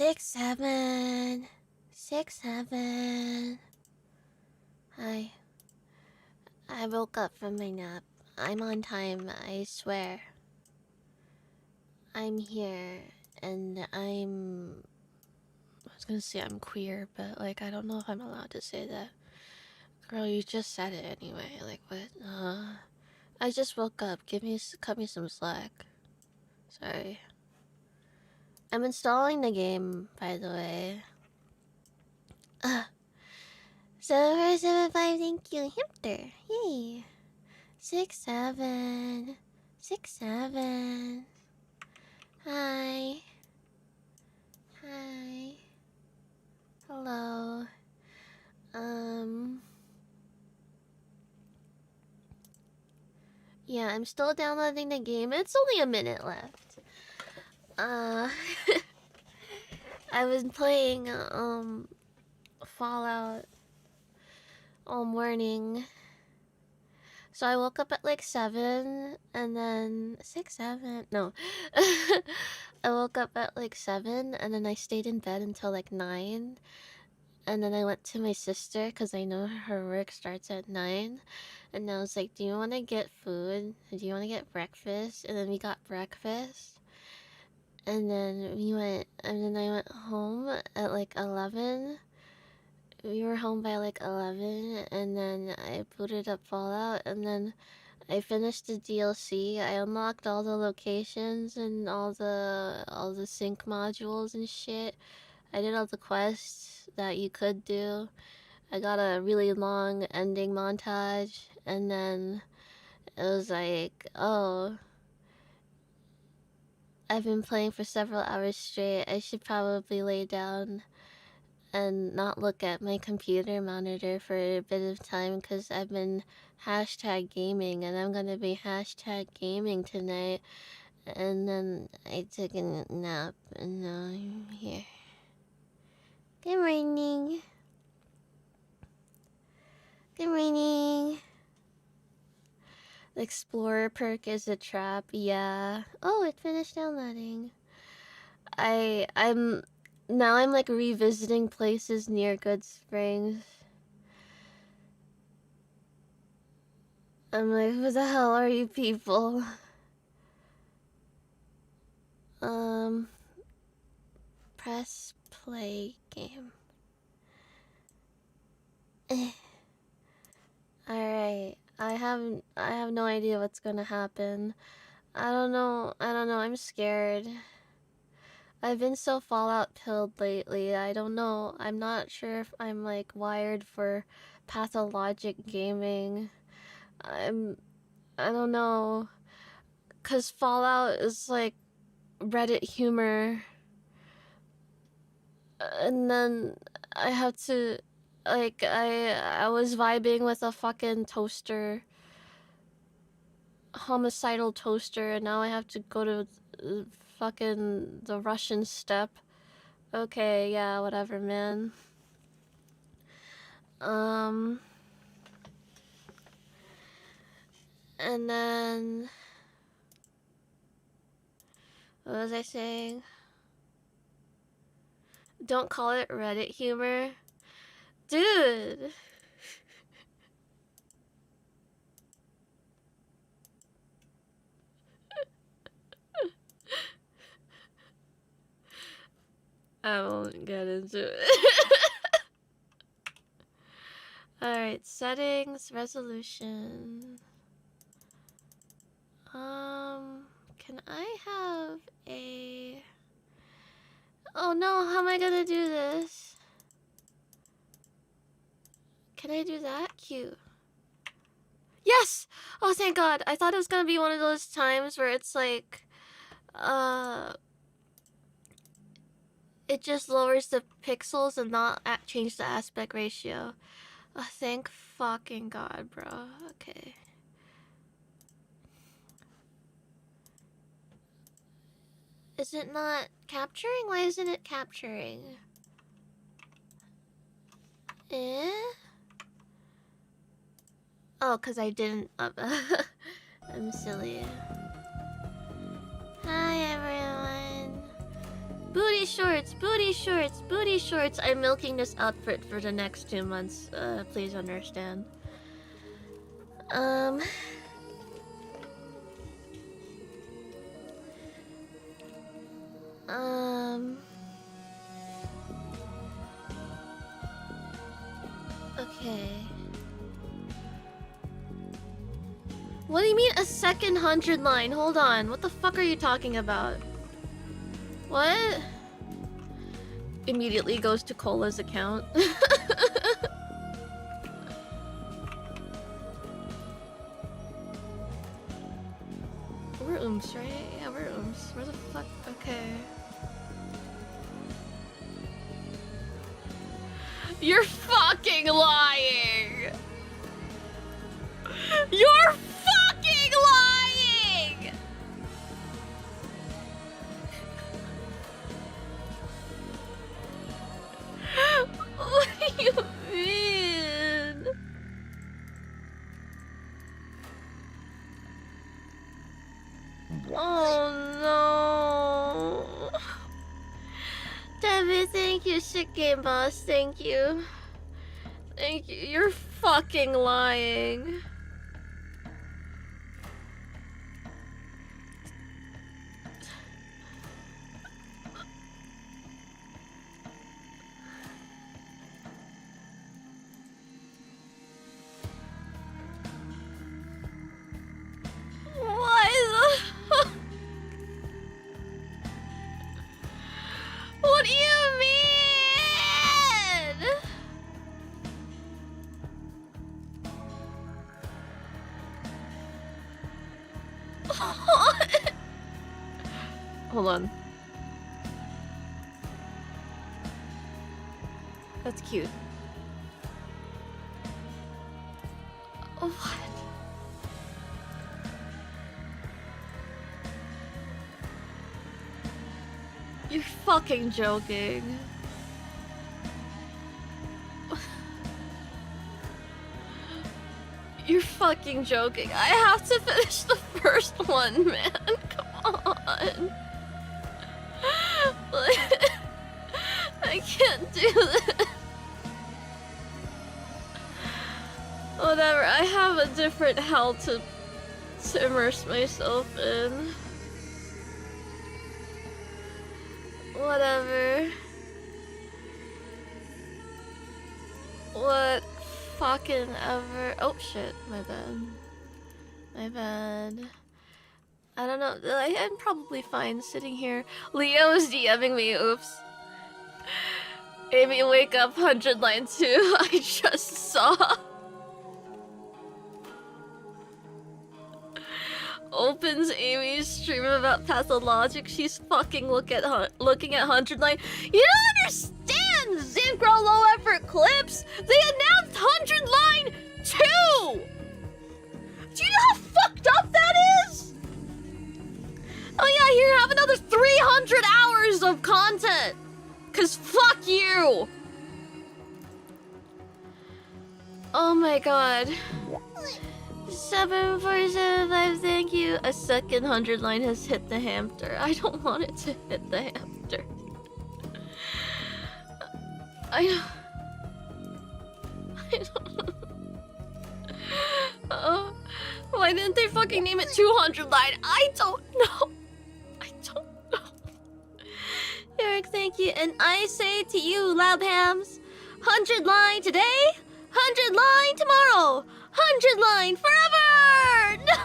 6, 7. 6, 7. Hi. I woke up from my nap. I'm on time, I swear. I'm here, and I was gonna say I'm queer, but, like, I don't know if I'm allowed to say that. Girl, you just said it anyway. Like, what? I just woke up. Cut me some slack. Sorry. I'm installing the game, by the way. 7475, thank you, hamster. Yay. 6, 7. 6, 7. Hi. Hi. Hello. Yeah, I'm still downloading the game. It's only a minute left. I was playing, Fallout all morning. So I woke up at like 7, and then 6, 7. No. I woke up at like 7, and then I stayed in bed until like 9. And then I went to my sister because I know her work starts at 9. And I was like, do you want to get food? Do you want to get breakfast? And then we got breakfast. And then I went home at like 11. We were home by like 11, and then I booted up Fallout, and then I finished the DLC. I unlocked all the locations and all the sync modules and shit. I did all the quests that you could do. I got a really long ending montage, and then it was like, oh, I've been playing for several hours straight. I should probably lay down and not look at my computer monitor for a bit of time because I've been #gaming, and I'm gonna be #gaming tonight. And then I took a nap, and now I'm here. Good morning. Good morning. The Explorer perk is a trap, yeah. Oh, it finished downloading. I'm like revisiting places near Good Springs. I'm like, who the hell are you people? Press play game. Alright. I have no idea what's gonna happen. I don't know, I'm scared. I've been so Fallout pilled lately. I don't know. I'm not sure if I'm like wired for pathologic gaming. I don't know. 'Cause Fallout is like Reddit humor. And then I have to, like, I was vibing with a fucking toaster, homicidal toaster, and now I have to go to fucking the Russian steppe. Okay, yeah, whatever, man. And then what was I saying? Don't call it Reddit humor. Dude! I won't get into it. Alright, settings, resolution. Can I have a... Oh no, how am I gonna do this? Can I do that? Cute. Yes! Oh, thank God. I thought it was gonna be one of those times where it's like, it just lowers the pixels and not change the aspect ratio. Oh, thank fucking God, bro. Okay. Is it not capturing? Why isn't it capturing? Eh? Oh, because I didn't... I'm silly. Hi, everyone. Booty booty shorts, booty shorts, booty shorts. I'm milking this outfit for the next 2 months. Please understand. Okay. What do you mean a second 100 line? Hold on. What the fuck are you talking about? What? Immediately goes to Cola's account. We're ooms, right? Yeah, we're ooms. Where the fuck? Okay. You're fucking lying! You're fucking lying! What do you mean? Oh no. Debbie, thank you, shit game boss, thank you. Thank you. You're fucking lying. Why the... What do you mean? Hold on. That's cute. What? You're fucking joking. You're fucking joking. I have to finish the first one, man. Come on. I can't do this. Whatever, I have a different hell to immerse myself in. Whatever. What fucking ever. Oh shit, my bad. My bad. I don't know, I'm probably fine sitting here. Leo is DMing me, oops. Amy, wake up, 100 line 2. I just saw. Opens Amy's stream about PATHOLOGIC. She's fucking looking at 100 line. You don't understand, Synchro low effort clips. They announced 100 line 2. Do you know how fucked up that is? Oh yeah, here, have another 300 hours of content. Cause fuck you. Oh my god. 7475, thank you. A second 100 line has hit the hamster. I don't want it to hit the hamster. I don't. Why didn't they fucking name it 200 line? I don't know. I don't know. Eric, thank you. And I say to you, lab hams, 100 line today, 100 line tomorrow, 100 line forever! No!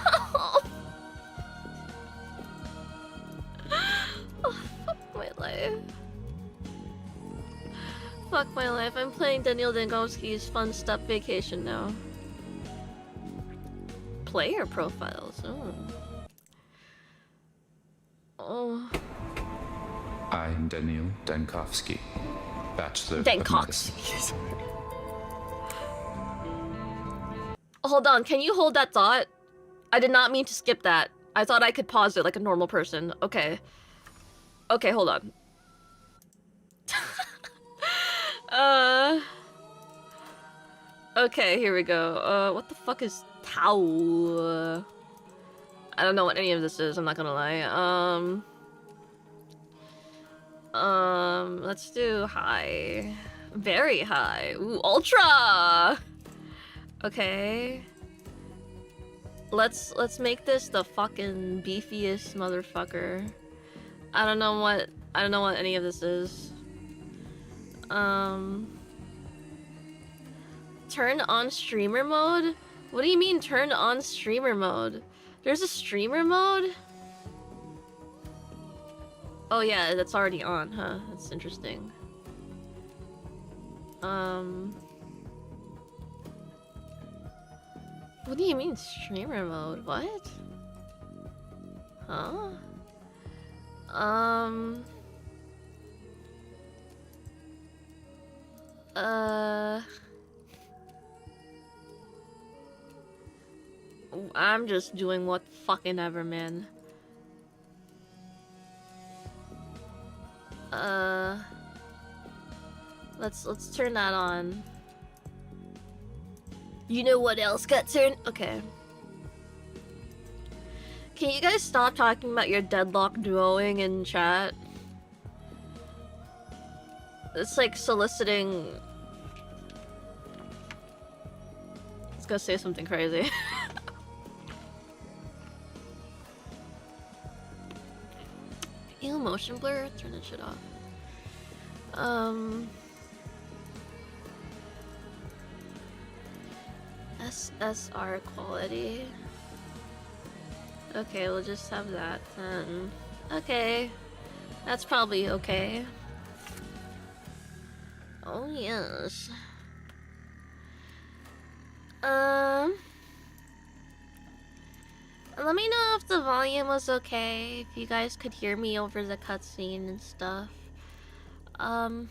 Oh, fuck my life. Fuck my life. I'm playing Daniel Dengowski's Fun Stuff Vacation now. Player profiles. Oh. Oh. I'm Daniel Denkowski, Bachelor of Denkox. Medicine. Hold on, can you hold that thought? I did not mean to skip that. I thought I could pause it like a normal person. Okay. Okay, hold on. Okay, here we go. What the fuck is Tau? I don't know what any of this is, I'm not gonna lie. Let's do high. Very high. Ooh, ultra! Okay. Let's make this the fucking beefiest motherfucker. I don't know what any of this is. Turn on streamer mode? What do you mean turn on streamer mode? There's a streamer mode? Oh yeah, that's already on, huh? That's interesting. What do you mean streamer mode? What? Huh? I'm just doing what fucking ever, man. Let's turn that on. You know what else got turned? Okay. Can you guys stop talking about your deadlock duoing in chat? It's like soliciting. Let's go say something crazy. Ew, motion blur? Turn that shit off. SSR quality. Okay, we'll just have that then. Okay. That's probably okay. Oh yes. Let me know if the volume was okay, if you guys could hear me over the cutscene and stuff. Are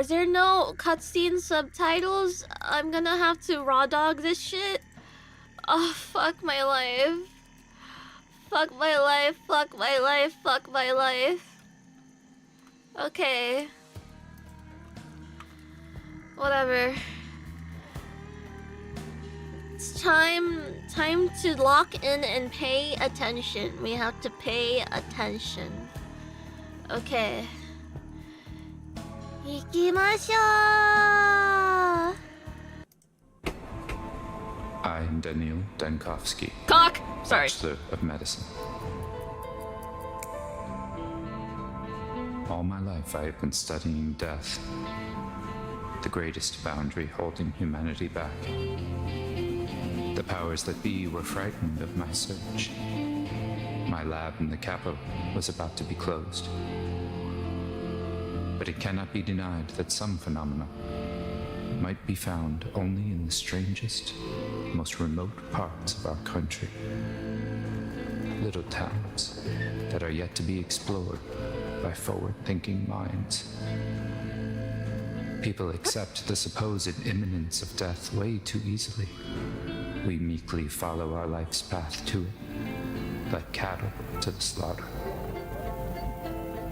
there no cutscene subtitles? I'm gonna have to raw dog this shit. Oh, fuck my life. Fuck my life, fuck my life, fuck my life. Okay. Whatever. It's time to lock in and pay attention. We have to pay attention. Okay. Ikimashou! I am Daniel Dankovsky. Cock! Sorry. Bachelor of Medicine. All my life I have been studying death, the greatest boundary holding humanity back. The powers that be were frightened of my search. My lab in the capital was about to be closed. But it cannot be denied that some phenomena might be found only in the strangest, most remote parts of our country. Little towns that are yet to be explored by forward-thinking minds. People accept the supposed imminence of death way too easily. We meekly follow our life's path to it, like cattle to the slaughter.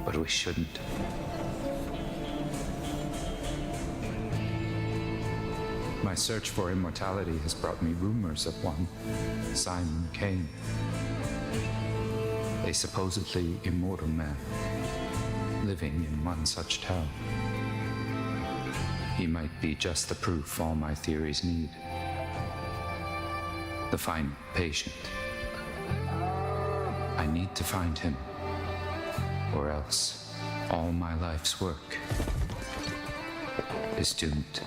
But we shouldn't. My search for immortality has brought me rumors of one, Simon Kane, a supposedly immortal man, living in one such town. He might be just the proof all my theories need. The final patient. I need to find him, or else all my life's work is doomed.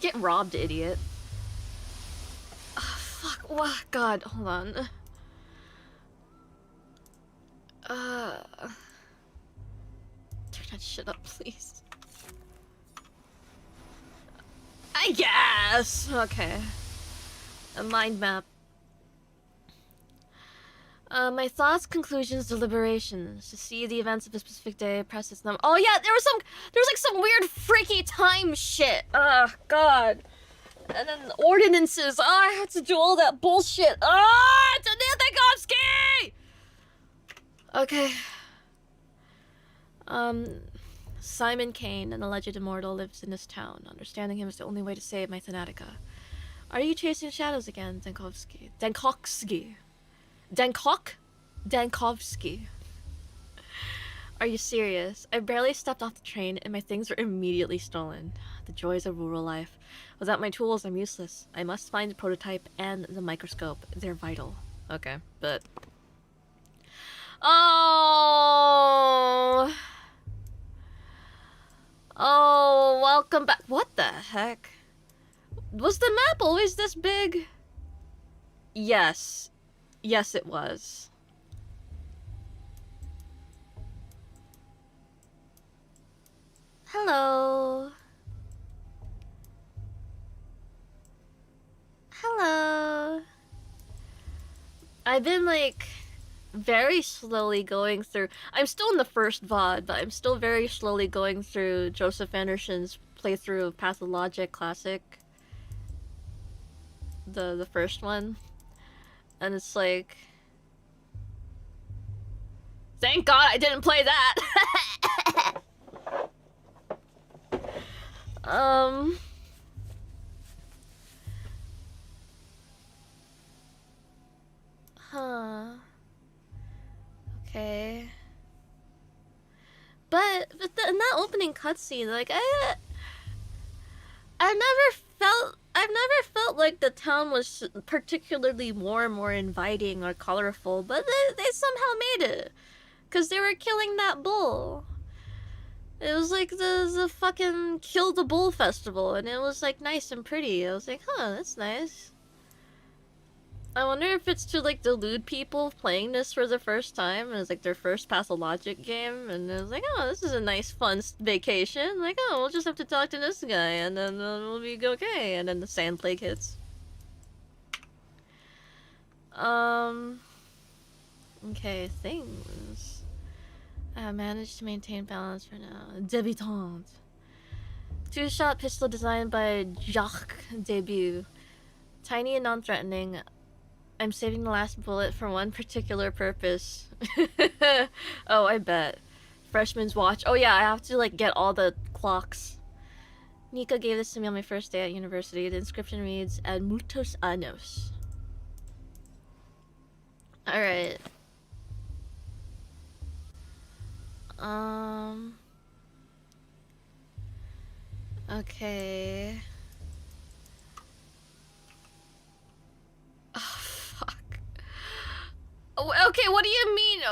Get robbed, idiot. Oh, fuck. What? God, hold on. Turn that shit up, please. I guess. Okay. A mind map. My thoughts, conclusions, deliberations. To see the events of a specific day, press this number. Oh yeah, there was like some weird freaky time shit. Oh god. And then ordinances. Oh, I had to do all that bullshit. Ah, Tanikovsky! Okay. Simon Kane, an alleged immortal, lives in this town. Understanding him is the only way to save my Thanatica. Are you chasing shadows again, Dankovsky? Dankovsky. Are you serious? I barely stepped off the train and my things were immediately stolen. The joys of rural life. Without my tools, I'm useless. I must find the prototype and the microscope. They're vital. Okay, but... Oh... Oh, welcome back. What the heck? Was the map always this big? Yes. Yes, it was. Hello. Hello. I've been like very slowly going through. I'm still in the first VOD, but I'm still very slowly going through Joseph Anderson's playthrough of Pathologic Classic. The first one. And it's like, thank God I didn't play that. Huh. Okay. But in that opening cutscene, like I've never felt like the town was particularly warm or inviting or colorful, but they somehow made it. 'Cause they were killing that bull. It was like the fucking Kill the Bull festival, and it was like nice and pretty. I was like, huh, that's nice. I wonder if it's to like delude people playing this for the first time, and it's like their first Pathologic game, and it was like, oh, this is a nice fun vacation. Like, oh, we'll just have to talk to this guy, and then we'll be okay. And then the sand plague hits. Okay, things. I managed to maintain balance for now. Debutante. Two-shot pistol designed by Jacques Debut. Tiny and non-threatening. I'm saving the last bullet for one particular purpose. Oh, I bet. Freshman's watch. Oh yeah, I have to like get all the clocks. Nika gave this to me on my first day at university. The inscription reads, Ad muchos años. Alright. Okay. Oh, fuck. Okay, what do you mean?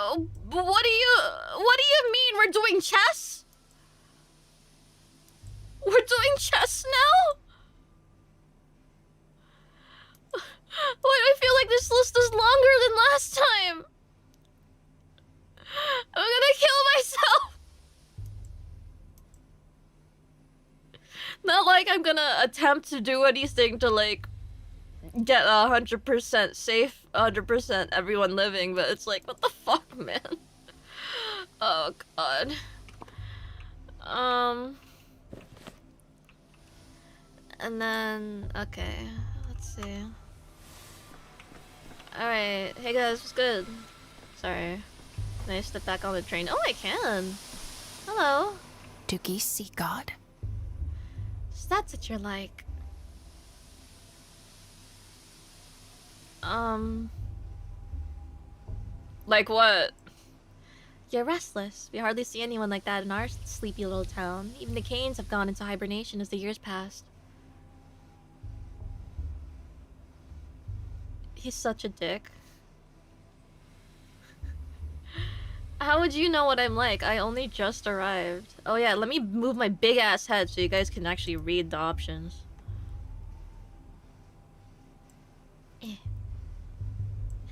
What do you mean we're doing chess? We're doing chess now? Why do I feel like this list is longer than last time? I'm gonna kill myself. Not like I'm gonna attempt to do anything to like get 100% safe, 100% everyone living, but it's like, what the fuck, man? Oh god. And then, okay, let's see. Alright, hey guys, what's good? Sorry. Can I step back on the train? Oh, I can! Hello. Do geese see God? So that's what you're like. Like what? You're restless. We hardly see anyone like that in our sleepy little town. Even the Canes have gone into hibernation as the years passed. He's such a dick. How would you know what I'm like? I only just arrived. Oh yeah, let me move my big ass head so you guys can actually read the options.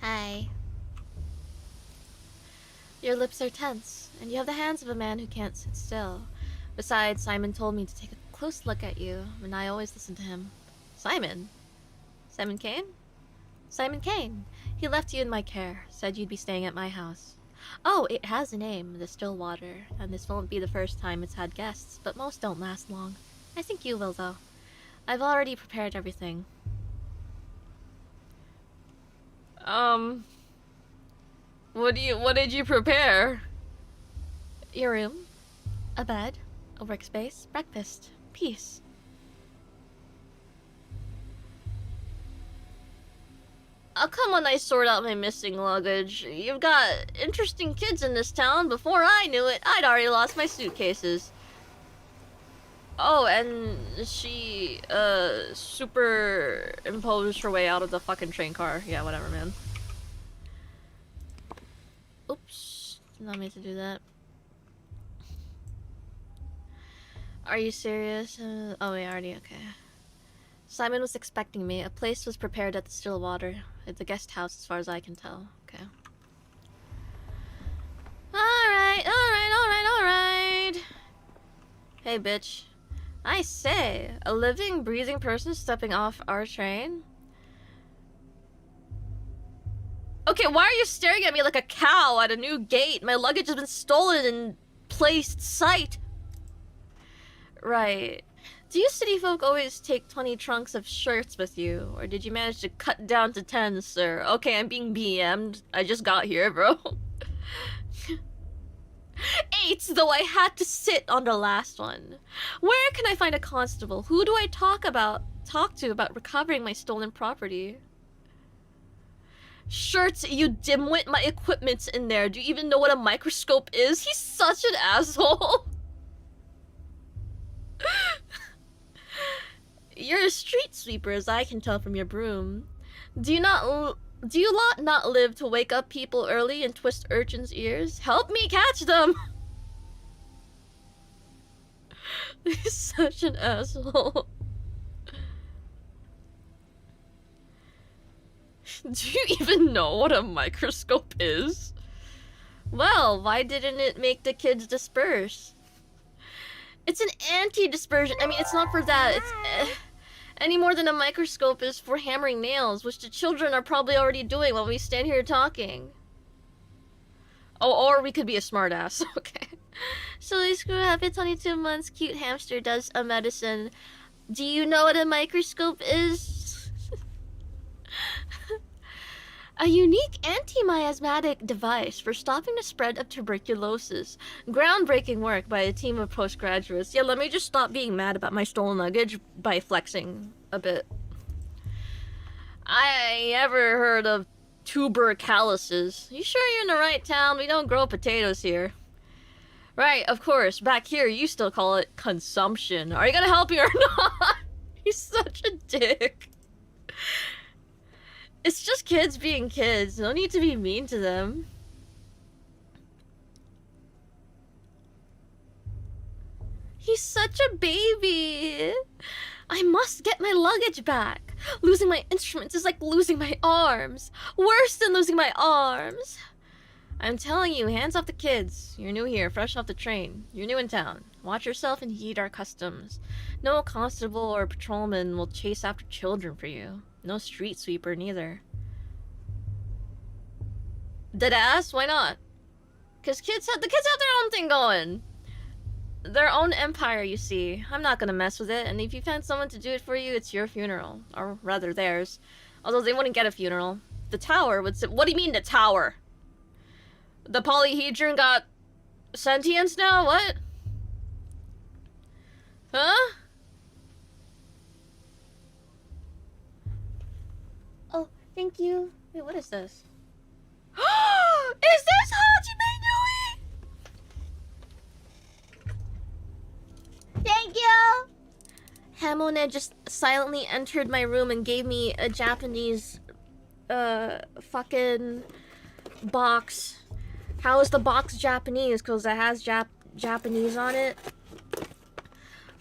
Hi. Your lips are tense, and you have the hands of a man who can't sit still. Besides, Simon told me to take a close look at you, and I always listen to him. Simon? Simon Kane? Simon Kane. He left you in my care, said you'd be staying at my house. Oh, it has a name, the Stillwater, and this won't be the first time it's had guests, but most don't last long. I think you will, though. I've already prepared everything. What did you prepare? Your room, a bed, a workspace, breakfast, peace. I'll come when I sort out my missing luggage. You've got interesting kids in this town. Before I knew it, I'd already lost my suitcases. Oh, and she, superimposed her way out of the fucking train car. Yeah, whatever, man. Oops. Did not mean to do that. Are you serious? Oh, wait, already, okay. Simon was expecting me. A place was prepared at the still water. At the guest house, as far as I can tell. Okay. Alright. Hey, bitch. I say, a living, breathing person stepping off our train? Okay, why are you staring at me like a cow at a new gate? My luggage has been stolen and placed sight. Right. Do you city folk always take 20 trunks of shirts with you? Or did you manage to cut down to 10, sir? Okay, I'm being BM'd. I just got here, bro. 8, though I had to sit on the last one. Where can I find a constable? Who do I talk to about recovering my stolen property? Shirts, you dimwit, my equipment's in there. Do you even know what a microscope is? He's such an asshole. You're a street sweeper, as I can tell from your broom. Do you lot not live to wake up people early and twist urchins' ears? Help me catch them! He's such an asshole. Do you even know what a microscope is? Well, why didn't it make the kids disperse? It's an anti-dispersion. I mean, it's not for that. It's any more than a microscope is for hammering nails, which the children are probably already doing while we stand here talking. Oh, or we could be a smartass. Okay. Silly screw happy 22 months. Cute hamster does a medicine. Do you know what a microscope is? A unique anti-miasmatic device for stopping the spread of tuberculosis. Groundbreaking work by a team of postgraduates. Yeah, let me just stop being mad about my stolen luggage by flexing a bit. I ever heard of tuberculosis. You sure you're in the right town? We don't grow potatoes here. Right, of course. Back here, you still call it consumption. Are you gonna help me or not? He's such a dick. It's just kids being kids. No need to be mean to them. He's such a baby. I must get my luggage back. Losing my instruments is like losing my arms. Worse than losing my arms. I'm telling you, hands off the kids. You're new here, fresh off the train. You're new in town. Watch yourself and heed our customs. No constable or patrolman will chase after children for you. No street sweeper, neither. Deadass? Why not? Because the kids have their own thing going. Their own empire, you see. I'm not gonna mess with it, and if you find someone to do it for you, it's your funeral. Or rather, theirs. Although they wouldn't get a funeral. The tower would say— What do you mean, the tower? The polyhedron got sentience now? What? Huh? Oh, thank you. Wait, what is this? Is this Hajime Nui? Thank you! Hamone just silently entered my room and gave me a Japanese, fucking box. How is the box Japanese? Because it has Japanese on it.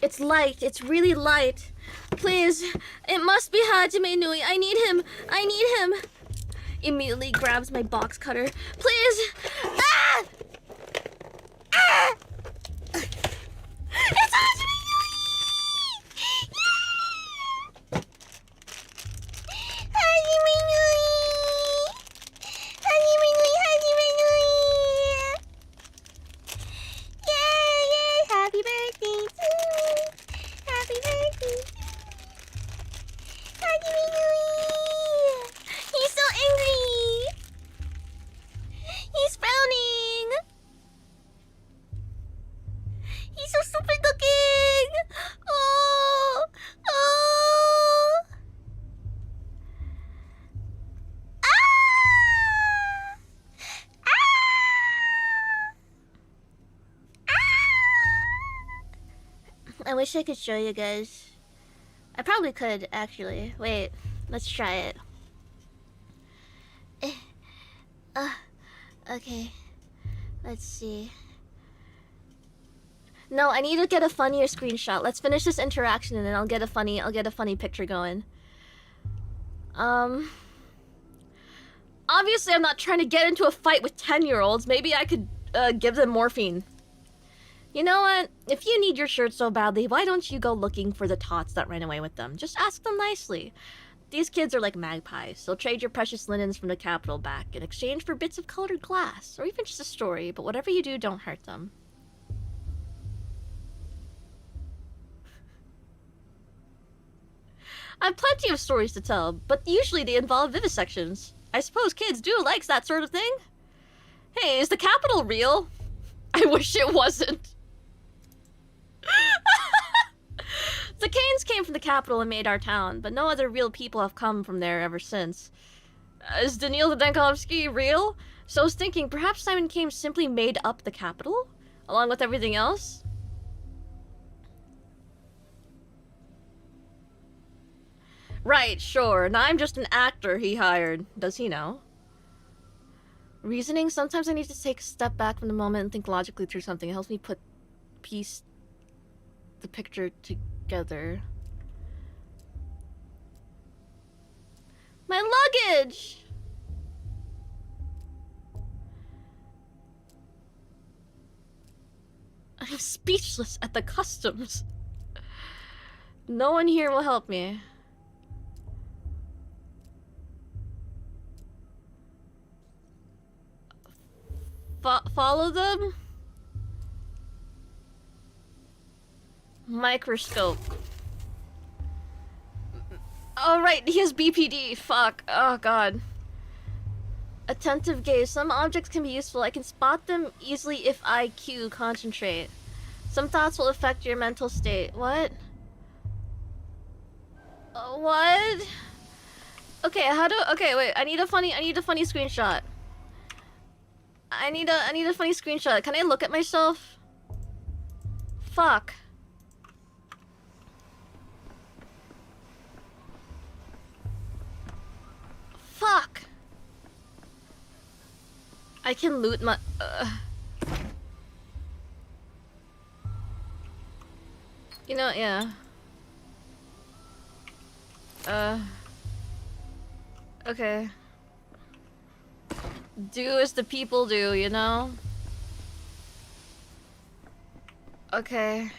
It's light. It's really light. Please. It must be Hajime Nui. I need him. I need him. Immediately grabs my box cutter. Please. Ah! Ah! It's Hajime Nui! Yeah! Hajime Nui! Hajime Nui! Hajime Nui! Yeah! Happy birthday to me! Happy birthday to me! Hajime Nui! He's so angry! He's frowning! wish I could show you guys. I probably could, actually. Wait, let's try it. Okay. Let's see. No, I need to get a funnier screenshot. Let's finish this interaction and then I'll get a funny picture going. Obviously I'm not trying to get into a fight with 10-year-olds. Maybe I could give them morphine. You know what? If you need your shirt so badly, why don't you go looking for the tots that ran away with them? Just ask them nicely. These kids are like magpies. They'll trade your precious linens from the Capitol back in exchange for bits of colored glass, or even just a story, but whatever you do, don't hurt them. I have plenty of stories to tell, but usually they involve vivisections. I suppose kids do like that sort of thing. Hey, is the Capitol real? I wish it wasn't. The Canes came from the Capitol and made our town, but no other real people have come from there ever since. Is Danil Dankovsky real? So I was thinking, perhaps Simon Kane simply made up the Capitol, along with everything else? Right, sure, and I'm just an actor he hired. Does he know? Reasoning, sometimes I need to take a step back from the moment and think logically through something. It helps me piece the picture together. My luggage! I'm speechless at the customs. No one here will help me. Follow them? Microscope. Oh right, he has BPD. Fuck. Oh god. Attentive gaze. Some objects can be useful. I can spot them easily if I concentrate. Some thoughts will affect your mental state. What? What? Okay, how do... Okay, wait. I need a funny screenshot. I need a funny screenshot. Can I look at myself? Fuck. Fuck. I can loot my... You know, yeah. Okay. Do as the people do, you know? Okay.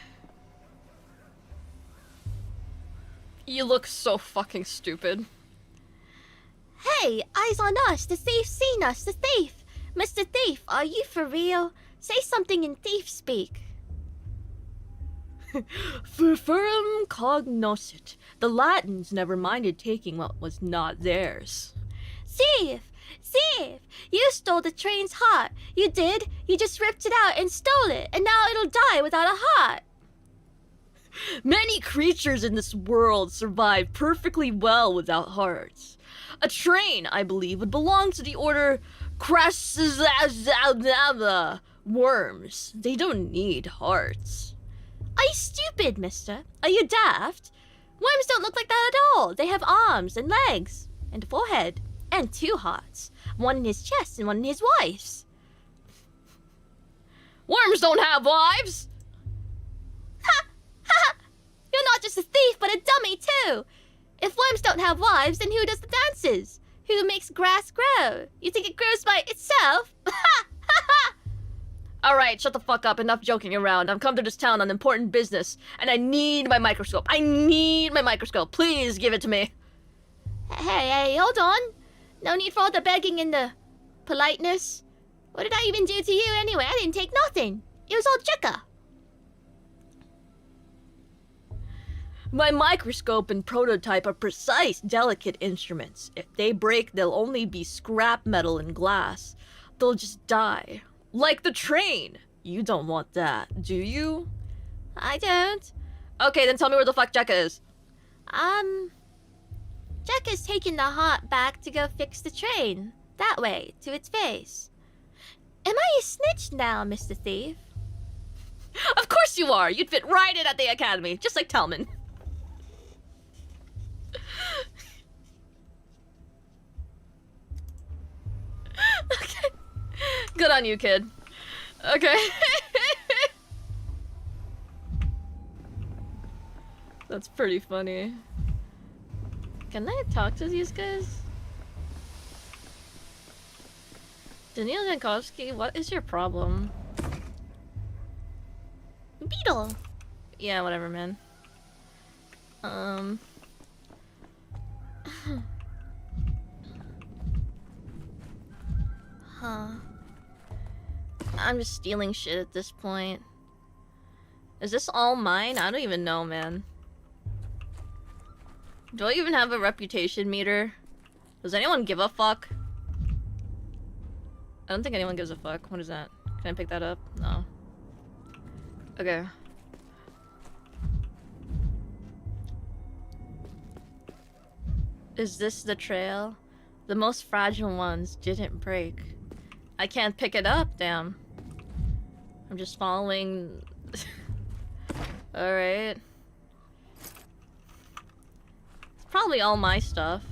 You look so fucking stupid. Hey, eyes on us! The thief's seen us! The thief! Mr. Thief, are you for real? Say something in thief speak. Furfurum cognoscit. The Latins never minded taking what was not theirs. Thief! Thief! You stole the train's heart. You did. You just ripped it out and stole it, and now it'll die without a heart. Many creatures in this world survive perfectly well without hearts. A train, I believe, would belong to the order worms. They don't need hearts. Are you stupid, mister? Are you daft? Worms don't look like that at all. They have arms and legs and a forehead and 2 hearts. One in his chest and one in his wife's. Worms don't have wives! Ha! Ha! You're not just a thief, but a dummy, too! If worms don't have wives, then who does the dances? Who makes grass grow? You think it grows by itself? Ha! Ha! Ha! Alright, shut the fuck up. Enough joking around. I've come to this town on important business, and I need my microscope. I need my microscope. Please give it to me. Hey, hold on. No need for all the begging and the politeness. What did I even do to you anyway? I didn't take nothing. It was all chicka. My microscope and prototype are precise, delicate instruments. If they break, they'll only be scrap metal and glass. They'll just die. Like the train. You don't want that, do you? I don't. Okay, then tell me where the fuck Jekka is. Jekka's taking the heart back to go fix the train. That way, to its face. Am I a snitch now, Mr. Thief? Of course you are! You'd fit right in at the academy, just like Talman. Okay. Good on you, kid. Okay. That's pretty funny. Can I talk to these guys? Daniil Jankovsky, what is your problem? Beetle! Yeah, whatever, man. Huh. I'm just stealing shit at this point. Is this all mine? I don't even know, man. Do I even have a reputation meter? Does anyone give a fuck? I don't think anyone gives a fuck. What is that? Can I pick that up? No. Okay. Is this the trail? The most fragile ones didn't break. I can't pick it up, damn. I'm just following... Alright. It's probably all my stuff.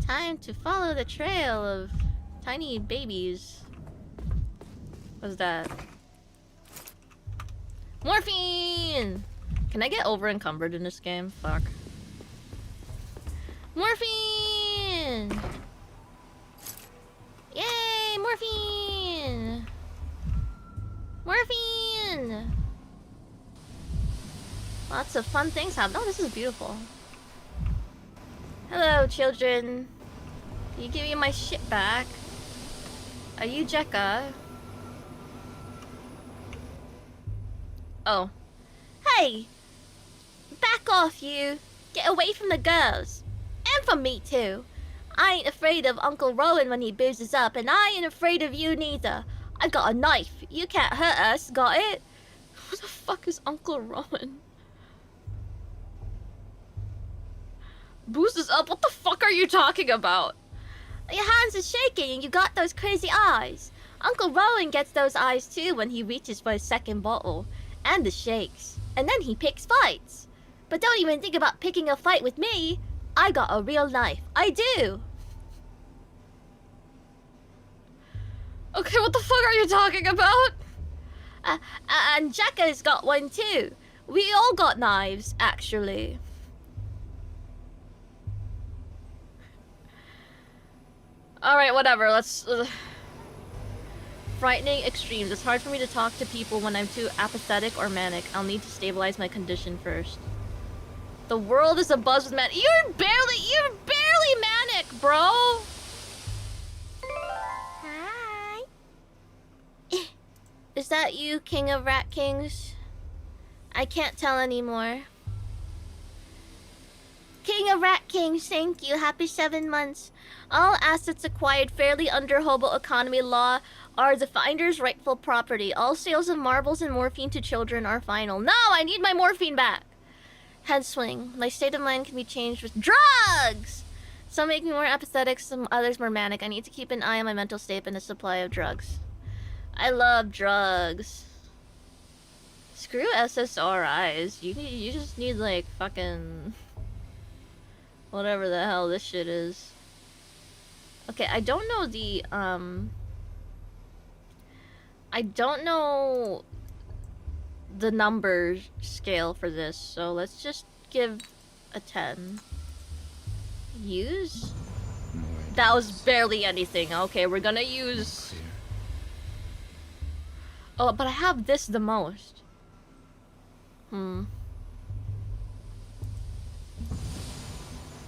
Time to follow the trail of tiny babies. What's that? Morphine! Can I get over encumbered in this game? Fuck. Morphine! Yay! Morphine! Morphine! Lots of fun things happen. Oh, this is beautiful. Hello, children. Can you give me my shit back? Are you Jekka? Oh. Hey! Back off, you! Get away from the girls! And from me, too! I ain't afraid of Uncle Rowan when he boozes up, and I ain't afraid of you neither. I got a knife. You can't hurt us, got it? Who the fuck is Uncle Rowan? Boozes up? What the fuck are you talking about? Your hands are shaking and you got those crazy eyes. Uncle Rowan gets those eyes too when he reaches for his second bottle. And the shakes. And then he picks fights. But don't even think about picking a fight with me. I got a real knife. I do. Okay, what the fuck are you talking about? And Jekka's got one too. We all got knives, actually. Alright, whatever, let's... Frightening extremes. It's hard for me to talk to people when I'm too apathetic or manic. I'll need to stabilize my condition first. The world is abuzz with manic. You're barely manic, bro! Hi. Is that you, King of Rat Kings? I can't tell anymore. King of Rat Kings, thank you. Happy 7 months. All assets acquired fairly under hobo economy law are the finder's rightful property. All sales of marbles and morphine to children are final. No, I need my morphine back. Head swing. My state of mind can be changed with drugs. Some make me more apathetic, some others more manic. I need to keep an eye on my mental state and the supply of drugs. I love drugs. Screw SSRIs. You just need like fucking whatever the hell this shit is. Okay, I don't know the I don't know the number scale for this, so let's just give a 10. Use? That was barely anything. Okay, we're gonna use... Oh, but I have this the most.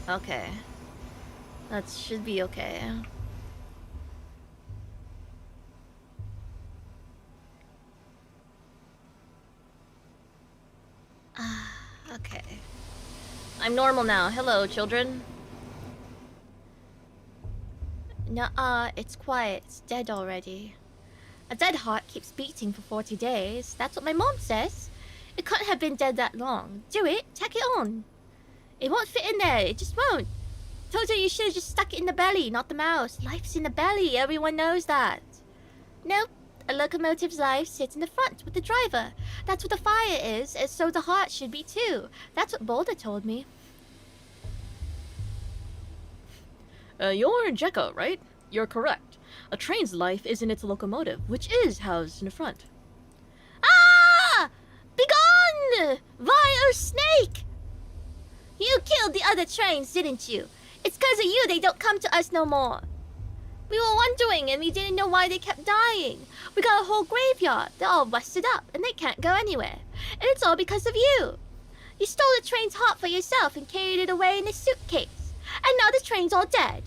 Okay. That should be okay. Okay. I'm normal now. Hello, children. Nuh-uh, it's quiet. It's dead already. A dead heart keeps beating for 40 days. That's what my mom says. It can't have been dead that long. Do it. Tack it on. It won't fit in there. It just won't. Told you should have just stuck it in the belly, not the mouth. Life's in the belly. Everyone knows that. Nope. A locomotive's life sits in the front with the driver. That's what the fire is, and so the heart should be too. That's what Boulder told me. You're Jekka, right? You're correct. A train's life is in its locomotive, which is housed in the front. Ah! Begone! Vile snake! You killed the other trains, didn't you? It's 'cause of you they don't come to us no more. We were wondering and we didn't know why they kept dying. We got a whole graveyard. They're all busted up and they can't go anywhere. And it's all because of you. You stole the train's heart for yourself and carried it away in a suitcase. And now the train's all dead.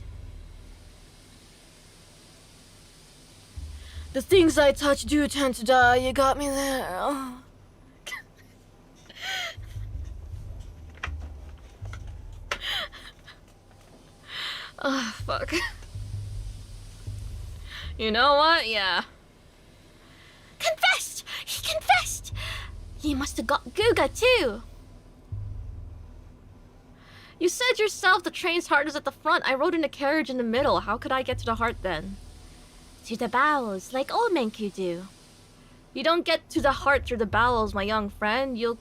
The things I touch do tend to die. You got me there. Oh. Oh, fuck. You know what? Yeah. Confessed! He confessed! You must have got Guga too. You said yourself the train's heart is at the front. I rode in a carriage in the middle. How could I get to the heart then? To the bowels, like old Menku do. You don't get to the heart through the bowels, my young friend. You'll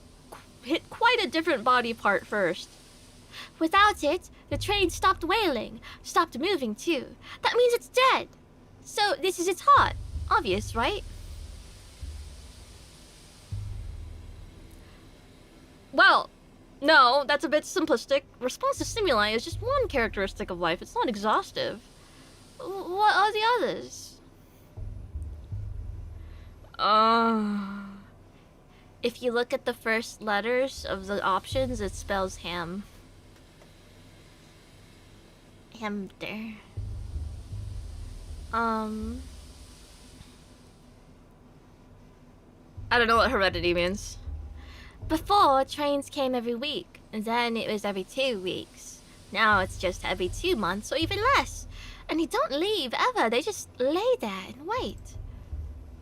hit quite a different body part first. Without it, the train stopped wailing, stopped moving too. That means it's dead. So this is its heart. Obvious, right? Well, no, that's a bit simplistic. Response to stimuli is just one characteristic of life. It's not exhaustive. What are the others? If you look at the first letters of the options, it spells ham. Hamster. I don't know what heredity means. Before, trains came every week, and then it was every 2 weeks. Now it's just every 2 months or even less. And they don't leave ever, they just lay there and wait.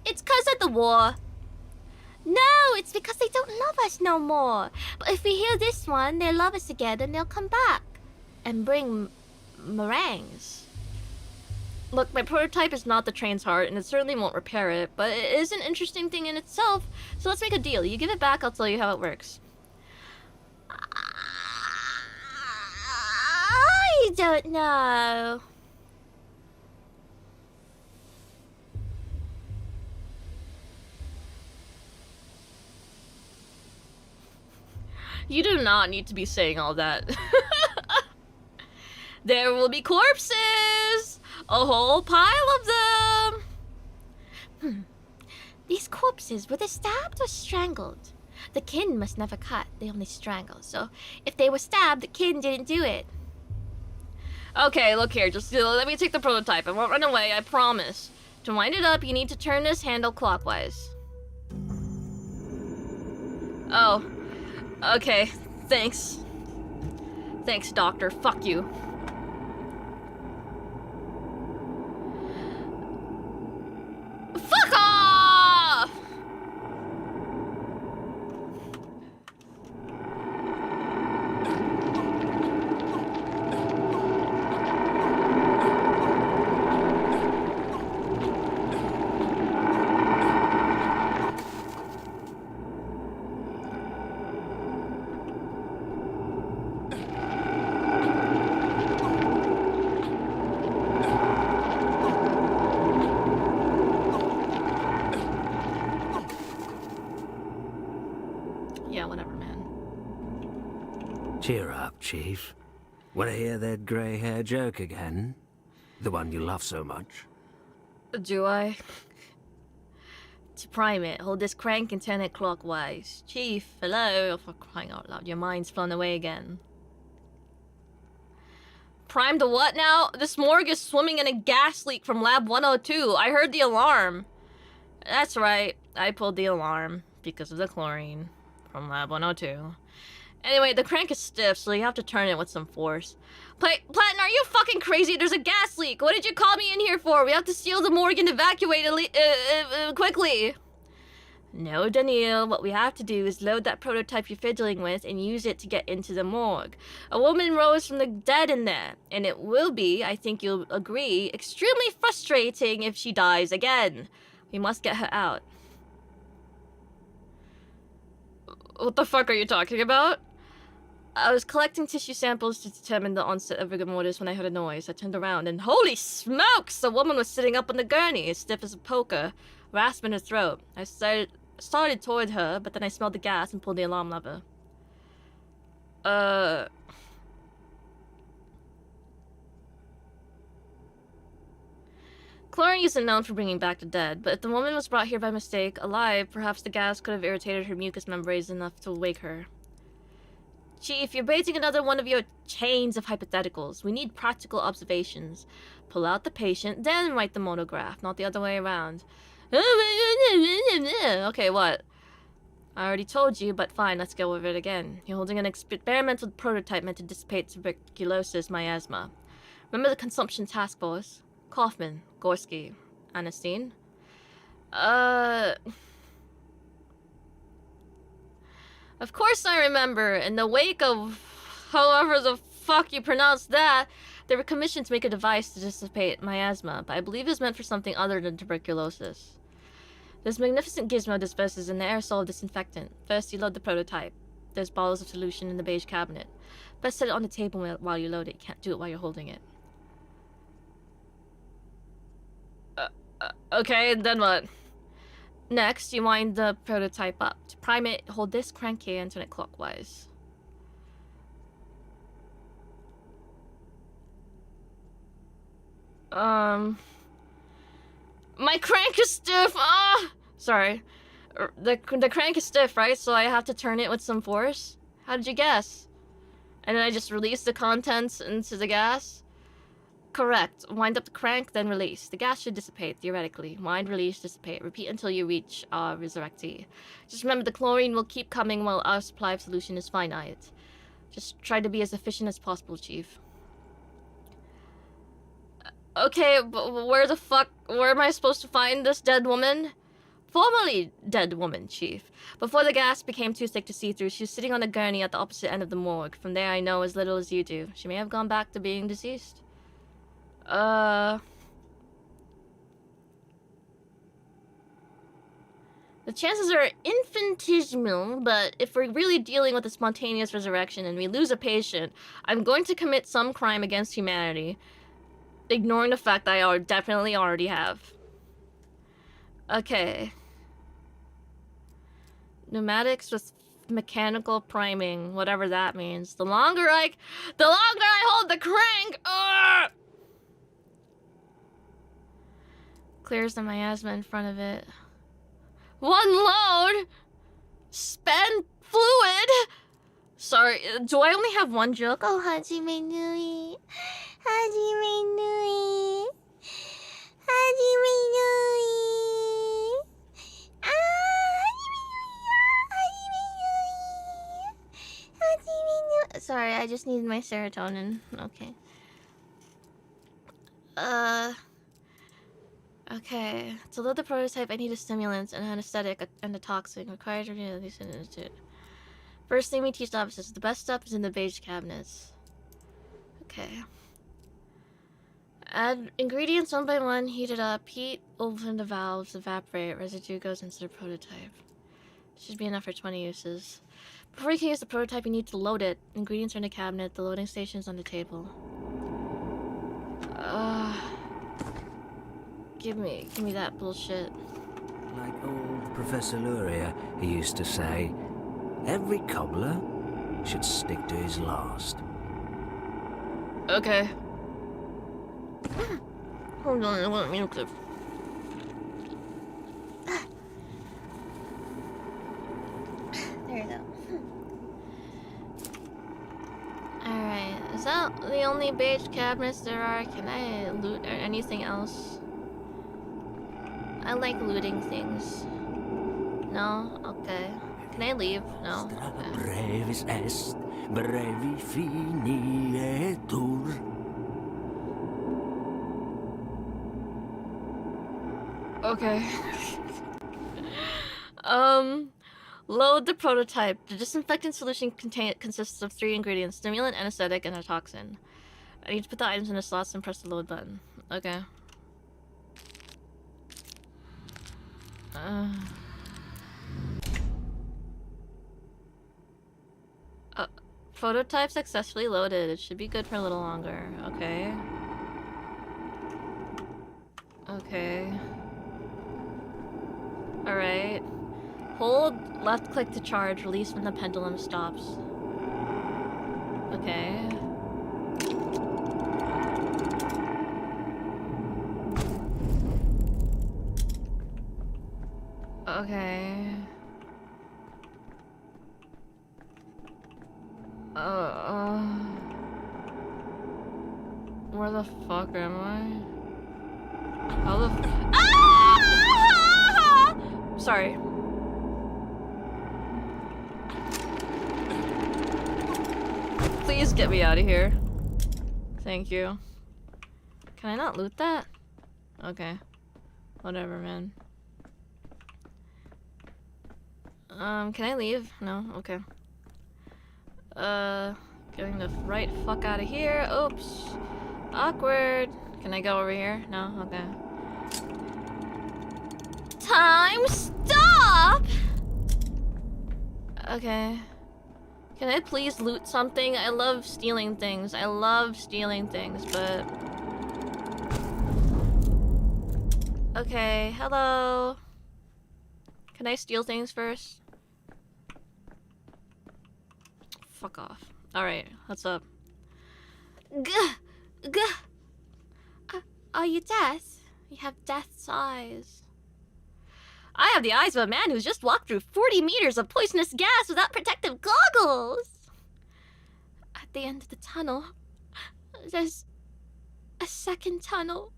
It's 'cause of the war. No, it's because they don't love us no more. But if we heal this one, they'll love us again and they'll come back. And bring meringues. Look, my prototype is not the train's heart, and it certainly won't repair it, but it is an interesting thing in itself, so let's make a deal. You give it back, I'll tell you how it works. I don't know. You do not need to be saying all that. There will be corpses! A whole pile of them! These corpses, were they stabbed or strangled? The kin must never cut, they only strangle. So if they were stabbed, the kin didn't do it. Okay, look here, just let me take the prototype. I won't run away, I promise. To wind it up, you need to turn this handle clockwise. Oh. Okay, thanks. Thanks, doctor. Fuck you. Fuck off! Yeah, whatever, man. Cheer up, Chief. Want to hear that grey-hair joke again? The one you love so much? Do I? To prime it, hold this crank and turn it clockwise. Chief, hello? For crying out loud, your mind's flown away again. Prime the what now? This morgue is swimming in a gas leak from Lab 102. I heard the alarm. That's right, I pulled the alarm because of the chlorine from Lab 102. Anyway, the crank is stiff, so you have to turn it with some force. Platin, are you fucking crazy? There's a gas leak. What did you call me in here for? We have to seal the morgue and evacuate quickly. No, Daniel, what we have to do is load that prototype you're fiddling with and use it to get into the morgue. A woman rose from the dead in there, and it will be, I think you'll agree, extremely frustrating if she dies again. We must get her out. What the fuck are you talking about? I was collecting tissue samples to determine the onset of rigor mortis when I heard a noise. I turned around and holy smokes! A woman was sitting up on the gurney, as stiff as a poker, rasp in her throat. I started toward her, but then I smelled the gas and pulled the alarm lever. Chlorine isn't known for bringing back the dead, but if the woman was brought here by mistake, alive, perhaps the gas could have irritated her mucous membranes enough to wake her. Chief, you're baiting another one of your chains of hypotheticals. We need practical observations. Pull out the patient, then write the monograph, not the other way around. Okay, what? I already told you, but fine, let's go over it again. You're holding an experimental prototype meant to dissipate tuberculosis miasma. Remember the consumption task force? Kaufman, Gorski, Anastine? Of course I remember. In the wake of however the fuck you pronounce that, they were commissioned to make a device to dissipate miasma, but I believe it's meant for something other than tuberculosis. This magnificent gizmo disperses an aerosol disinfectant. First, you load the prototype. There's bottles of solution in the beige cabinet. Best set it on the table while you load it. You can't do it while you're holding it. Okay, then what? Next, you wind the prototype up. To prime it, hold this crank here and turn it clockwise. My crank is stiff! Ah! Sorry. The crank is stiff, right? So I have to turn it with some force? How did you guess? And then I just release the contents into the gas? Correct. Wind up the crank, then release. The gas should dissipate, theoretically. Wind, release, dissipate. Repeat until you reach resurrectee. Just remember the chlorine will keep coming while our supply of solution is finite. Just try to be as efficient as possible, Chief. Okay, but where am I supposed to find this dead woman? Formerly dead woman, Chief. Before the gas became too thick to see through, she was sitting on a gurney at the opposite end of the morgue. From there I know as little as you do. She may have gone back to being deceased. The chances are infinitesimal, but if we're really dealing with a spontaneous resurrection and we lose a patient, I'm going to commit some crime against humanity, ignoring the fact that I definitely already have. Okay. Pneumatics with mechanical priming, whatever that means. The longer I hold the crank, clears the miasma in front of it. One load? Spend fluid? Sorry, do I only have one joke? Oh, Hajime Nui. Hajime Nui. Hajime Nui. Hajime Nui. Sorry, I just needed my serotonin. Okay. Okay. To load the prototype, I need a stimulant, an anesthetic, and a toxin. Required to read these institute. First thing we teach novices, the best stuff is in the beige cabinets. Okay. Add ingredients one by one, heat it up, heat, open the valves, evaporate, residue goes into the prototype. Should be enough for 20 uses. Before you can use the prototype, you need to load it. Ingredients are in the cabinet, the loading station is on the table. Give me that bullshit. Like old Professor Luria, he used to say, every cobbler should stick to his last. Okay. Hold on, I want a clip. There you go. Alright, is that the only beige cabinets there are? Can I loot or anything else? I like looting things. No? Okay. Can I leave? No? Okay. Brevis est, brevi finietur. Okay. Load the prototype. The disinfectant solution consists of 3 ingredients: stimulant, anesthetic, and a toxin. I need to put the items in the slots and press the load button. Okay. Prototype successfully loaded. It should be good for a little longer. Okay. Okay. Alright. Hold left click to charge. Release when the pendulum stops. Okay. Okay. Where the fuck am I? How the ah! Sorry. Please get me out of here. Thank you. Can I not loot that? Okay. Whatever, man. Can I leave? No? Okay. Getting the right fuck out of here. Oops. Awkward. Can I go over here? No? Okay. Time stop! Okay. Can I please loot something? I love stealing things. I love stealing things, but... Okay, hello. Can I steal things first? Fuck off. Alright, what's up? Are you death? You have death's eyes. I have the eyes of a man who's just walked through 40 meters of poisonous gas without protective goggles! At the end of the tunnel, there's a second tunnel.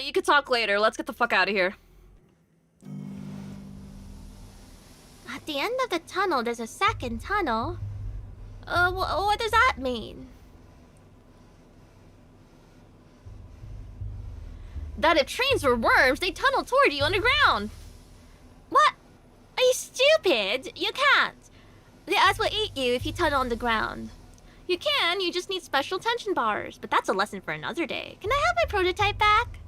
You could talk later. Let's get the fuck out of here. At the end of the tunnel, there's a second tunnel. What does that mean? That if trains were worms, they'd tunnel toward you underground. What? Are you stupid? You can't. The earth will eat you if you tunnel underground. You can, you just need special tension bars. But that's a lesson for another day. Can I have my prototype back?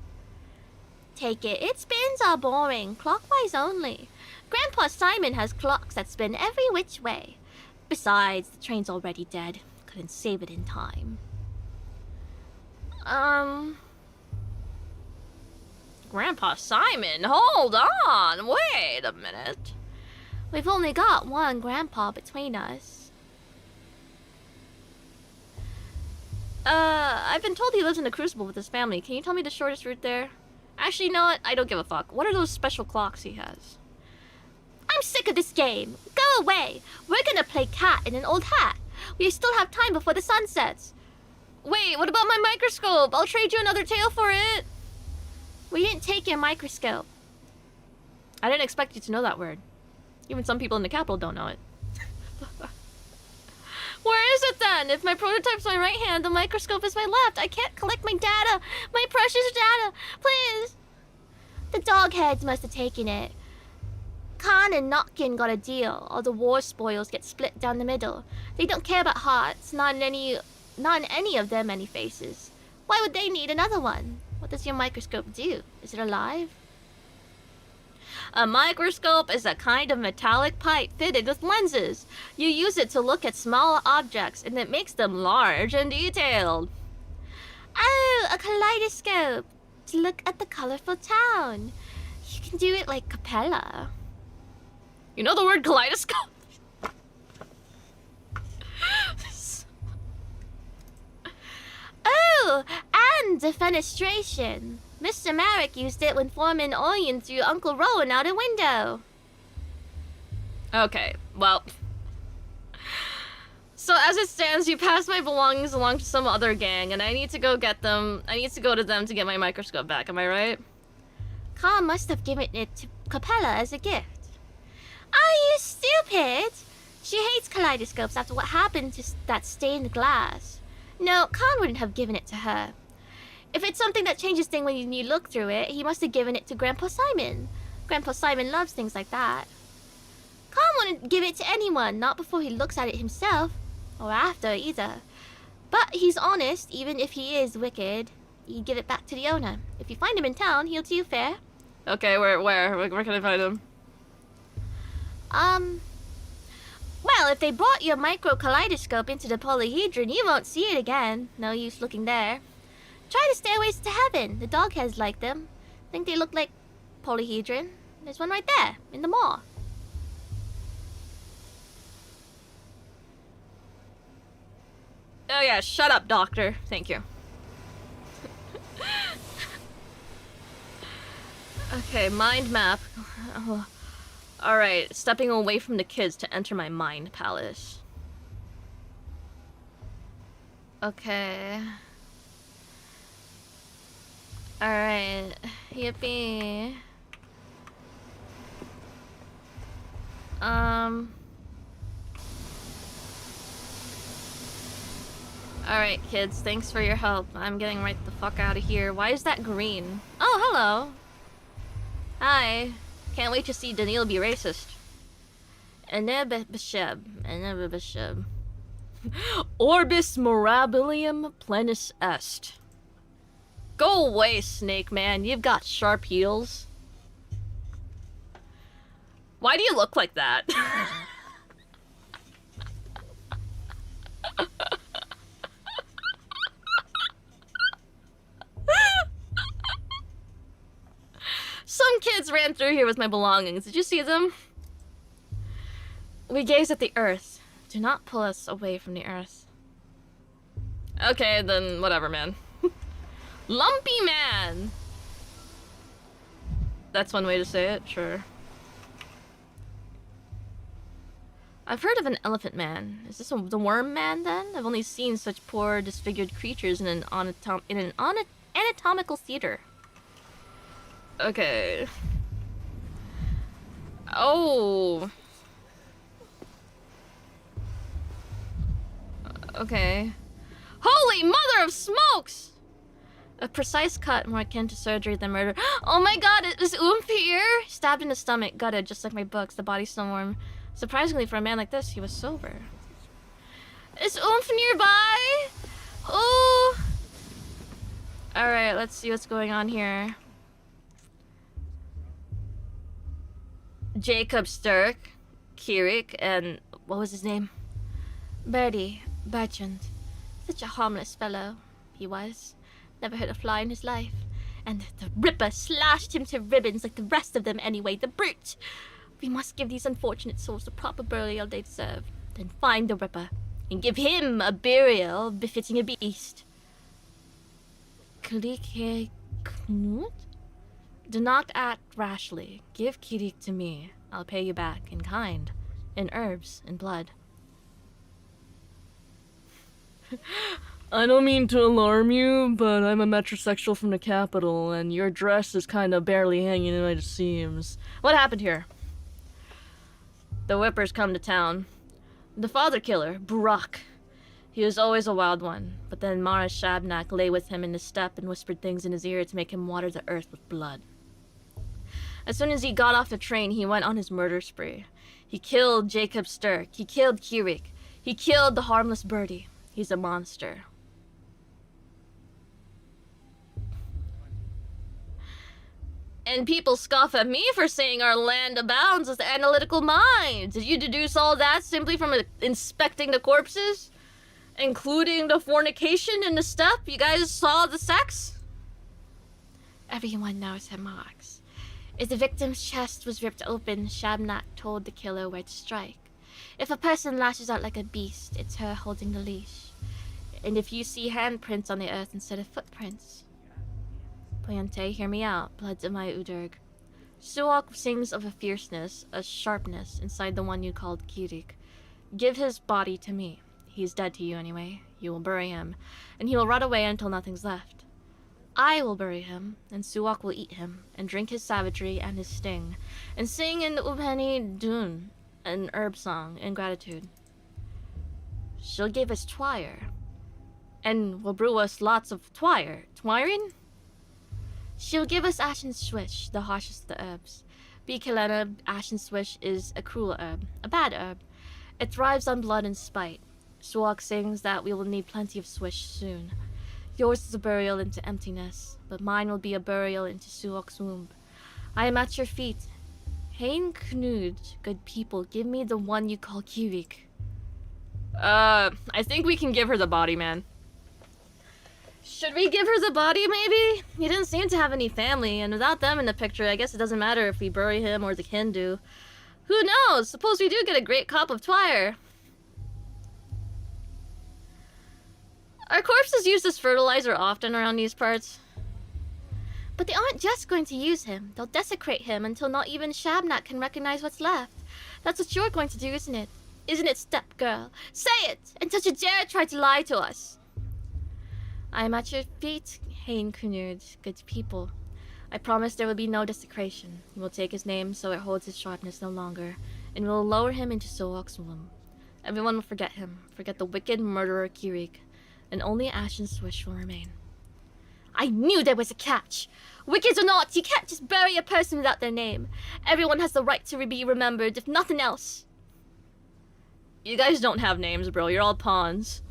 Take it. Its spins are boring. Clockwise only. Grandpa Simon has clocks that spin every which way. Besides, the train's already dead. Couldn't save it in time. Grandpa Simon, hold on. Wait a minute. We've only got one grandpa between us. I've been told he lives in a crucible with his family. Can you tell me the shortest route there? Actually, you know what? I don't give a fuck. What are those special clocks he has? I'm sick of this game. Go away. We're gonna play cat in an old hat. We still have time before the sun sets. Wait, what about my microscope? I'll trade you another tail for it. We didn't take your microscope. I didn't expect you to know that word. Even some people in the capital don't know it. Where is it then? If my prototype's my right hand, the microscope is my left. I can't collect my data. My precious data. Please. The dog heads must have taken it. Khan and Notkin got a deal. All the war spoils get split down the middle. They don't care about hearts, not in any of their many faces. Why would they need another one? What does your microscope do? Is it alive? A microscope is a kind of metallic pipe fitted with lenses. You use it to look at small objects, and it makes them large and detailed. Oh, a kaleidoscope! To look at the colorful town. You can do it like Capella. You know the word kaleidoscope? Oh, and defenestration. Mr. Merrick used it when Foreman Orion threw Uncle Rowan out a window. Okay, well. So as it stands, you passed my belongings along to some other gang, and I need to go get them. I need to go to them to get my microscope back, am I right? Khan must have given it to Capella as a gift. Are you stupid? She hates kaleidoscopes after what happened to that stained glass. No, Khan wouldn't have given it to her. If it's something that changes things when you look through it, he must have given it to Grandpa Simon. Grandpa Simon loves things like that. Can't want to give it to anyone, not before he looks at it himself. Or after, either. But he's honest, even if he is wicked. You give it back to the owner. If you find him in town, he'll do you fair. Okay, where can I find him? Well, if they brought your micro kaleidoscope into the polyhedron, you won't see it again. No use looking there. Try the stairways to heaven. The dogheads like them. Think they look like polyhedron. There's one right there, in the mall. Oh yeah, shut up, doctor. Thank you. Okay, mind map. Oh. Alright, stepping away from the kids to enter my mind palace. Okay. Alright. Yippee. Alright, kids, thanks for your help. I'm getting right the fuck out of here. Why is that green? Oh, hello. Hi. Can't wait to see Daniil be racist. Enebisheb. Orbis mirabilium plenus est. Go away, Snake Man. You've got sharp heels. Why do you look like that? Some kids ran through here with my belongings. Did you see them? We gaze at the earth. Do not pull us away from the earth. Okay, then whatever, man. Lumpy man! That's one way to say it, sure. I've heard of an elephant man. Is this the worm man, then? I've only seen such poor, disfigured creatures in an anatomical theater. Okay. Oh. Okay. Holy mother of smokes! A precise cut more akin to surgery than murder. Oh my god, is Oomph here? Stabbed in the stomach, gutted, just like my books. The body's still warm. Surprisingly, for a man like this, he was sober. Is Oomph nearby? Oh! Alright, let's see what's going on here. Jacob Sturck, Kirik, and what was his name? Bertie Bertrand. Such a harmless fellow, he was. Never hurt a fly in his life. And the Ripper slashed him to ribbons like the rest of them anyway, the brute! We must give these unfortunate souls the proper burial they deserve. Then find the Ripper, and give him a burial befitting a beast. Kirik Knut? Do not act rashly. Give Kirik to me. I'll pay you back in kind, in herbs, in blood. I don't mean to alarm you, but I'm a metrosexual from the capital, and your dress is kinda barely hanging in at the seams. What happened here? The Whippers come to town. The father killer, Burak. He was always a wild one, but then Mara Shabnak lay with him in the steppe and whispered things in his ear to make him water the earth with blood. As soon as he got off the train, he went on his murder spree. He killed Jacob Sturck. He killed Kirik. He killed the harmless birdie. He's a monster. And people scoff at me for saying our land abounds with the analytical mind. Did you deduce all that simply from inspecting the corpses? Including the fornication in the steppe? You guys saw the sex? Everyone knows her marks. If the victim's chest was ripped open, Shabnak told the killer where to strike. If a person lashes out like a beast, it's her holding the leash. And if you see handprints on the earth instead of footprints... Poyante, hear me out, bloods of my Udurg. Suok sings of a fierceness, a sharpness, inside the one you called Kirik. Give his body to me. He's dead to you anyway. You will bury him, and he will rot away until nothing's left. I will bury him, and Suok will eat him, and drink his savagery and his sting, and sing in Ubheni Dun, an herb song, in gratitude. She'll give us twire, And will brew us lots of twirin? She'll give us ashen swish, the harshest of the herbs. Be Kelena, ashen swish is a cruel herb, a bad herb. It thrives on blood and spite. Suak sings that we will need plenty of swish soon. Yours is a burial into emptiness, but mine will be a burial into Suok's womb. I am at your feet. Hein Knud, good people, give me the one you call Kirik. I think we can give her the body, man. Should we give her the body, maybe? He didn't seem to have any family, and without them in the picture, I guess it doesn't matter if we bury him or the kin do. Who knows? Suppose we do get a great cup of twire. Are corpses used as fertilizer often around these parts? But they aren't just going to use him. They'll desecrate him until not even Shabnak can recognize what's left. That's what you're going to do, isn't it? Isn't it, step girl? Say it! And don't you dare try to lie to us! I am at your feet, Hein Kunud, good people. I promise there will be no desecration. We will take his name so it holds his sharpness no longer, and we will lower him into Sook's womb. Everyone will forget him, forget the wicked murderer Kirik, and only Ashen Swish will remain. I knew there was a catch! Wicked or not, you can't just bury a person without their name. Everyone has the right to be remembered, if nothing else. You guys don't have names, bro. You're all pawns.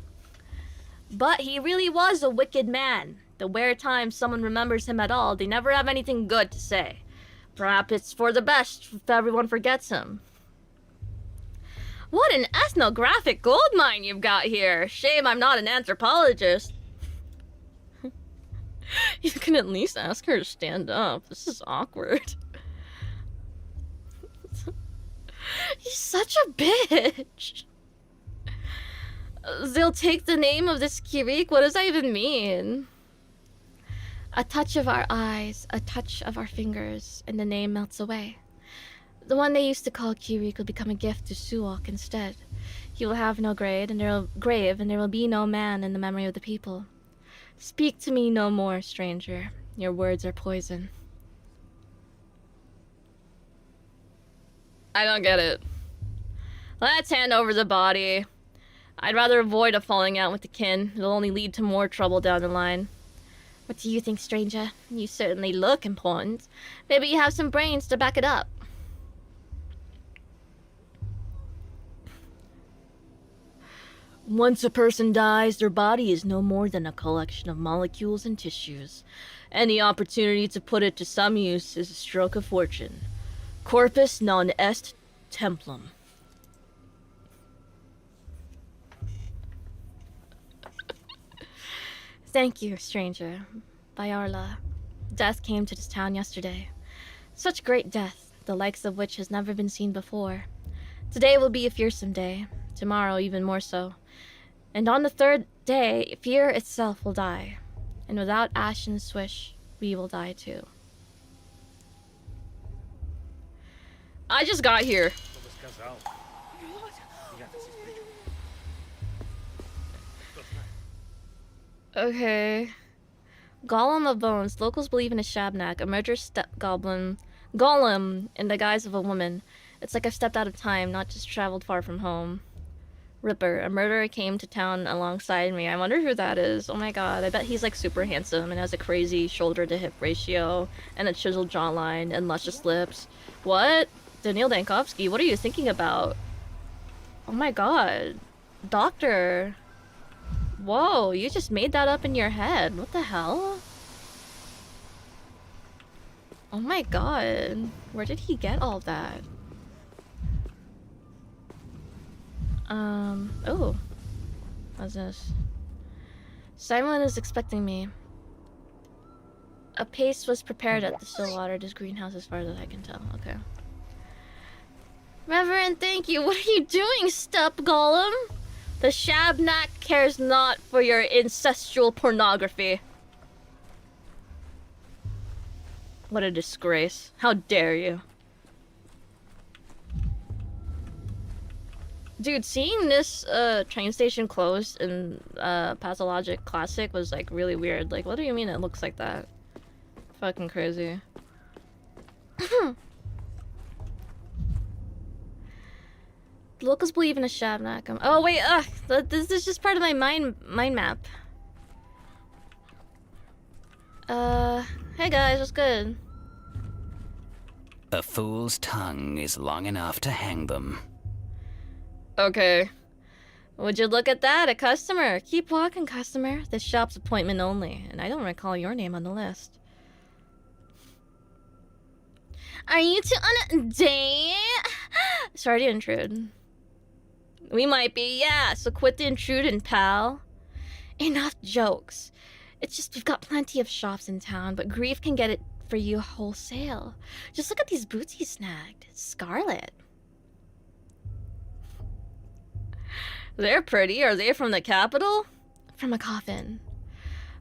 But he really was a wicked man. The rare time someone remembers him at all, they never have anything good to say. Perhaps it's for the best if everyone forgets him. What an ethnographic goldmine you've got here. Shame I'm not an anthropologist. You can at least ask her to stand up. This is awkward. He's such a bitch. They'll take the name of this Kirik? What does that even mean? A touch of our eyes, a touch of our fingers, and the name melts away. The one they used to call Kirik will become a gift to Suok instead. He will have no grave, and there will be no man in the memory of the people. Speak to me no more, stranger. Your words are poison. I don't get it. Let's hand over the body. I'd rather avoid a falling out with the kin. It'll only lead to more trouble down the line. What do you think, stranger? You certainly look important. Maybe you have some brains to back it up. Once a person dies, their body is no more than a collection of molecules and tissues. Any opportunity to put it to some use is a stroke of fortune. Corpus non est templum. Thank you, stranger. By Arla, death came to this town yesterday. Such great death, the likes of which has never been seen before. Today will be a fearsome day, tomorrow even more so. And on the third day, fear itself will die. And without Ashen Swish, we will die too. I just got here. Okay. Golem of Bones. Locals believe in a Shabnak, a murderous step goblin. Golem in the guise of a woman. It's like I've stepped out of time, not just traveled far from home. Ripper. A murderer came to town alongside me. I wonder who that is. Oh my god. I bet he's like super handsome and has a crazy shoulder to hip ratio and a chiseled jawline and luscious lips. What? Daniil Dankovsky, what are you thinking about? Oh my god. Doctor. Whoa, you just made that up in your head. What the hell? Oh my god. Where did he get all that? Oh. What's this? Simon is expecting me. A paste was prepared at the Stillwater's greenhouse as far as I can tell. Okay. Reverend, thank you. What are you doing, Stup Golem? The Shabnak cares not for your incestual pornography. What a disgrace. How dare you. Dude, seeing this train station closed in Pathologic Classic was like really weird. Like, what do you mean it looks like that? Fucking crazy. Locals believe in a Shabnak. Oh wait, this is just part of my mind map. Hey guys, what's good? A fool's tongue is long enough to hang them. Okay. Would you look at that, a customer? Keep walking, customer. This shop's appointment only, and I don't recall your name on the list. Are you two on a date? Sorry to intrude. We might be, yeah, so quit the intruding, pal. Enough jokes. It's just we've got plenty of shops in town, but Grief can get it for you wholesale. Just look at these boots he snagged. Scarlet. They're pretty. Are they from the capital? From a coffin.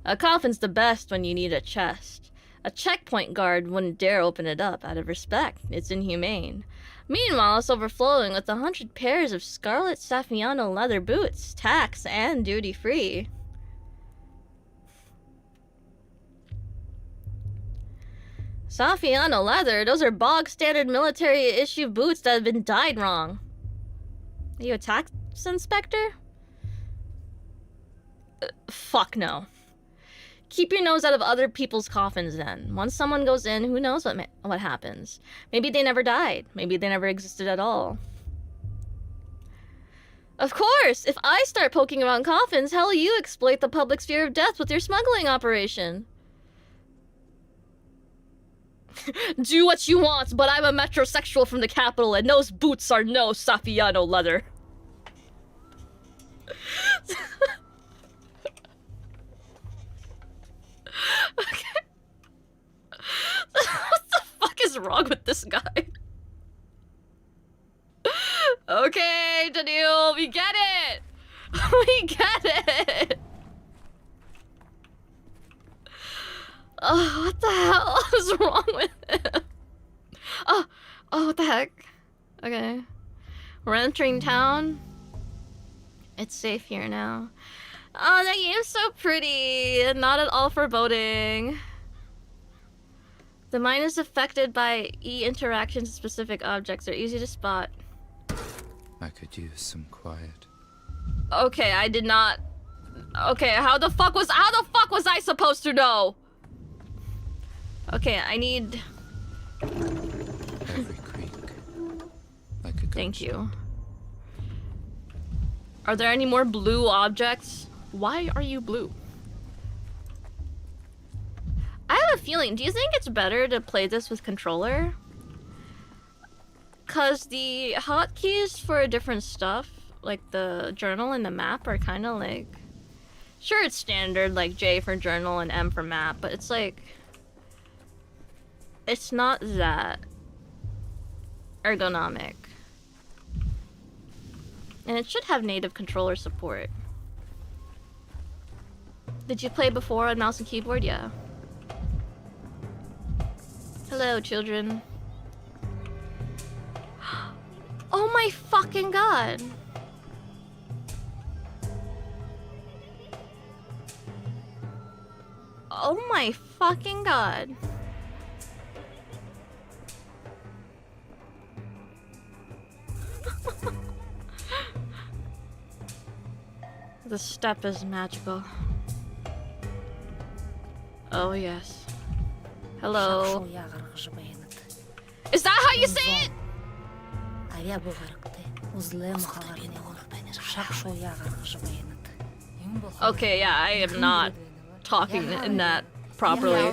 A coffin's the best when you need a chest. A checkpoint guard wouldn't dare open it up out of respect. It's inhumane. Meanwhile, it's overflowing with 100 pairs of scarlet Saffiano leather boots, tax and duty-free. Saffiano leather? Those are bog-standard military-issue boots that have been dyed wrong. Are you a tax inspector? Fuck no. Keep your nose out of other people's coffins then. Once someone goes in, who knows what happens. Maybe they never died. Maybe they never existed at all. Of course! If I start poking around coffins, hell, you exploit the public's fear of death with your smuggling operation. Do what you want, but I'm a metrosexual from the capital, and those boots are no Saffiano leather. Okay. What the fuck is wrong with this guy? Okay, Daniel, we get it! We get it! Oh, what the hell is wrong with him? Oh, what the heck? Okay. We're entering town. It's safe here now. Oh, that game's so pretty. Not at all foreboding. The mind is affected by interactions with specific objects. They're easy to spot. I could use some quiet. Okay, I did not... Okay, how the fuck was I supposed to know? Okay, I need... Every creak. Like a Thank ghost. you. Are there any more blue objects? Why are you blue? I have a feeling, do you think it's better to play this with controller? Cause the hotkeys for different stuff, like the journal and the map, are kind of like... Sure, it's standard, like J for journal and M for map, but it's like... It's not that ergonomic. And it should have native controller support. Did you play before on mouse and keyboard? Yeah. Hello, children. Oh my fucking god! Oh my fucking god. The step is magical. Oh yes. Hello. Is that how you say it? Okay, yeah, I am not talking in that properly.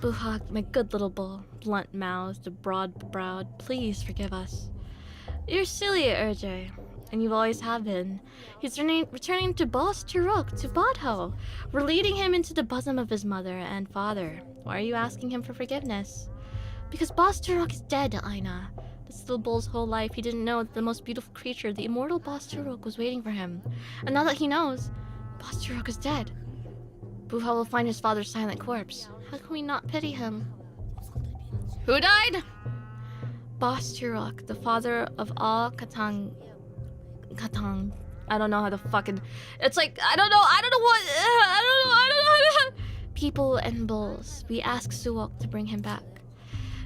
Buhak, my good little bull, blunt-mouthed, broad-browed, please forgive us. You're silly, Urjay, and you always have been. He's returning to Boss Turok, to Bodho. We're leading him into the bosom of his mother and father. Why are you asking him for forgiveness? Because Boss Turok is dead, Aina. This little bull's whole life, he didn't know that the most beautiful creature, the immortal Boss Turok, was waiting for him. And now that he knows, Boss Turok is dead. Buha will find his father's silent corpse. How can we not pity him? Who died? Boss Turok, the father of all Katang. I don't know how to fucking... It's like, I don't know People and bulls. We ask Suok to bring him back.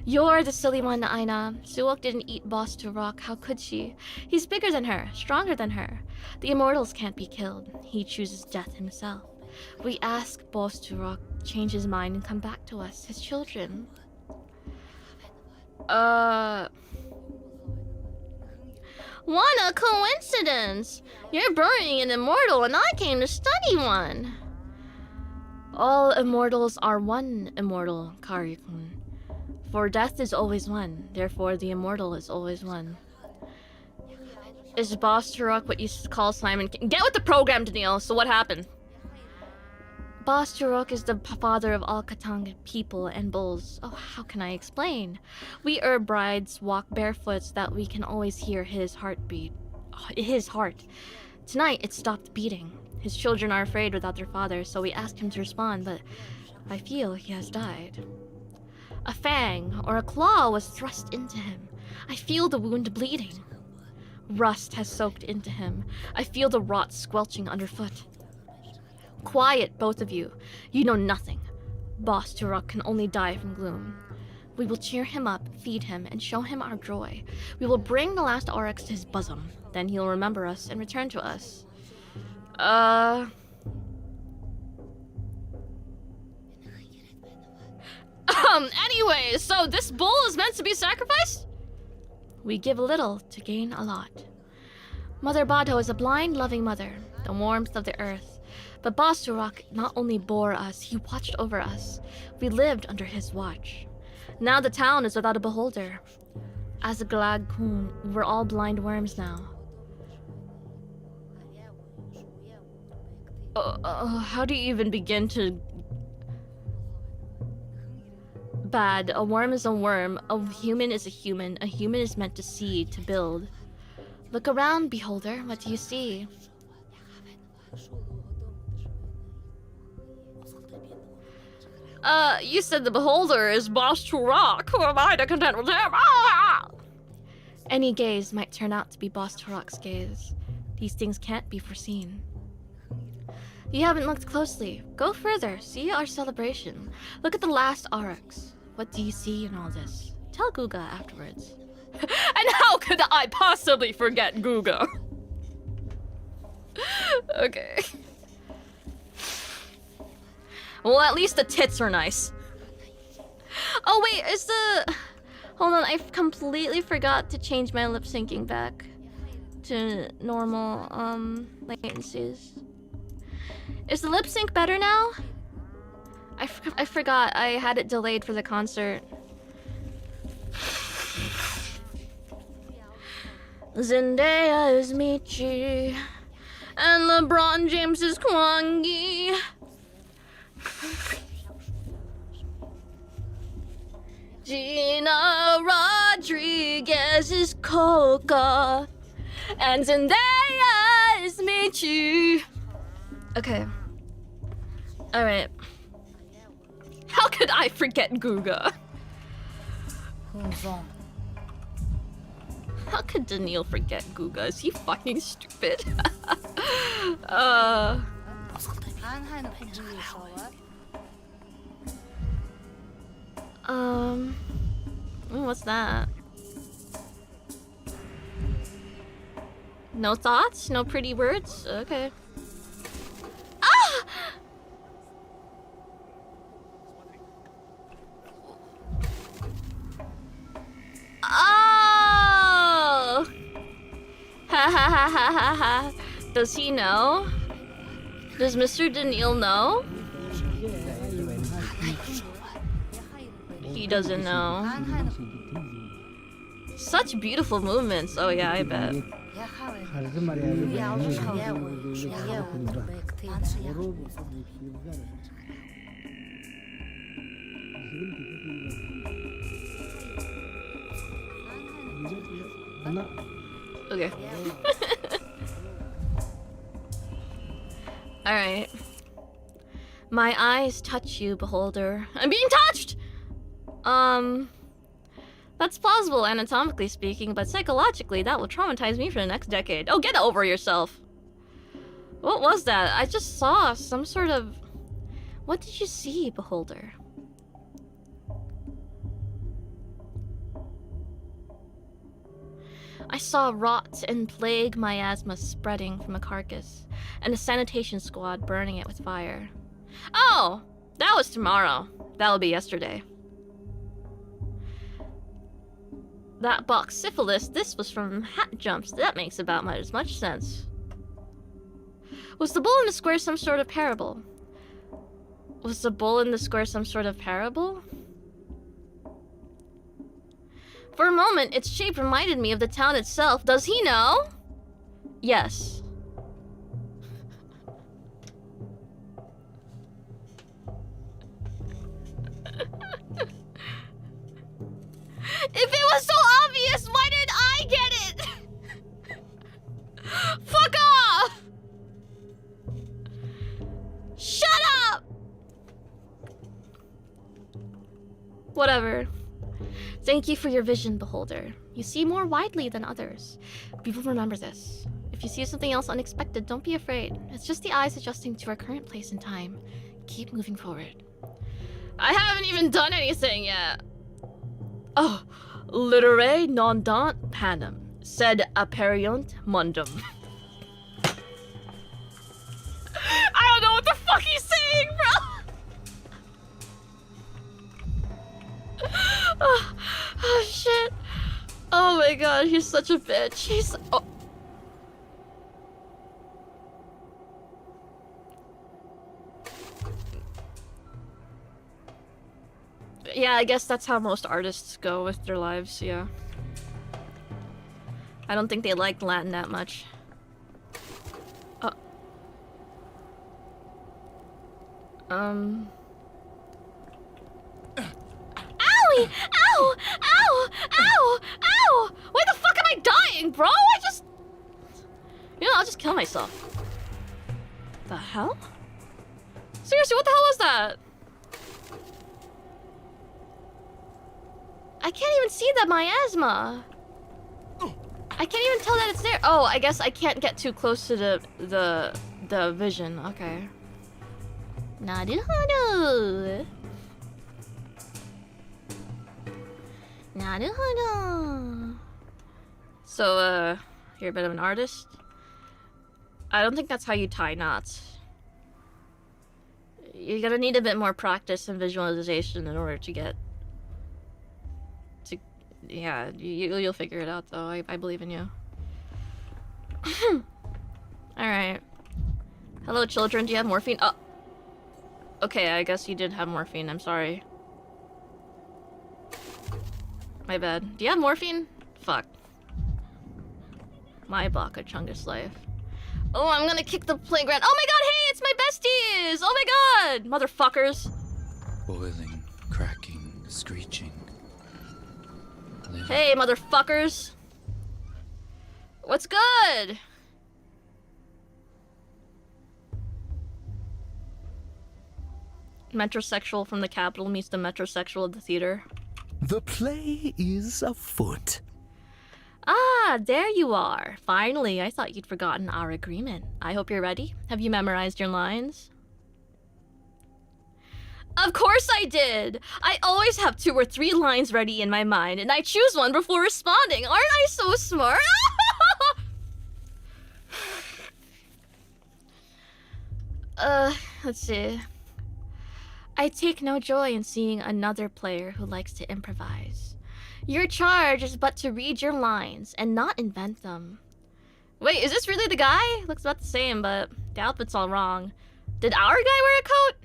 You're the silly one, Aina. Suok didn't eat Boss Turok. How could she? He's bigger than her, stronger than her. The immortals can't be killed. He chooses death himself. We ask Boss to change his mind and come back to us, his children. What a coincidence! You're burying an immortal and I came to study one! All immortals are one immortal, Kari-kun. For death is always one, therefore the immortal is always one. Is Boss Turok what you call Simon King? Get with the program, Daniil! So what happened? Boss Turok is the father of all Katanga people and bulls. Oh, how can I explain? We brides walk barefoot so that we can always hear his heartbeat. His heart. Tonight, it stopped beating. His children are afraid without their father, so we asked him to respond, but I feel he has died. A fang or a claw was thrust into him. I feel the wound bleeding. Rust has soaked into him. I feel the rot squelching underfoot. Quiet, both of you. You know nothing. Boss Turok can only die from gloom. We will cheer him up, feed him, and show him our joy. We will bring the last Oryx to his bosom. Then he'll remember us and return to us. Anyway, so this bull is meant to be sacrificed? We give a little to gain a lot. Mother Bato is a blind, loving mother, the warmth of the earth. But Boss Turok not only bore us, he watched over us. We lived under his watch. Now the town is without a beholder. As a Glad Kun, we're all blind worms now. How do you even begin to... Bad. A worm is a worm. A human is a human. A human is meant to see, to build. Look around, beholder. What do you see? You said the beholder is Boss Turok. Who am I to contend with him? Ah! Any gaze might turn out to be Boss Turok's gaze. These things can't be foreseen. You haven't looked closely. Go further. See our celebration. Look at the last Oryx. What do you see in all this? Tell Guga afterwards. And how could I possibly forget Guga? Okay. Well, at least the tits are nice. Oh wait, is the... Hold on, I completely forgot to change my lip syncing back to normal latencies. Is the lip sync better now? I forgot. I had it delayed for the concert. Zendaya is Michi, and LeBron James is Kwangi. Gina Rodriguez is Coca, and Zendaya is Michi. Okay. Alright. How could I forget Guga? How could Daniil forget Guga? Is he fucking stupid? What's that? No thoughts? No pretty words? Okay. Ah! Oh! Ha ha ha ha ha ha. Does he know? Does Mr. Daniil know? He doesn't know. Such beautiful movements. Oh yeah, I bet. Okay. Alright. My eyes touch you, beholder. I'm being touched! That's plausible anatomically speaking, but psychologically that will traumatize me for the next decade. Oh, get over yourself! What was that? I just saw some sort of... What did you see, beholder? I saw rot and plague miasma spreading from a carcass, and a sanitation squad burning it with fire. Oh, that was tomorrow. That'll be yesterday. That box syphilis, this was from hat jumps. That makes about as much sense. Was the bull in the square some sort of parable? Was the bull in the square some sort of parable? For a moment, its shape reminded me of the town itself. Does he know? Yes. If it was so obvious, why did I get it? Fuck off! Shut up! Whatever. Thank you for your vision, beholder. You see more widely than others. People remember this. If you see something else unexpected, don't be afraid. It's just the eyes adjusting to our current place and time. Keep moving forward. I haven't even done anything yet. Oh, literae non dant panem, sed aperiunt mundum. I don't know what the fuck he's saying, bro. Oh shit. Oh my god, he's such a bitch. He's oh. Yeah, I guess that's how most artists go with their lives, yeah. I don't think they like Latin that much. Owie! Ow! Ow! Ow! Ow! Why the fuck am I dying, bro? You know, I'll just kill myself. The hell? Seriously, what the hell was that? I can't even see the miasma. I can't even tell that it's there. Oh, I guess I can't get too close to the vision. Okay. Naruhodo. Naruhodo. So, you're a bit of an artist? I don't think that's how you tie knots. You're gonna need a bit more practice and visualization in order to get... Yeah, you'll figure it out, though. I believe in you. Alright. Hello, children. Do you have morphine? Oh. Okay, I guess you did have morphine. I'm sorry. My bad. Do you have morphine? Fuck. My Baka Chungus life. Oh, I'm gonna kick the playground. Oh my god, hey, it's my besties! Oh my god! Motherfuckers. Boiling, cracking, screeching. Living. Hey, motherfuckers. What's good? Metrosexual from the capital meets the metrosexual of the theater. The play is afoot. Ah, there you are. Finally, I thought you'd forgotten our agreement. I hope you're ready. Have you memorized your lines? Of course I did! I always have 2 or 3 lines ready in my mind, and I choose one before responding. Aren't I so smart? Let's see. I take no joy in seeing another player who likes to improvise. Your charge is but to read your lines and not invent them. Wait, is this really the guy? Looks about the same, but the outfit's all wrong. Did our guy wear a coat?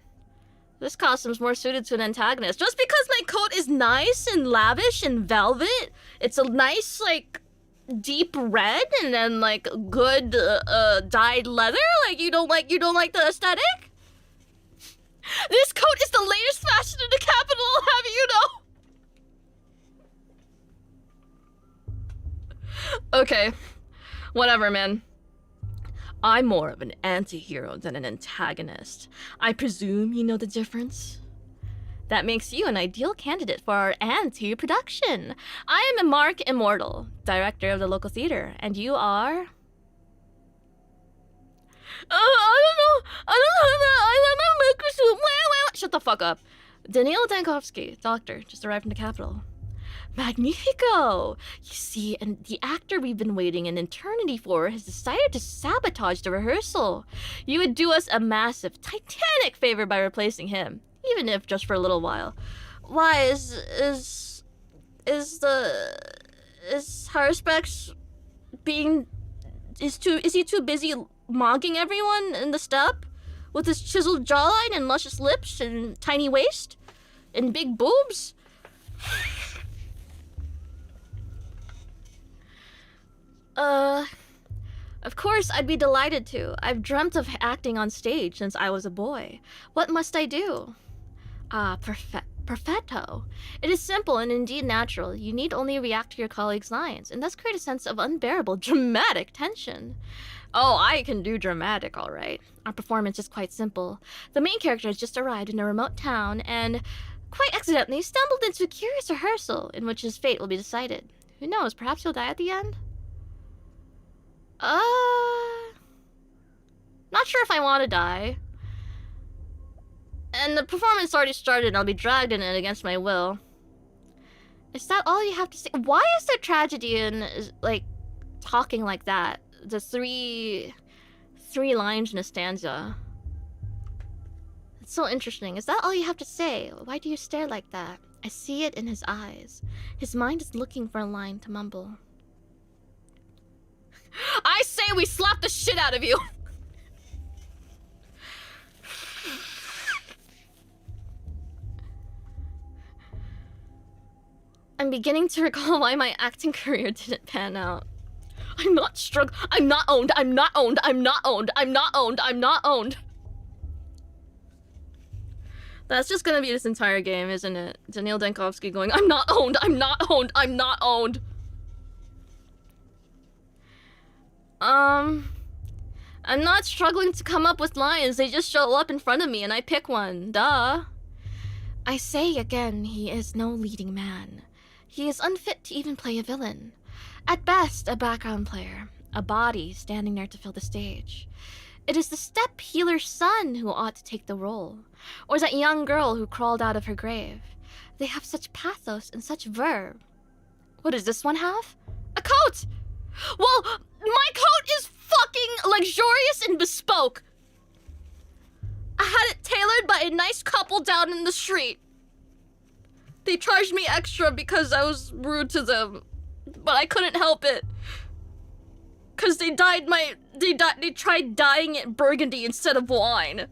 This costume's more suited to an antagonist. Just because my coat is nice and lavish and velvet, it's a nice, like, deep red and then, like, good, dyed leather? Like, you don't like the aesthetic? This coat is the latest fashion in the capital, have you know? Okay. Whatever, man. I'm more of an anti-hero than an antagonist. I presume you know the difference? That makes you an ideal candidate for our anti-production. I am Mark Immortal, director of the local theater, and you are... I don't know that. Shut the fuck up. Daniil Dankovsky, doctor, just arrived from the capital. Magnifico! You see, and the actor we've been waiting an eternity for has decided to sabotage the rehearsal. You would do us a massive, titanic favor by replacing him, even if just for a little while. Why, is Harspex being... Is he too busy mogging everyone in the step? With his chiseled jawline and luscious lips and tiny waist? And big boobs? Of course, I'd be delighted to. I've dreamt of acting on stage since I was a boy. What must I do? Perfetto. It is simple and indeed natural. You need only react to your colleagues' lines, and thus create a sense of unbearable, dramatic tension. Oh, I can do dramatic, all right. Our performance is quite simple. The main character has just arrived in a remote town and, quite accidentally, stumbled into a curious rehearsal in which his fate will be decided. Who knows, perhaps he'll die at the end? Not sure if I want to die. And the performance already started and I'll be dragged in it against my will. Is that all you have to say? Why is there tragedy in, like, talking like that? The three lines in a stanza. It's so interesting. Is that all you have to say? Why do you stare like that? I see it in his eyes. His mind is looking for a line to mumble. I say we slap the shit out of you! I'm beginning to recall why my acting career didn't pan out. I'm not owned, I'm not owned, I'm not owned, I'm not owned, I'm not owned. That's just gonna be this entire game, isn't it? Daniil Dankovsky going, I'm not owned, I'm not owned, I'm not owned. I'm not struggling to come up with lines, they just show up in front of me and I pick one, duh. I say again, he is no leading man. He is unfit to even play a villain. At best, a background player, a body standing there to fill the stage. It is the step healer's son who ought to take the role, or that young girl who crawled out of her grave. They have such pathos and such verve. What does this one have? A coat! Well, my coat is fucking luxurious and bespoke. I had it tailored by a nice couple down in the street. They charged me extra because I was rude to them, but I couldn't help it. Cause they tried dyeing it burgundy instead of wine.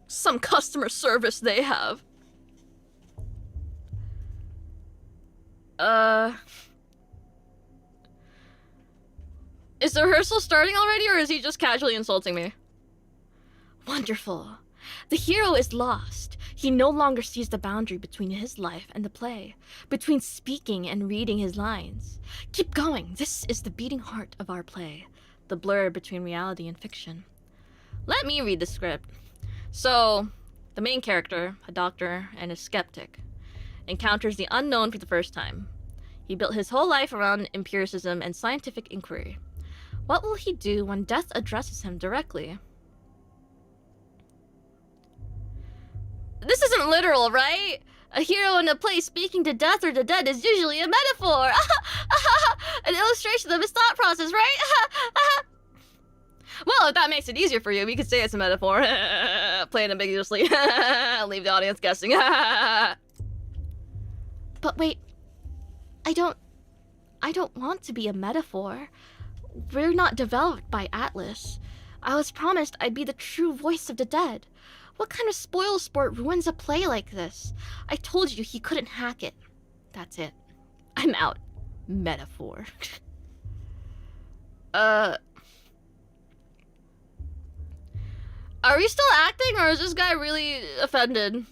Some customer service they have. Is the rehearsal starting already, or is he just casually insulting me? Wonderful. The hero is lost. He no longer sees the boundary between his life and the play, between speaking and reading his lines. Keep going. This is the beating heart of our play, the blur between reality and fiction. Let me read the script. So, the main character, a doctor and a skeptic, encounters the unknown for the first time. He built his whole life around empiricism and scientific inquiry. What will he do when death addresses him directly? This isn't literal, right? A hero in a play speaking to death or the dead is usually a metaphor. An illustration of his thought process, right? Well, if that makes it easier for you, we could say it's a metaphor. Play it ambiguously. Leave the audience guessing. But wait, I don't want to be a metaphor. We're not developed by Atlas. I was promised I'd be the true voice of the dead. What kind of spoil sport ruins a play like this? I told you he couldn't hack it. That's it. I'm out. Metaphor. Are we still acting, or is this guy really offended?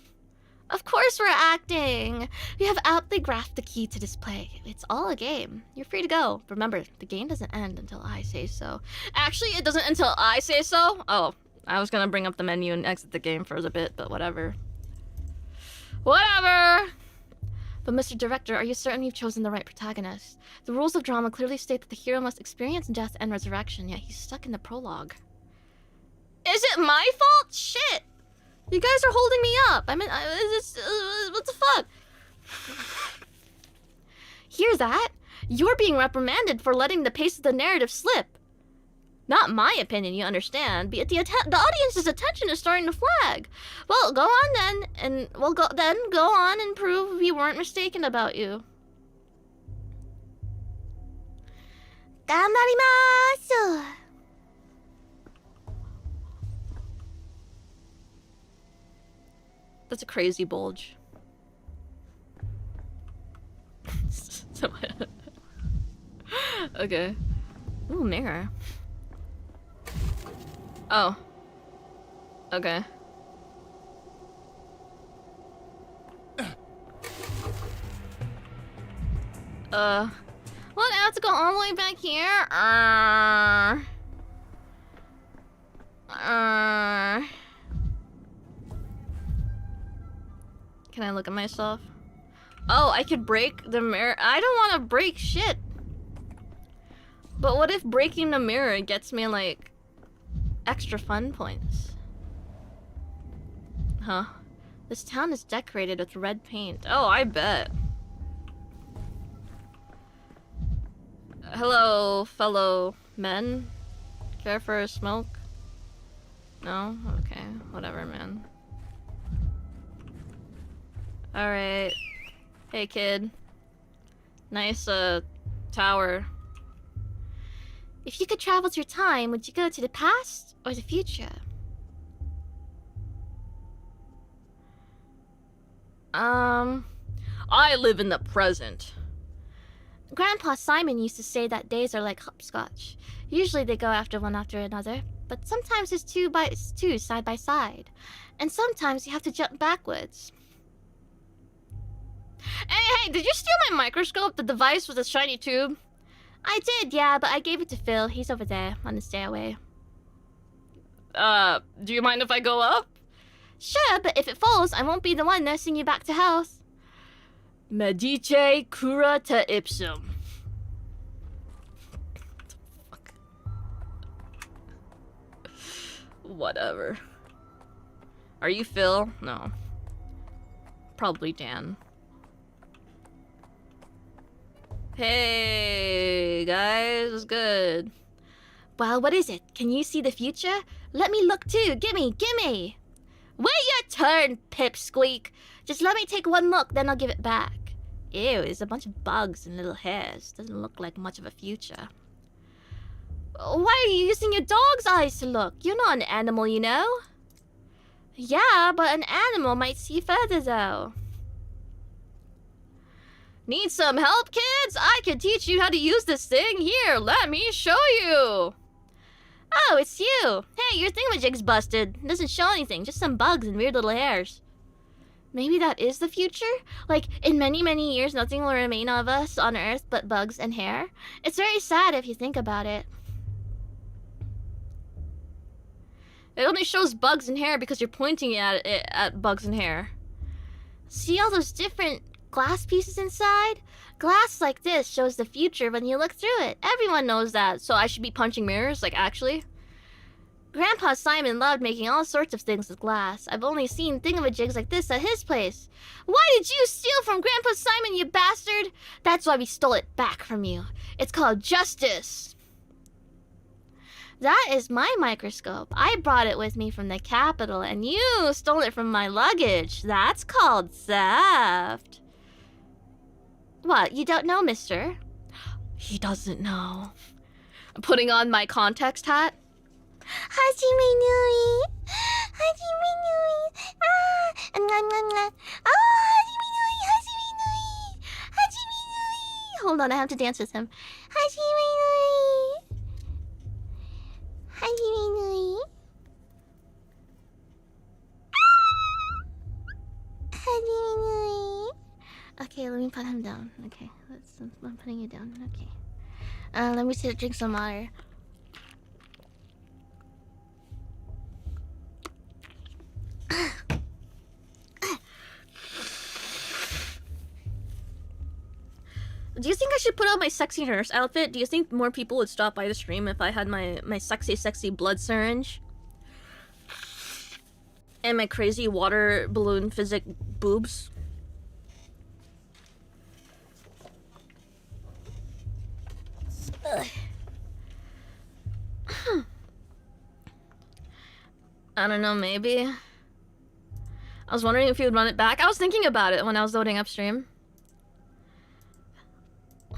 Of course we're acting. We have aptly grasped the key to this play. It's all a game. You're free to go. Remember, the game doesn't end until I say so. Actually, it doesn't until I say so? Oh. I was gonna bring up the menu and exit the game for a bit, but whatever. Whatever! But Mr. Director, are you certain you've chosen the right protagonist? The rules of drama clearly state that the hero must experience death and resurrection, yet he's stuck in the prologue. Is it my fault? Shit! You guys are holding me up. What the fuck? hear that? You're being reprimanded for letting the pace of the narrative slip. Not my opinion, you understand, but the audience's attention is starting to flag. Well, go on then, and go on and prove we weren't mistaken about you. 頑張ります。 That's a crazy bulge. Okay. Ooh, mirror. Oh. Okay. Well, I have to go all the way back here. Can I look at myself? Oh, I could break the mirror. I don't want to break shit. But what if breaking the mirror gets me, like, extra fun points? Huh. This town is decorated with red paint. Oh, I bet. Hello, fellow men. Care for a smoke? No? Okay, whatever, man. Alright. Hey, kid. Nice, tower. If you could travel through time, would you go to the past or the future? I live in the present. Grandpa Simon used to say that days are like hopscotch. Usually they go after one after another, but sometimes there's two side by side. And sometimes you have to jump backwards. Hey, did you steal my microscope? The device with the shiny tube? I did, yeah, but I gave it to Phil. He's over there on the stairway. Do you mind if I go up? Sure, but if it falls, I won't be the one nursing you back to health. Medice cura te ipsum. Fuck. Whatever. Are you Phil? No. Probably Dan. Hey, guys, what's good? Well, what is it? Can you see the future? Let me look too. Gimme, gimme. Wait your turn, pipsqueak. Just let me take one look, then I'll give it back. Ew, there's a bunch of bugs and little hairs. Doesn't look like much of a future. Why are you using your dog's eyes to look? You're not an animal, you know? Yeah, but an animal might see further, though. Need some help, kids? I can teach you how to use this thing. Here, let me show you. Oh, it's you. Hey, your thingamajig's busted. It doesn't show anything, just some bugs and weird little hairs. Maybe that is the future? Like, in many, many years, nothing will remain of us on Earth but bugs and hair? It's very sad if you think about it. It only shows bugs and hair because you're pointing at it at bugs and hair. See all those different glass pieces inside? Glass like this shows the future when you look through it. Everyone knows that. So I should be punching mirrors, like, actually? Grandpa Simon loved making all sorts of things with glass. I've only seen thingamajigs like this at his place. Why did you steal from Grandpa Simon, you bastard? That's why we stole it back from you. It's called justice. That is my microscope. I brought it with me from the capital, and you stole it from my luggage. That's called theft. What, you don't know, mister? He doesn't know. I'm putting on my context hat. Hajime nui. Hajime nui. Ah, hajime nui, hajime nui. Hajime nui. Hold on, I have to dance with him. Hajime nui. Hajime nui. Hajime nui. Okay, let me put him down. Okay, I'm putting you down. Okay. Let me drink some water. Do you think I should put on my sexy nurse outfit? Do you think more people would stop by the stream if I had my sexy blood syringe? And my crazy water balloon physic boobs? I don't know, maybe. I was wondering if you would run it back. I was thinking about it when I was loading upstream.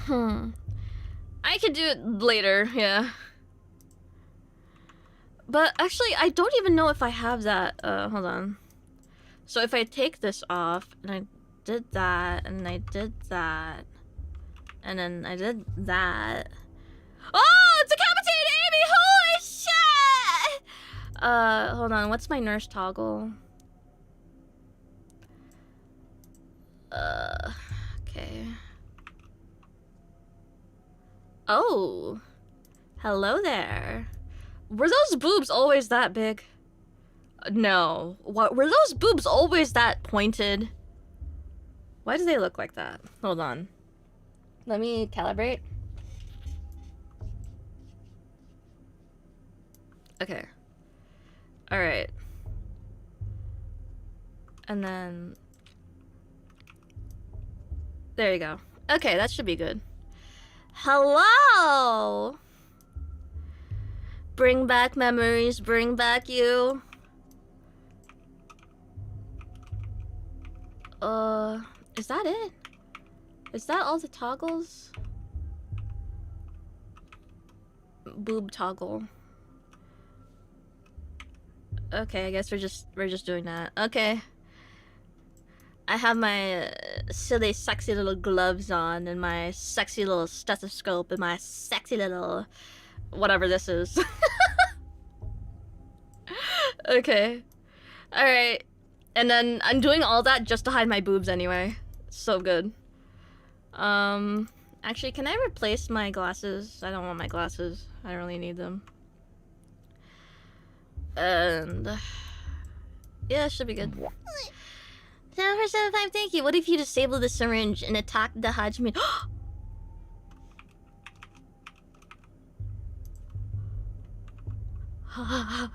I could do it later, yeah. But actually, I don't even know if I have that. Hold on. So if I take this off, and I did that, and I did that, and then I did that. Oh, it's decapitated Amy! Holy shit! Hold on. What's my nurse toggle? Okay. Oh. Hello there. Were those boobs always that big? No. What, were those boobs always that pointed? Why do they look like that? Hold on. Let me calibrate. Okay. Alright. And then... There you go. Okay, that should be good. Hello! Bring back memories, bring back you. Is that it? Is that all the toggles? Boob toggle. Okay, I guess we're just doing that. Okay. I have my silly, sexy little gloves on, and my sexy little stethoscope, and my sexy little whatever this is. Okay. Alright. And then I'm doing all that just to hide my boobs anyway. So good. Actually, can I replace my glasses? I don't want my glasses. I don't really need them. And... yeah, it should be good. 7/75, thank you. What if you disable the syringe and attack the Hajime? Hi.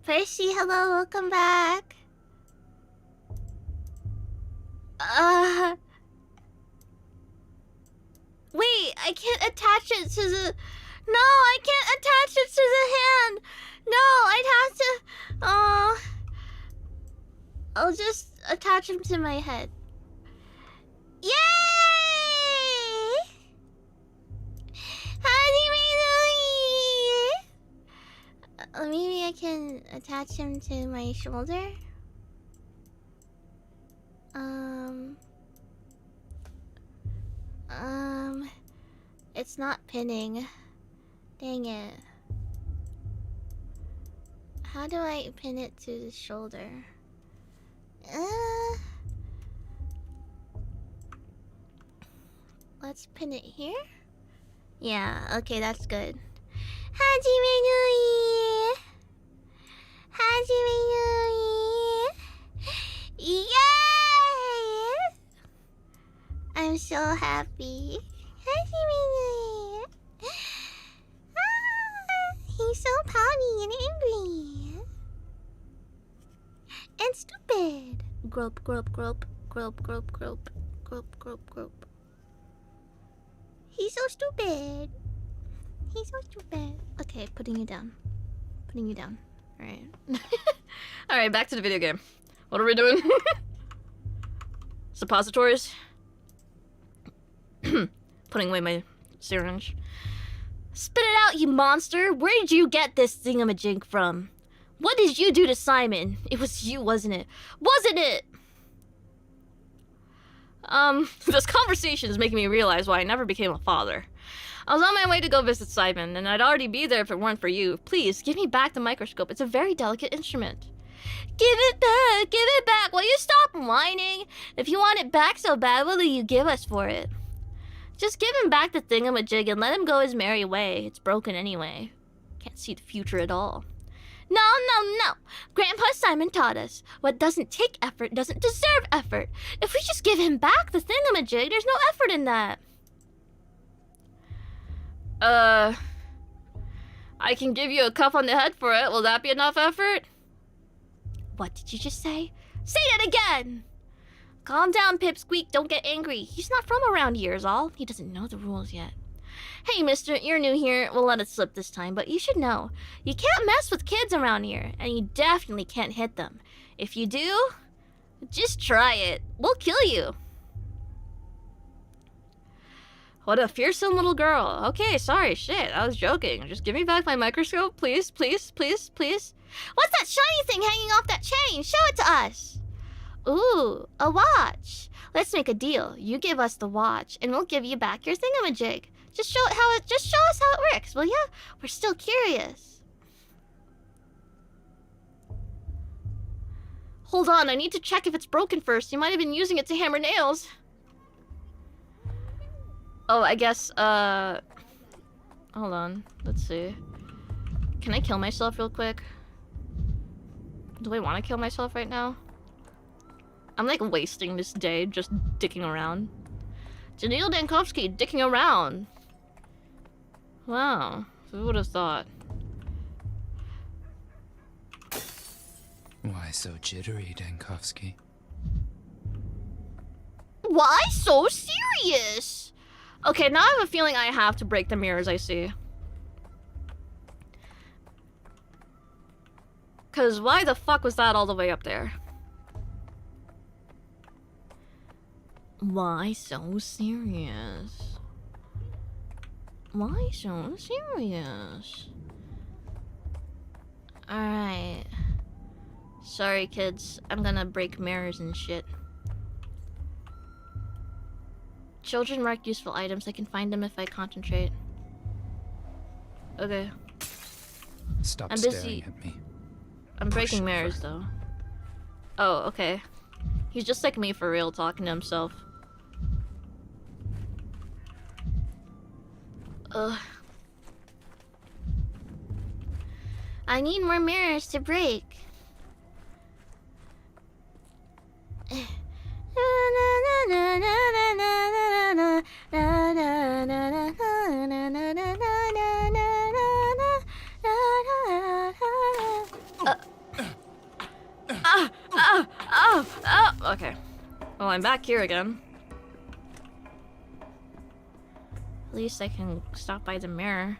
Percy, hello, welcome back. Wait, I can't attach it to the... No, I can't attach it to the hand. No, I'd have to... Oh... I'll just attach him to my head. Yay! Maybe I can attach him to my shoulder. It's not pinning. Dang it. How do I pin it to the shoulder? Let's pin it here. Yeah, okay, that's good. Hajime Nui! Hajime Nui! Yay! I'm so happy. Hajime Nui! He's so pouty and angry. And stupid. Grope, grope, grope, grope, grope, grope, grope, grope, grope. He's so stupid. He's so stupid. Okay, putting you down. Putting you down. Alright. Alright, back to the video game. What are we doing? Suppositories? Putting away my syringe. Spit it out, you monster! Where did you get this thingamajig from? What did you do to Simon? It was you, wasn't it? Wasn't it? This conversation is making me realize why I never became a father. I was on my way to go visit Simon, and I'd already be there if it weren't for you. Please, give me back the microscope. It's a very delicate instrument. Give it back! Give it back! Will you stop whining? If you want it back so bad, what will you give us for it? Just give him back the thingamajig and let him go his merry way. It's broken anyway. Can't see the future at all. No, no, no. Grandpa Simon taught us. What doesn't take effort doesn't deserve effort. If we just give him back the thingamajig, there's no effort in that. I can give you a cuff on the head for it. Will that be enough effort? What did you just say? Say that again! Calm down, Pipsqueak. Don't get angry. He's not from around here is all. He doesn't know the rules yet. Hey, mister, you're new here. We'll let it slip this time, but you should know. You can't mess with kids around here, and you definitely can't hit them. If you do, just try it. We'll kill you. What a fearsome little girl. Okay, sorry, shit. I was joking. Just give me back my microscope, please, please, please, please. What's that shiny thing hanging off that chain? Show it to us. Ooh, a watch. Let's make a deal. You give us the watch, and we'll give you back your thingamajig. Just show us how it works, will ya? We're still curious. Hold on, I need to check if it's broken first. You might have been using it to hammer nails. Oh, I guess, hold on. Let's see. Can I kill myself real quick? Do I want to kill myself right now? I'm like wasting this day just dicking around. Janil Dankovsky dicking around. Wow, who would have thought? Why so jittery, Dankovsky? Why so serious? Okay, now I have a feeling I have to break the mirrors I see. Cause why the fuck was that all the way up there? Why so serious? Why so serious? Alright. Sorry, kids. I'm gonna break mirrors and shit. Children mark useful items. I can find them if I concentrate. Okay. Stop I'm staring busy. at me. I'm breaking Push mirrors, though. Oh, okay. He's just like me for real, talking to himself. Ugh. I need more mirrors to break. Okay. Well, I'm back here again. At least I can stop by the mirror.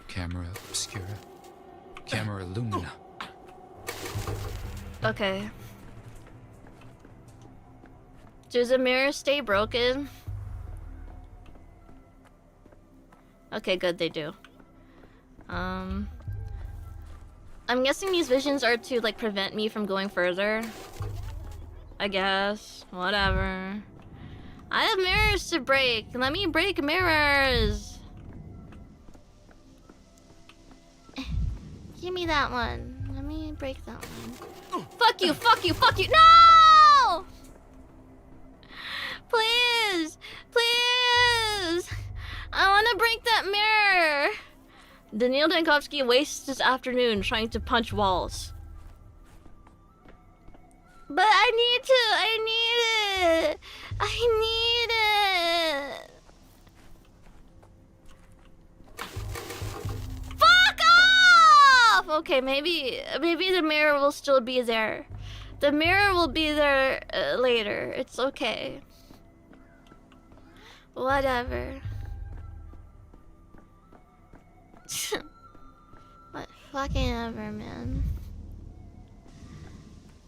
Camera obscura. Camera lumina. Okay. Does the mirror stay broken? Okay, good, they do. I'm guessing these visions are to, like, prevent me from going further. I guess. Whatever. I have mirrors to break. Let me break mirrors. Give me that one. Let me break that one. Fuck you, fuck you, fuck you. No! Please! Please! I want to break that mirror! Daniil Dankovsky wastes his afternoon trying to punch walls. But I need it! I need it! Fuck off! Okay, maybe the mirror will still be there. The mirror will be there later. It's okay. Whatever. What fucking ever, man.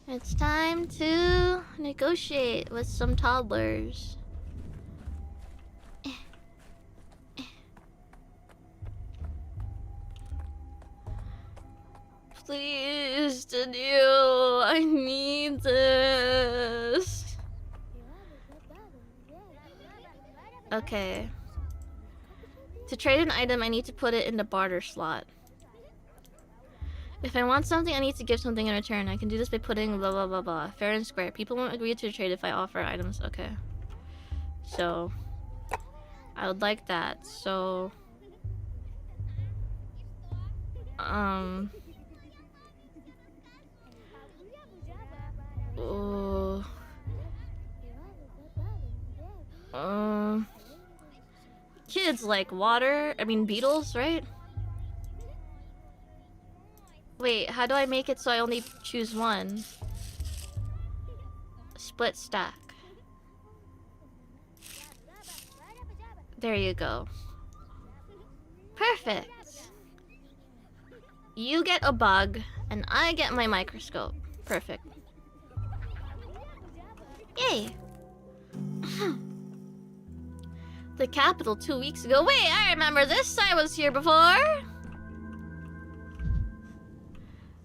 It's time to negotiate with some toddlers. Please, Daniel, I need this. Okay. To trade an item, I need to put it in the barter slot. If I want something, I need to give something in return. I can do this by putting blah blah blah blah. Fair and square. People won't agree to trade if I offer items. Okay. So, I would like that. So, ooh. kids like beetles, right? Wait, how do I make it so I only choose one? Split stack. There you go. Perfect. You get a bug, and I get my microscope. Perfect. Yay! The capital 2 weeks ago. Wait, I remember this. I was here before.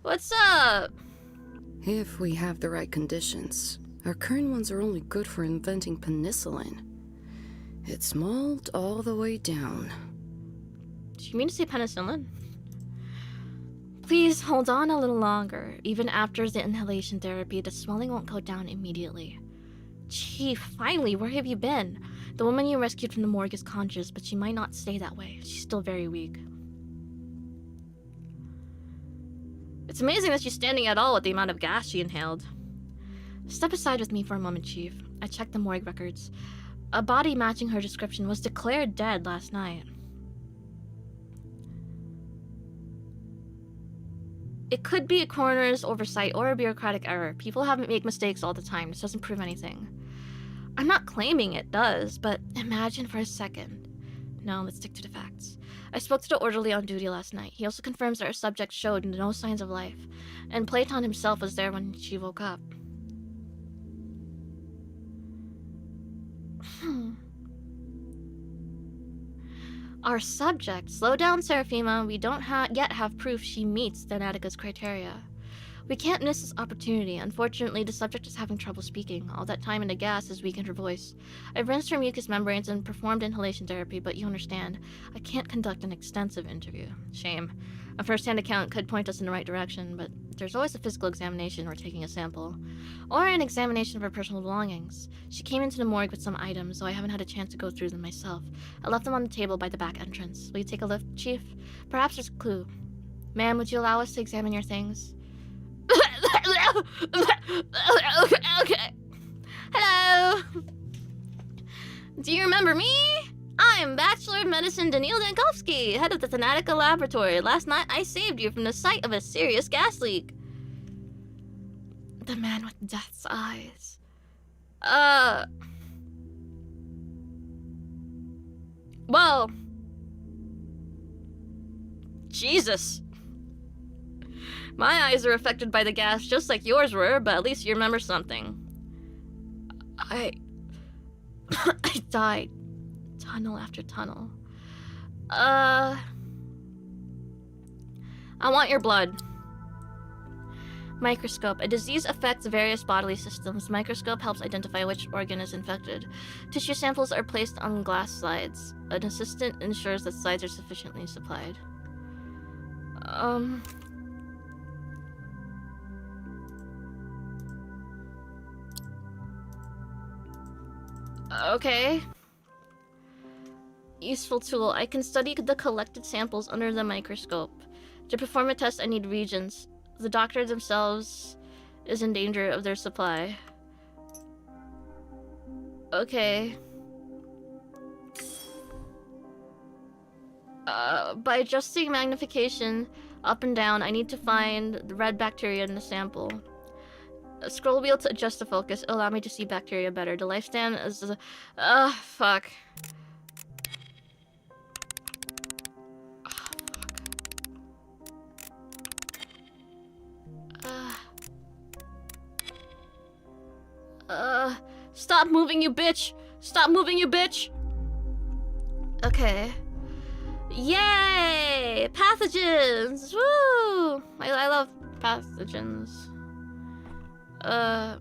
What's up? If we have the right conditions. Our current ones are only good for inventing penicillin. It's mold all the way down. Do you mean to say penicillin? Please hold on a little longer. Even after the inhalation therapy, the swelling won't go down immediately. Chief, finally, where have you been? The woman you rescued from the morgue is conscious, but she might not stay that way. She's still very weak. It's amazing that she's standing at all with the amount of gas she inhaled. Step aside with me for a moment, Chief. I checked the morgue records. A body matching her description was declared dead last night. It could be a coroner's oversight or a bureaucratic error. People haven't make mistakes all the time. This doesn't prove anything. I'm not claiming it does, but imagine for a second. No, let's stick to the facts. I spoke to the orderly on duty last night. He also confirms that our subject showed no signs of life, and Platon himself was there when she woke up. Our subject. Slow down, Seraphima. We don't yet have proof she meets Thanatica's criteria. We can't miss this opportunity. Unfortunately, the subject is having trouble speaking. All that time in the gas has weakened her voice. I've rinsed her mucous membranes and performed inhalation therapy, but you understand, I can't conduct an extensive interview. Shame. A first-hand account could point us in the right direction, but there's always a physical examination or taking a sample. Or an examination of her personal belongings. She came into the morgue with some items, so I haven't had a chance to go through them myself. I left them on the table by the back entrance. Will you take a look, Chief? Perhaps there's a clue. Ma'am, would you allow us to examine your things? Okay. Hello. Do you remember me? I'm Bachelor of Medicine Daniil Dankovsky, head of the Thanatica Laboratory. Last night, I saved you from the sight of a serious gas leak. The man with death's eyes. Well. Jesus. My eyes are affected by the gas just like yours were, but at least you remember something. I died. Tunnel after tunnel. I want your blood. Microscope. A disease affects various bodily systems. Microscope helps identify which organ is infected. Tissue samples are placed on glass slides. An assistant ensures that slides are sufficiently supplied. Okay. Useful tool. I can study the collected samples under the microscope. To perform a test, I need reagents. The doctor themselves is in danger of their supply. Okay. By adjusting magnification up and down, I need to find the red bacteria in the sample. Scroll wheel to adjust the focus. Allow me to see bacteria better. The lifespan is... fuck. Stop moving, you bitch! Stop moving, you bitch! Okay. Yay! Pathogens! Woo! I love pathogens. I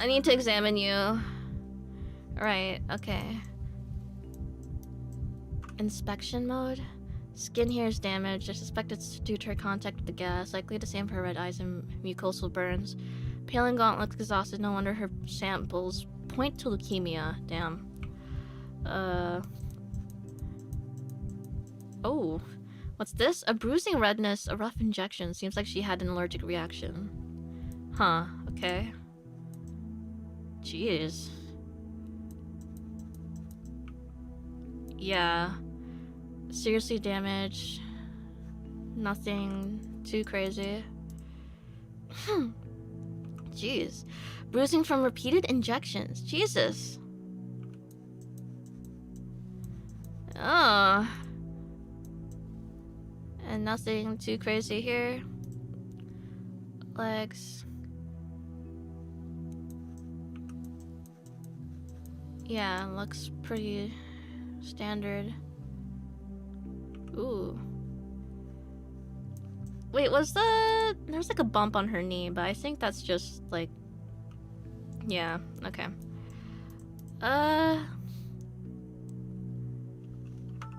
need to examine you. Right, okay. Inspection mode? Skin here is damaged. I suspect it's due to her contact with the gas, likely the same for her red eyes and mucosal burns. Pale and gaunt, looks exhausted. No wonder her samples point to leukemia. Damn. Oh. What's this? A bruising redness, a rough injection. Seems like she had an allergic reaction. Huh, okay. Jeez. Yeah. Seriously damaged. Nothing too crazy. Jeez. Bruising from repeated injections. Jesus. Oh. And nothing too crazy here. Legs. Yeah, looks pretty standard. Ooh. Wait, there's like a bump on her knee, but I think that's just like, yeah, okay.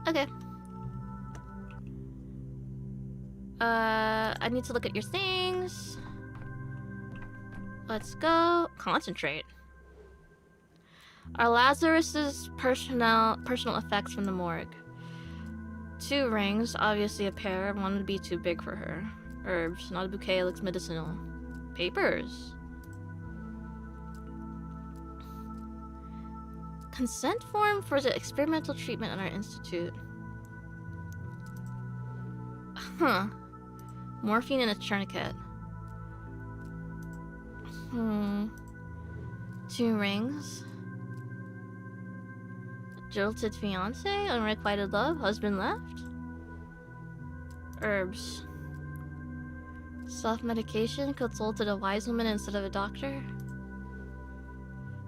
Okay. I need to look at your things. Let's go. Concentrate. Are Lazarus's personal effects from the morgue? 2 rings, obviously a pair. 1 would be too big for her. Herbs, not a bouquet, looks medicinal. Papers. Consent form for the experimental treatment at our institute. Huh. Morphine and a tourniquet. 2 rings. Jilted fiance, unrequited love, husband left. Herbs. Self-medication, consulted a wise woman instead of a doctor.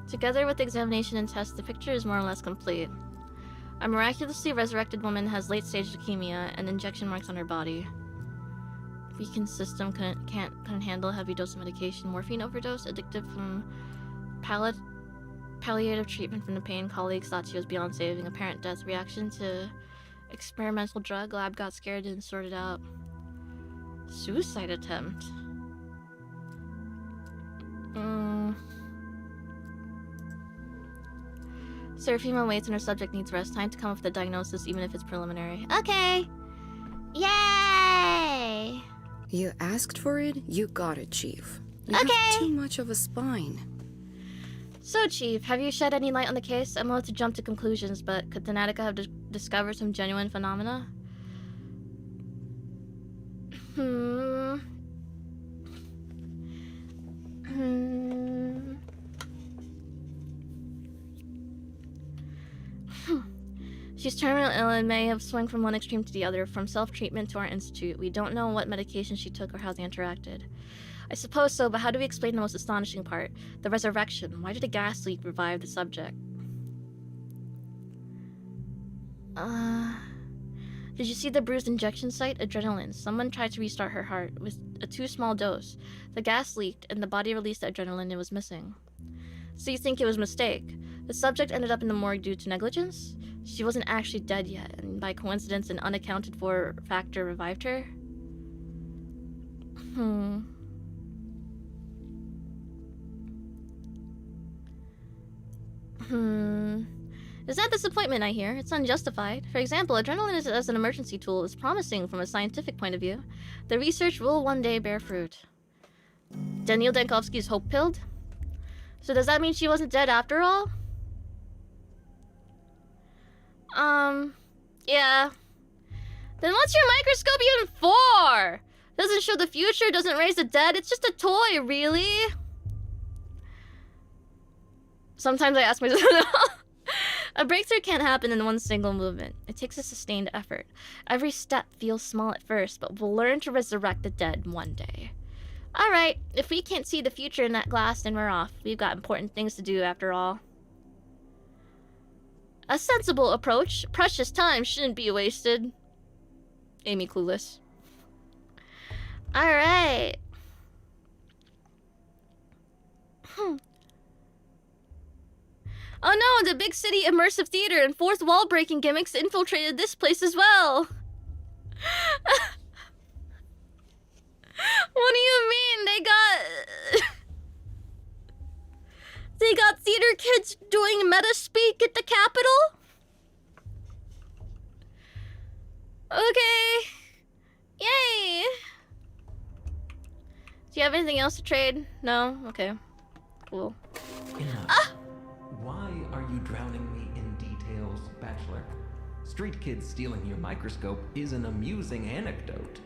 Together with the examination and test, the picture is more or less complete. A miraculously resurrected woman has late-stage leukemia and injection marks on her body. Weakened system couldn't handle heavy dose of medication. Morphine overdose, addictive from palliative treatment from the pain. Colleagues thought she was beyond saving. Apparent death reaction to experimental drug. Lab got scared and sorted out. Suicide attempt. Seraphima waits and her subject needs rest. Time to come up with a diagnosis, even if it's preliminary. Okay! Yay! You asked for it, you got it, Chief. You Okay. have too much of a spine. So, Chief, have you shed any light on the case? I'm about to jump to conclusions, but could Thanatica have discovered some genuine phenomena? She's terminally ill and may have swung from one extreme to the other, from self-treatment to our institute. We don't know what medication she took or how they interacted. I suppose so, but how do we explain the most astonishing part? The resurrection. Why did a gas leak revive the subject? Did you see the bruised injection site? Adrenaline. Someone tried to restart her heart with a too small dose. The gas leaked, and the body released the adrenaline it was missing. So you think it was a mistake? The subject ended up in the morgue due to negligence? She wasn't actually dead yet, and by coincidence an unaccounted for factor revived her? Is that disappointment I hear? It's unjustified. For example, adrenaline as an emergency tool is promising from a scientific point of view. The research will one day bear fruit. Daniil Dankovsky's hope-pilled? So does that mean she wasn't dead after all? Yeah. Then what's your microscope even for? Doesn't show the future, doesn't raise the dead, it's just a toy, really? Sometimes I ask myself, a breakthrough can't happen in one single movement. It takes a sustained effort. Every step feels small at first, but we'll learn to resurrect the dead one day. Alright, if we can't see the future in that glass, then we're off. We've got important things to do after all. A sensible approach. Precious time shouldn't be wasted. Amy clueless. Alright. Oh no, the big city immersive theater and fourth wall breaking gimmicks infiltrated this place as well. What do you mean? They got theater kids doing meta speak at the Capitol? Okay. Yay. Do you have anything else to trade? No? Okay. Cool. Enough. Why are you drowning me in details, Bachelor? Street kids stealing your microscope is an amusing anecdote,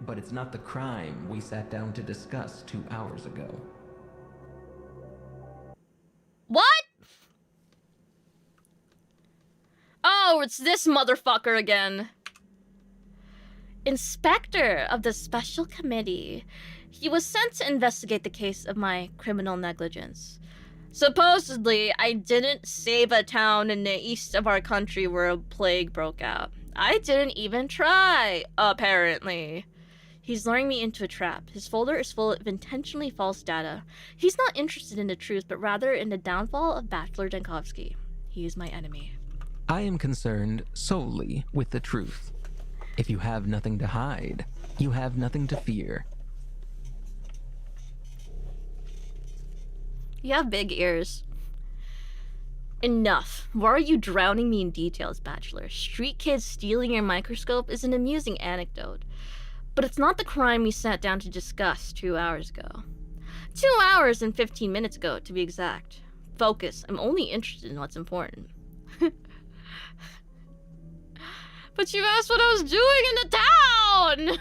but it's not the crime we sat down to discuss 2 hours ago. What? Oh, it's this motherfucker again. Inspector of the Special Committee. He was sent to investigate the case of my criminal negligence. Supposedly, I didn't save a town in the east of our country where a plague broke out. I didn't even try, apparently. He's luring me into a trap. His folder is full of intentionally false data. He's not interested in the truth, but rather in the downfall of Bachelor Denkovsky. He is my enemy. I am concerned solely with the truth. If you have nothing to hide, you have nothing to fear. You have big ears. Enough. Why are you drowning me in details, Bachelor? Street kids stealing your microscope is an amusing anecdote. But it's not the crime we sat down to discuss 2 hours ago. 2 hours and 15 minutes ago, to be exact. Focus. I'm only interested in what's important. But you asked what I was doing in the town!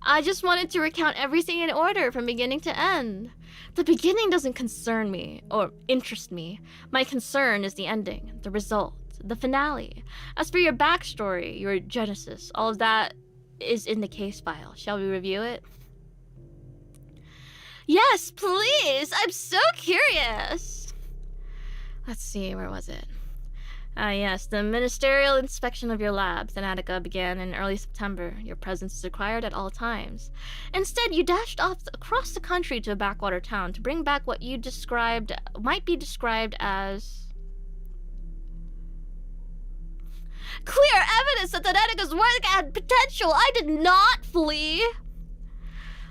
I just wanted to recount everything in order from beginning to end. The beginning doesn't concern me, or interest me. My concern is the ending, the result, the finale. As for your backstory, your genesis, all of that is in the case file. Shall we review it? Yes, please! I'm so curious! Let's see, where was it? Yes, the ministerial inspection of your labs in Attica began in early September. Your presence is required at all times. Instead, you dashed off across the country to a backwater town to bring back what you might be described as clear evidence that Attica's work had potential. I did not flee.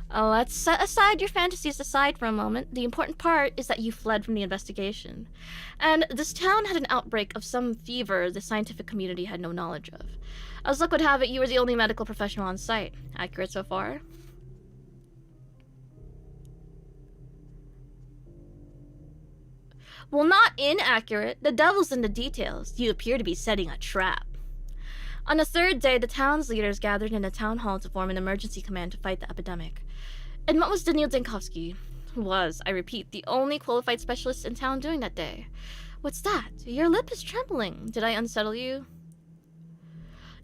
Let's set aside your fantasies aside for a moment. The important part is that you fled from the investigation. And this town had an outbreak of some fever the scientific community had no knowledge of. As luck would have it, you were the only medical professional on site. Accurate so far? Well, not inaccurate. The devil's in the details. You appear to be setting a trap. On the third day, the town's leaders gathered in a town hall to form an emergency command to fight the epidemic. And what was Daniil Denkovsky? Was, I repeat, the only qualified specialist in town doing that day. What's that? Your lip is trembling. Did I unsettle you?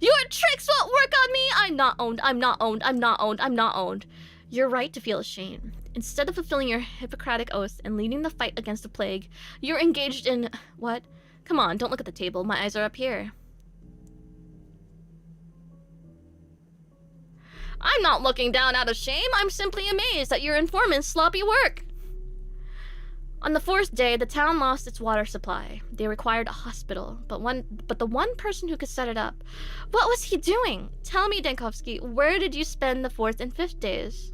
Your tricks won't work on me! I'm not owned, I'm not owned, I'm not owned, I'm not owned. You're right to feel ashamed. Instead of fulfilling your Hippocratic oath and leading the fight against the plague, you're engaged in... What? Come on, don't look at the table. My eyes are up here. I'm not looking down out of shame. I'm simply amazed at your informant's sloppy work. On the fourth day, the town lost its water supply. They required a hospital, but the one person who could set it up. What was he doing? Tell me, Denkovsky, where did you spend the fourth and fifth days?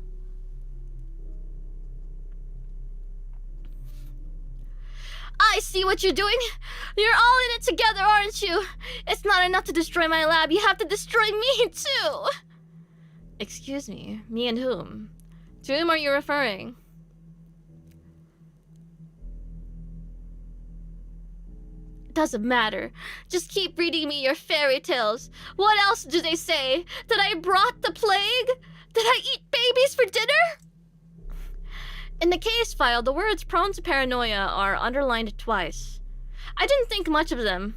I see what you're doing. You're all in it together, aren't you? It's not enough to destroy my lab. You have to destroy me, too. Excuse me, me and whom? To whom are you referring? Doesn't matter. Just keep reading me your fairy tales. What else do they say? That I brought the plague? Did I eat babies for dinner? In the case file, the words prone to paranoia are underlined twice. I didn't think much of them,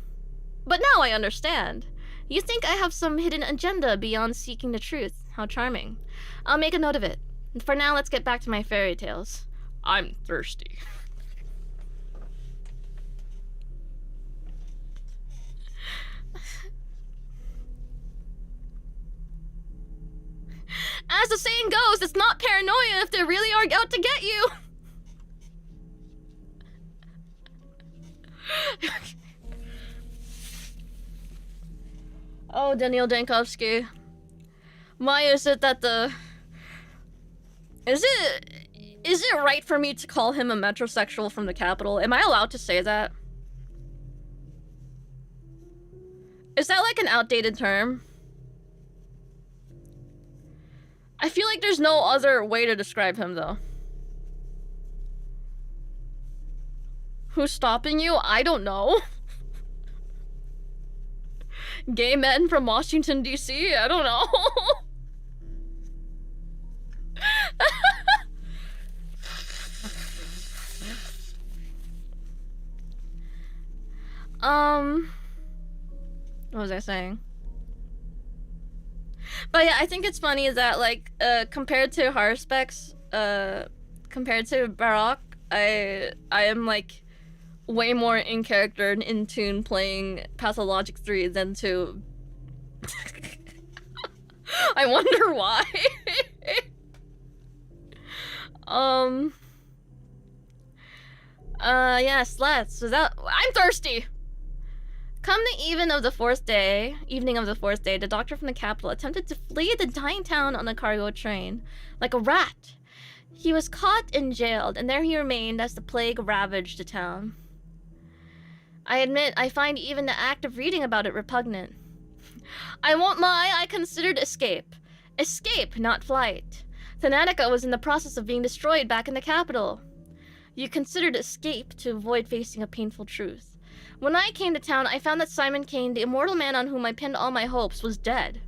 but now I understand. You think I have some hidden agenda beyond seeking the truth. How charming. I'll make a note of it. For now, let's get back to my fairy tales. I'm thirsty. As the saying goes, it's not paranoia if they really are out to get you. Oh, Daniil Denkovsky. Why is it that Is it right for me to call him a metrosexual from the capital? Am I allowed to say that? Is that like an outdated term? I feel like there's no other way to describe him, though. Who's stopping you? I don't know. Gay men from Washington, D.C.? I don't know. What was I saying? But yeah, I think it's funny that, like, compared to horror specs, compared to Baroque, I am, like, way more in character and in tune playing Pathologic 3 than to... I wonder why. Yes, let's. I'm thirsty! Come the evening of the fourth day, the doctor from the capital attempted to flee the dying town on a cargo train. Like a rat. He was caught and jailed, and there he remained as the plague ravaged the town. I admit, I find even the act of reading about it repugnant. I won't lie, I considered escape. Escape, not flight. Thanatica was in the process of being destroyed back in the capital. You considered escape to avoid facing a painful truth. When I came to town, I found that Simon Kane, the immortal man on whom I pinned all my hopes, was dead.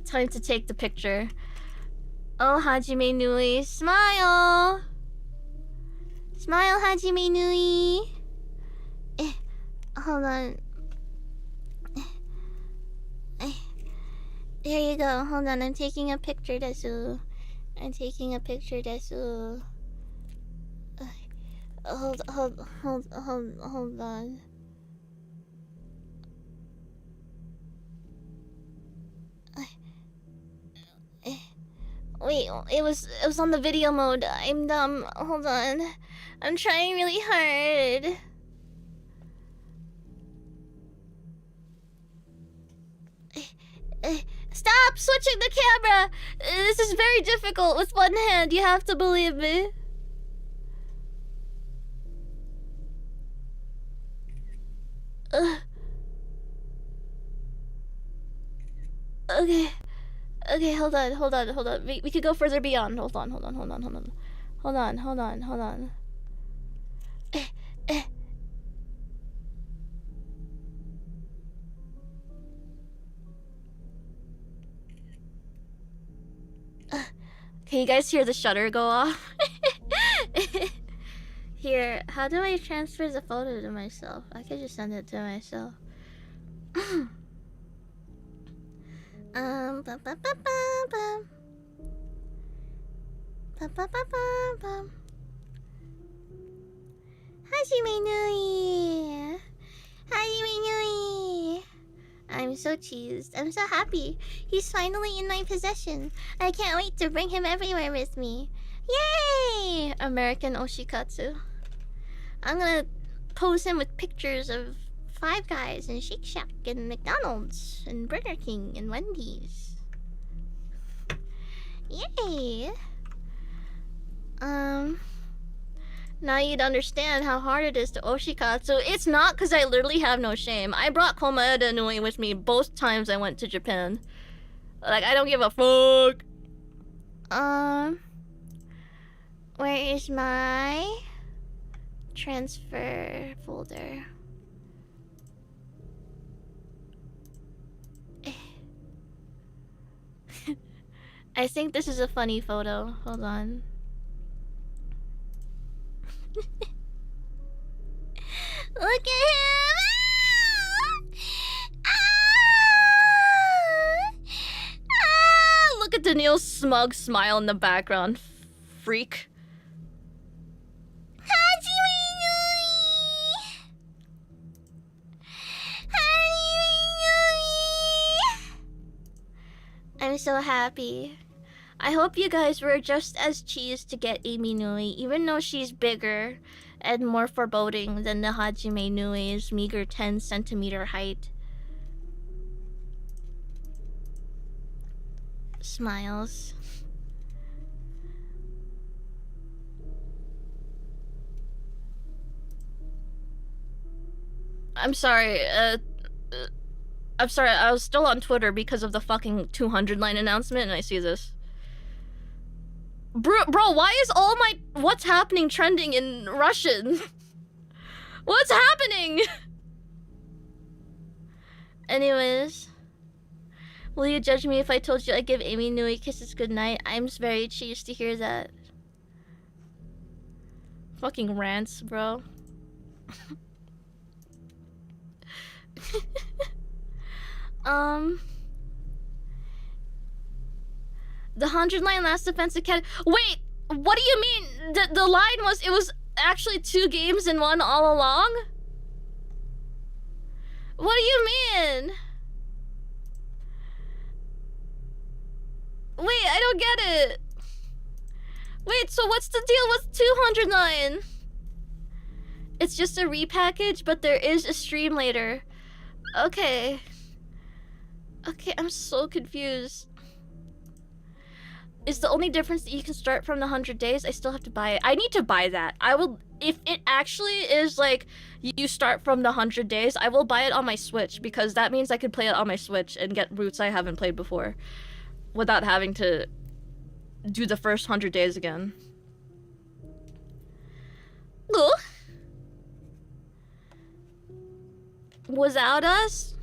Time to take the picture. Oh, Hajime Nui, smile! Smile, Hajime Nui! Hold on. There you go, hold on, I'm taking a picture, desu. I'm taking a picture, desu. Hold on. Wait, it was on the video mode. I'm dumb. Hold on. I'm trying really hard. Stop switching the camera! This is very difficult with one hand. You have to believe me. Okay, hold on. We could go further beyond. Hold on. Can you guys hear the shutter go off? Here, how do I transfer the photo to myself? I could just send it to myself. Hajime Nui! Hajime Nui! I'm so cheesed. I'm so happy. He's finally in my possession. I can't wait to bring him everywhere with me. Yay! American Oshikatsu. I'm gonna pose him with pictures of Five Guys and Shake Shack and McDonald's and Burger King and Wendy's. Yay! Now you'd understand how hard it is to Oshikatsu. It's not because I literally have no shame. I brought Komaeda Nui with me both times I went to Japan. Like, I don't give a fuck. Where is my transfer folder? I think this is a funny photo. Hold on. Look at him! Look at Daniel's smug smile in the background. Freak. I'm so happy. I hope you guys were just as cheesed to get Eimi Nui, even though she's bigger and more foreboding than the Hajime Nui's meager 10-centimeter height. Smiles. I'm sorry, I was still on Twitter because of the fucking 200 line announcement and I see this. Bro, why is all my what's happening trending in Russian? What's happening? Anyways, will you judge me if I told you I give Amy Nui kisses goodnight? I'm just very cheesed to hear that. Fucking rants, bro. The 100-line last defense academy. Wait, what do you mean? The line was it was actually 2 games in one all along? What do you mean? Wait, I don't get it. Wait, so what's the deal with 209? It's just a repackage, but there is a stream later. Okay. Okay, I'm so confused. Is the only difference that you can start from the 100 days? I still have to buy it. I need to buy that. I will, if it actually is like you start from the 100 days, I will buy it on my Switch because that means I can play it on my Switch and get routes I haven't played before without having to do the first 100 days again. Ooh. Without us?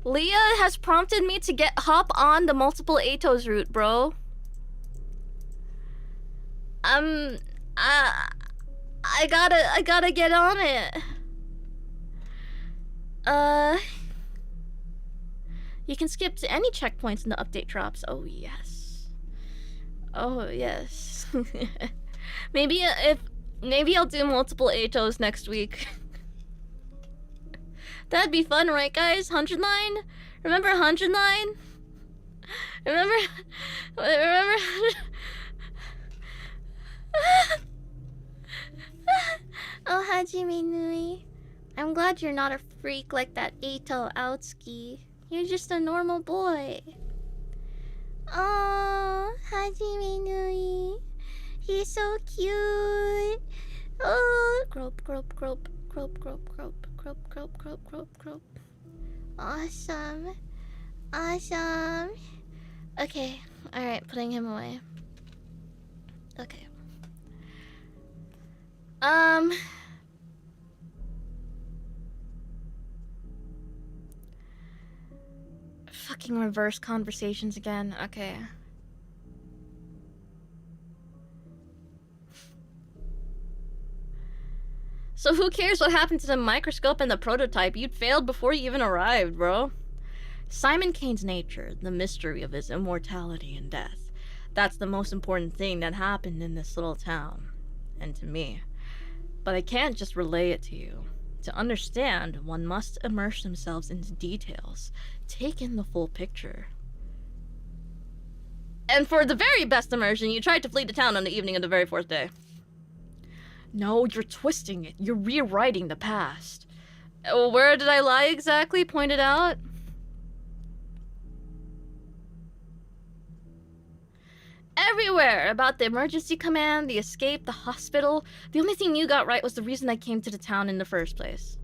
Leah has prompted me to hop on the multiple Atos route, bro. I gotta get on it. You can skip to any checkpoints in the update drops. Oh yes. Oh yes. Maybe I'll do multiple Atos next week. That'd be fun, right, guys? 100 line? Remember 100 line? Remember? Oh, Hajime Nui. I'm glad you're not a freak like that Ato Outski. You're just a normal boy. Oh, Hajime Nui. He's so cute. Oh, grope, grope, grope, grope, grope, grope, grope, grope, grope, grope, grope. Awesome. Awesome. Okay. Alright, putting him away. Okay. Fucking reverse conversations again. Okay. So who cares what happened to the microscope and the prototype? You'd failed before you even arrived, bro. Simon Kane's nature, the mystery of his immortality and death. That's the most important thing that happened in this little town. And to me. But I can't just relay it to you. To understand, one must immerse themselves into details. Take in the full picture. And for the very best immersion, you tried to flee the town on the evening of the very fourth day. No, you're twisting it. You're rewriting the past. Where did I lie exactly? Pointed out? Everywhere! About the emergency command, the escape, the hospital. The only thing you got right was the reason I came to the town in the first place.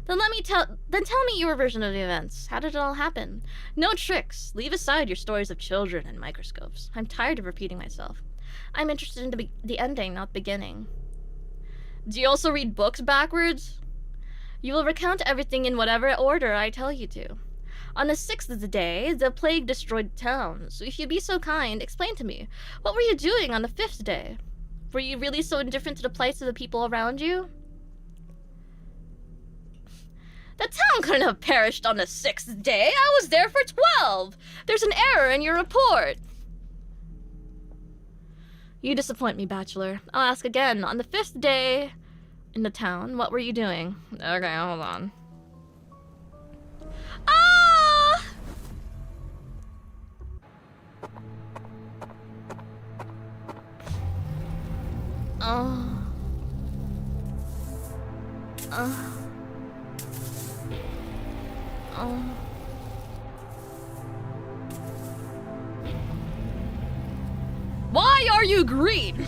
Then tell me your version of the events. How did it all happen? No tricks. Leave aside your stories of children and microscopes. I'm tired of repeating myself. I'm interested in the ending, not beginning. Do you also read books backwards? You will recount everything in whatever order I tell you to. On the 6th of the day, the plague destroyed the town, so if you'd be so kind, explain to me. What were you doing on the 5th day? Were you really so indifferent to the plights of the people around you? The town couldn't have perished on the 6th day. I was there for 12. There's an error in your report. You disappoint me, Bachelor. I'll ask again. On the 5th day in the town, what were you doing? Okay, hold on. Ah! Oh. Oh. Oh. Why are you green?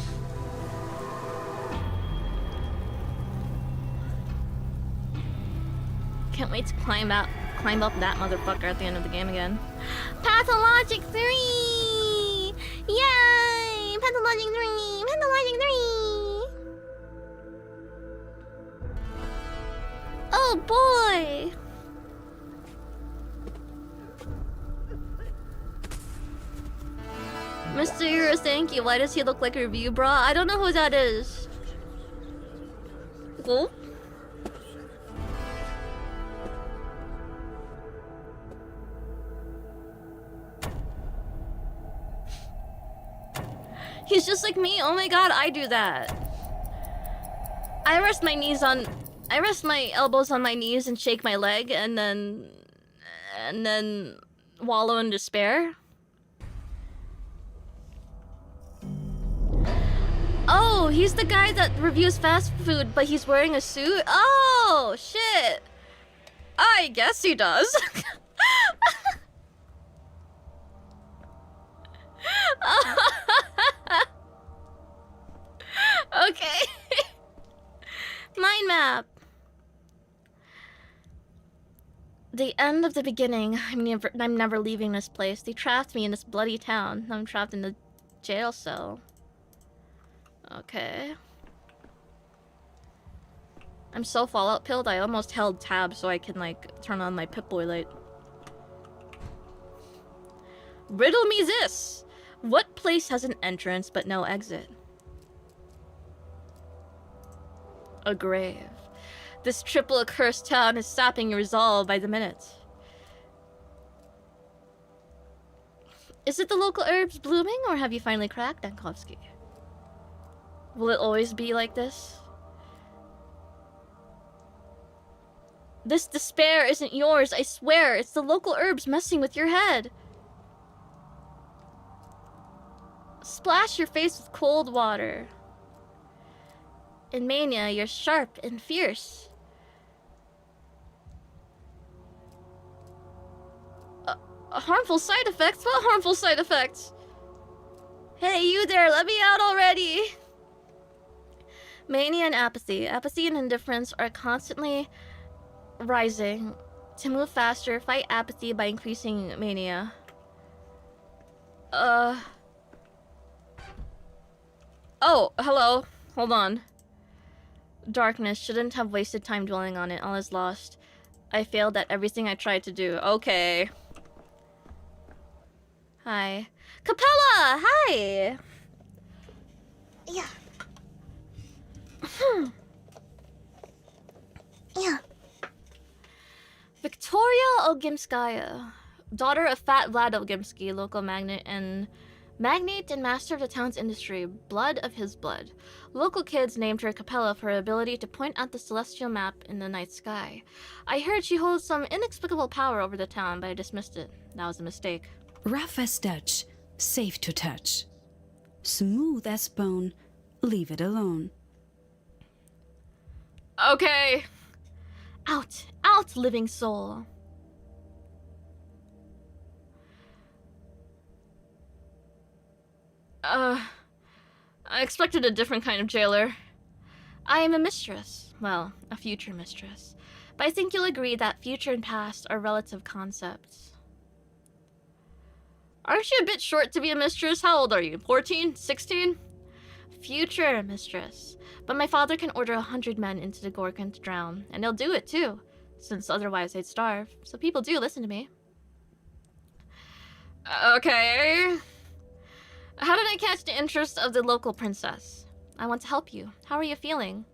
Can't wait to climb up that motherfucker at the end of the game again. Pathologic 3! Yay! Pathologic 3! Pathologic 3! Oh boy! Mr. Euro, thank you. Why does he look like a review bra? I don't know who that is. Go. He's just like me. Oh my god, I do that. I rest my elbows on my knees and shake my leg and then wallow in despair. Oh, he's the guy that reviews fast food, but he's wearing a suit? Oh, shit. I guess he does. Okay. Mind map. The end of the beginning. I'm never leaving this place. They trapped me in this bloody town. I'm trapped in the jail cell. Okay. I'm so Fallout pilled, I almost held tab so I can, like, turn on my Pip-Boy light. Riddle me this! What place has an entrance but no exit? A grave. This triple accursed town is sapping your resolve by the minute. Is it the local herbs blooming, or have you finally cracked, Dankovsky? Will it always be like this? This despair isn't yours, I swear. It's the local herbs messing with your head. Splash your face with cold water. In mania, you're sharp and fierce. Harmful side effects? What harmful side effects? Hey, you there, let me out already! Mania and apathy. Apathy and indifference are constantly rising. To move faster, fight apathy by increasing mania. Oh, hello. Hold on. Darkness. Shouldn't have wasted time dwelling on it. All is lost. I failed at everything I tried to do. Okay. Hi. Capella! Hi! Yeah. Yeah. Victoria Ogimskaya, daughter of Fat Vlad Ogimsky, local magnate and master of the town's industry, blood of his blood. Local kids named her Capella for her ability to point out the celestial map in the night sky. I heard she holds some inexplicable power over the town, but I dismissed it. That was a mistake. Rough as Dutch, safe to touch. Smooth as bone, leave it alone. Okay. Out, out, living soul. I expected a different kind of jailer. I am a mistress. Well, a future mistress. But I think you'll agree that future and past are relative concepts. Aren't you a bit short to be a mistress? How old are you? 14? 16? Future mistress. But my father can order 100 men into the Gorgon to drown. And they'll do it too. Since otherwise they'd starve. So people do listen to me. Okay. How did I catch the interest of the local princess? I want to help you. How are you feeling?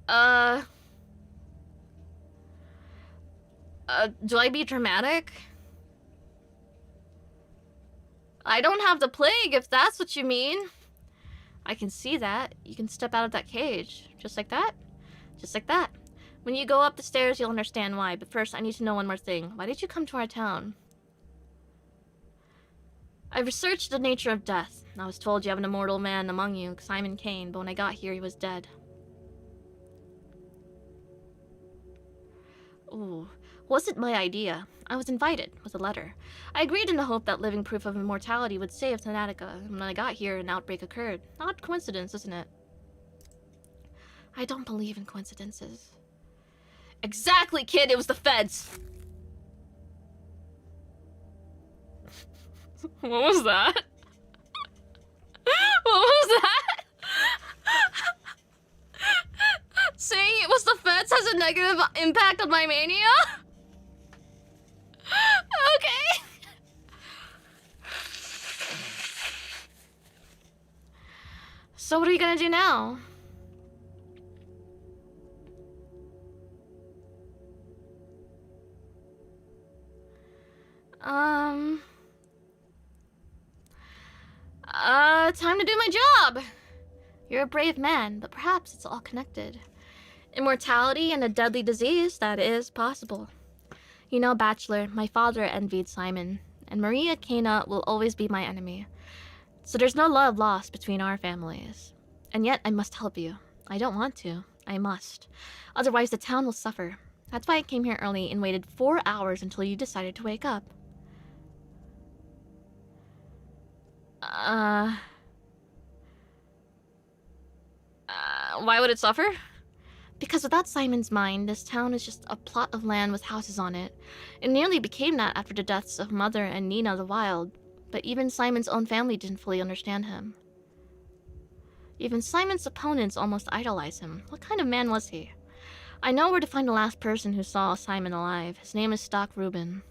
Do I be dramatic? I don't have the plague, if that's what you mean. I can see that. You can step out of that cage. Just like that. Just like that. When you go up the stairs, you'll understand why. But first, I need to know one more thing. Why did you come to our town? I researched the nature of death. I was told you have an immortal man among you, Simon Kane, but when I got here, he was dead. Ooh. Wasn't my idea. I was invited with a letter. I agreed in the hope that living proof of immortality would save Thanatica, and when I got here, an outbreak occurred. Odd coincidence, isn't it? I don't believe in coincidences. Exactly, kid! It was the feds! What was that? What was that? Saying it was the feds has a negative impact on my mania? Okay. So what are you gonna do now? Time to do my job. You're a brave man, but perhaps it's all connected. Immortality and a deadly disease, that is possible. You know, Bachelor, my father envied Simon, and Maria Cana will always be my enemy. So there's no love lost between our families. And yet, I must help you. I don't want to. I must. Otherwise, the town will suffer. That's why I came here early and waited 4 hours until you decided to wake up. Why would it suffer? Because without Simon's mind, this town is just a plot of land with houses on it. It nearly became that after the deaths of Mother and Nina the Wild, but even Simon's own family didn't fully understand him. Even Simon's opponents almost idolize him. What kind of man was he? I know where to find the last person who saw Simon alive. His name is Stock Rubin.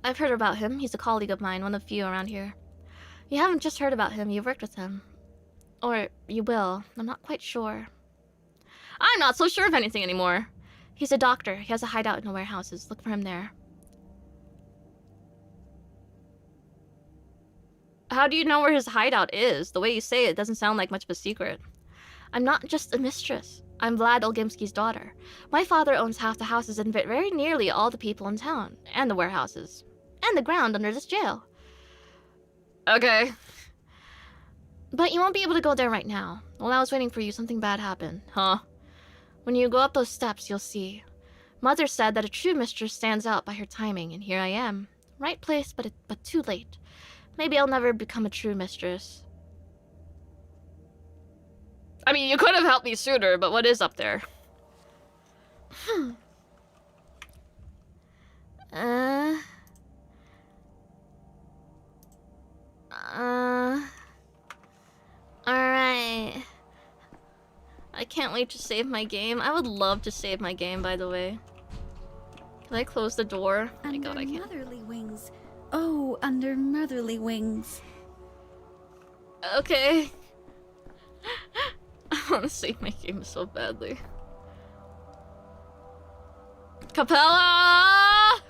I've heard about him. He's a colleague of mine, one of few around here. You haven't just heard about him, you've worked with him. Or you will. I'm not quite sure. I'm not so sure of anything anymore. He's a doctor. He has a hideout in the warehouses. Look for him there. How do you know where his hideout is? The way you say it doesn't sound like much of a secret. I'm not just a mistress. I'm Vlad Olgimsky's daughter. My father owns half the houses and very nearly all the people in town. And the warehouses. And the ground under this jail. Okay. But you won't be able to go there right now. While I was waiting for you, something bad happened. Huh? When you go up those steps, you'll see. Mother said that a true mistress stands out by her timing, and here I am. Right place, but too late. Maybe I'll never become a true mistress. I mean, you could have helped me sooner, but what is up there? Alright. I can't wait to save my game. I would love to save my game, by the way. Can I close the door? Oh my god, I can't. Under motherly wings. Oh, under motherly wings. Okay. I want to save my game so badly. Capella!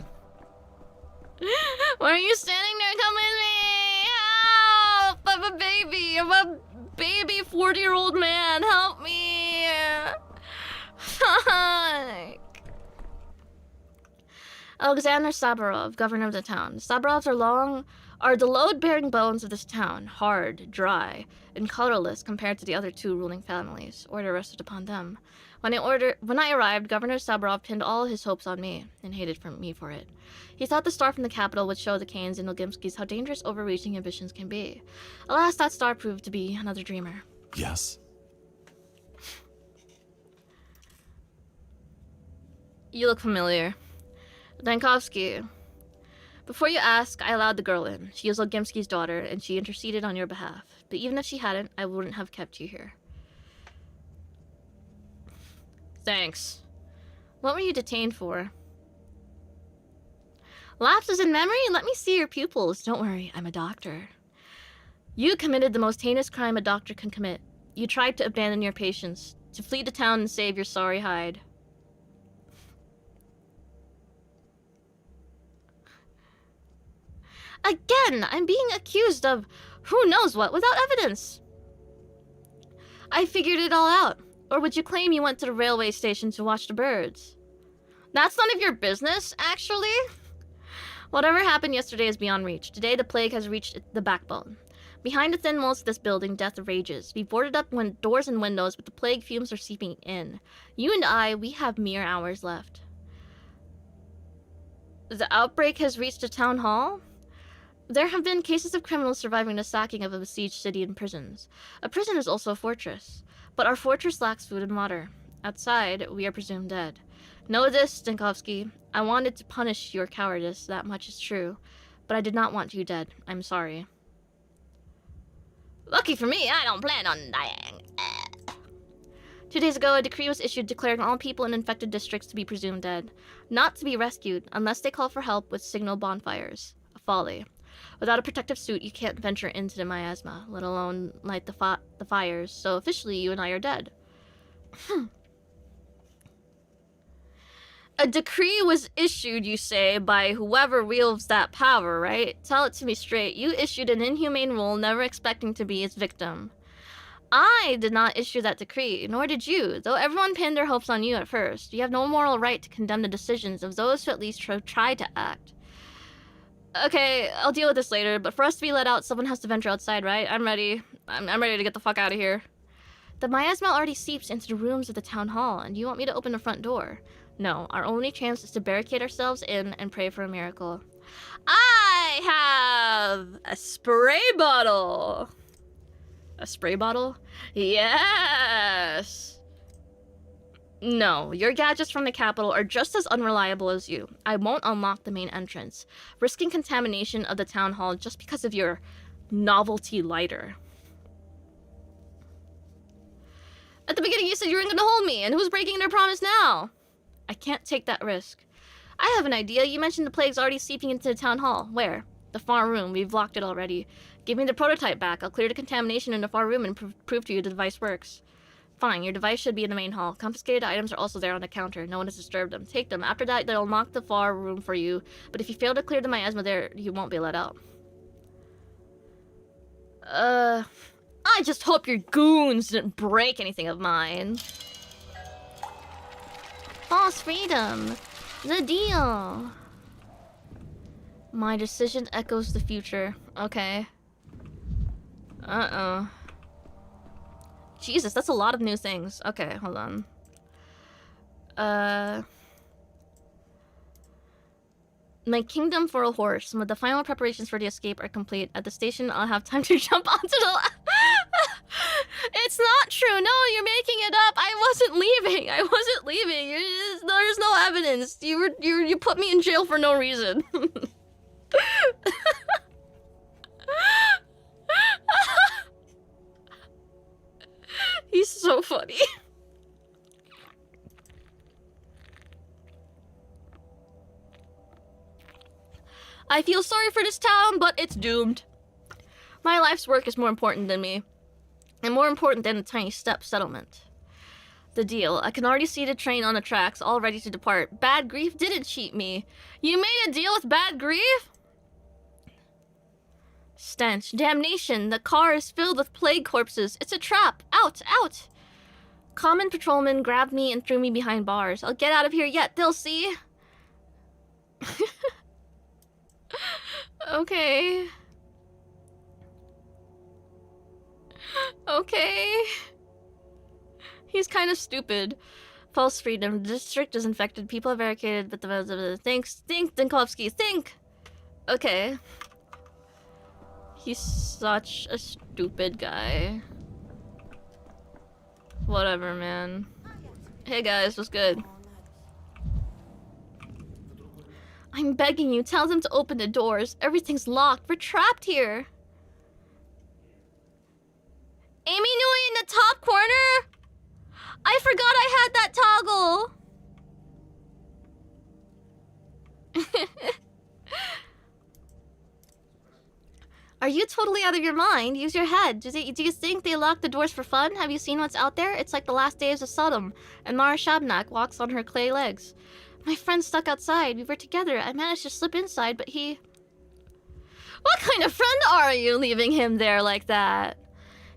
Why are you standing there? Come with me! Help! I'm a baby! I'm a baby 40-year-old man! Help me! Fuck! Alexander Sabarov, governor of the town. Sabarovs are the load-bearing bones of this town, hard, dry, and colorless compared to the other two ruling families. Order rested upon them. When I arrived, Governor Sabarov pinned all his hopes on me, and hated me for it. He thought the star from the capital would show the Kanes and Olgimskys how dangerous overreaching ambitions can be. Alas, that star proved to be another dreamer. Yes? You look familiar. Dankovsky. Before you ask, I allowed the girl in. She is Olgimsky's daughter, and she interceded on your behalf. But even if she hadn't, I wouldn't have kept you here. Thanks. What were you detained for? Lapses in memory? Let me see your pupils. Don't worry, I'm a doctor. You committed the most heinous crime a doctor can commit. You tried to abandon your patients, to flee to town and save your sorry hide. Again, I'm being accused of who knows what without evidence. I figured it all out. Or would you claim you went to the railway station to watch the birds? That's none of your business, actually. Whatever happened yesterday is beyond reach. Today the plague has reached the backbone. Behind the thin walls of this building, death rages. We boarded up doors and windows, but the plague fumes are seeping in. You and I, we have mere hours left. The outbreak has reached the town hall? There have been cases of criminals surviving the sacking of a besieged city and prisons. A prison is also a fortress. But our fortress lacks food and water. Outside, we are presumed dead. Know this, Stankovsky. I wanted to punish your cowardice, that much is true. But I did not want you dead. I'm sorry. Lucky for me, I don't plan on dying. 2 days ago, a decree was issued declaring all people in infected districts to be presumed dead, not to be rescued unless they call for help with signal bonfires. A folly. Without a protective suit, you can't venture into the miasma, let alone light the fires, so officially you and I are dead. A decree was issued, you say, by whoever wields that power, right? Tell it to me straight. You issued an inhumane rule, never expecting to be its victim. I did not issue that decree, nor did you, though everyone pinned their hopes on you at first. You have no moral right to condemn the decisions of those who at least try to act. Okay, I'll deal with this later, but for us to be let out, someone has to venture outside, right? I'm ready. I'm ready to get the fuck out of here. The miasma already seeps into the rooms of the town hall, and you want me to open the front door? No, our only chance is to barricade ourselves in and pray for a miracle. I have a spray bottle. A spray bottle? Yes! No, your gadgets from the capital are just as unreliable as you. I won't unlock the main entrance, risking contamination of the town hall just because of your novelty lighter. At the beginning you said you weren't gonna hold me, and who's breaking their promise now? I can't take that risk. I have an idea. You mentioned the plague's already seeping into the town hall. Where? The far room. We've locked it already. Give me the prototype back. I'll clear the contamination in the far room and prove to you the device works. Fine, your device should be in the main hall. Confiscated items are also there on the counter. No one has disturbed them. Take them. After that, they'll lock the far room for you. But if you fail to clear the miasma there, you won't be let out. I just hope your goons didn't break anything of mine. False freedom. The deal. My decision echoes the future. Okay. Jesus, that's a lot of new things. Okay, hold on. My kingdom for a horse. When the final preparations for the escape are complete, at the station I'll have time to jump onto the... It's not true. No, you're making it up. I wasn't leaving. There's no evidence. You put me in jail for no reason. He's so funny. I feel sorry for this town, but it's doomed. My life's work is more important than me. And more important than a tiny settlement. The deal. I can already see the train on the tracks, all ready to depart. Bad Grief didn't cheat me. You made a deal with Bad Grief? Stench. Damnation. The car is filled with plague corpses. It's a trap. Out! Out! Common patrolmen grabbed me and threw me behind bars. I'll get out of here yet. They'll see. Okay. Okay. He's kind of stupid. False freedom. The district is infected. People are barricaded, but the thanks. Think, Dinkovsky. Think. Okay. He's such a stupid guy. Whatever, man. Hey guys, what's good? I'm begging you, tell them to open the doors. Everything's locked. We're trapped here. Amy Nui in the top corner? I forgot I had that toggle. Are you totally out of your mind? Use your head. Do you think they locked the doors for fun? Have you seen what's out there? It's like the last days of Sodom, and Mara Shabnak walks on her clay legs. My friend's stuck outside. We were together. I managed to slip inside, but he... What kind of friend are you, leaving him there like that?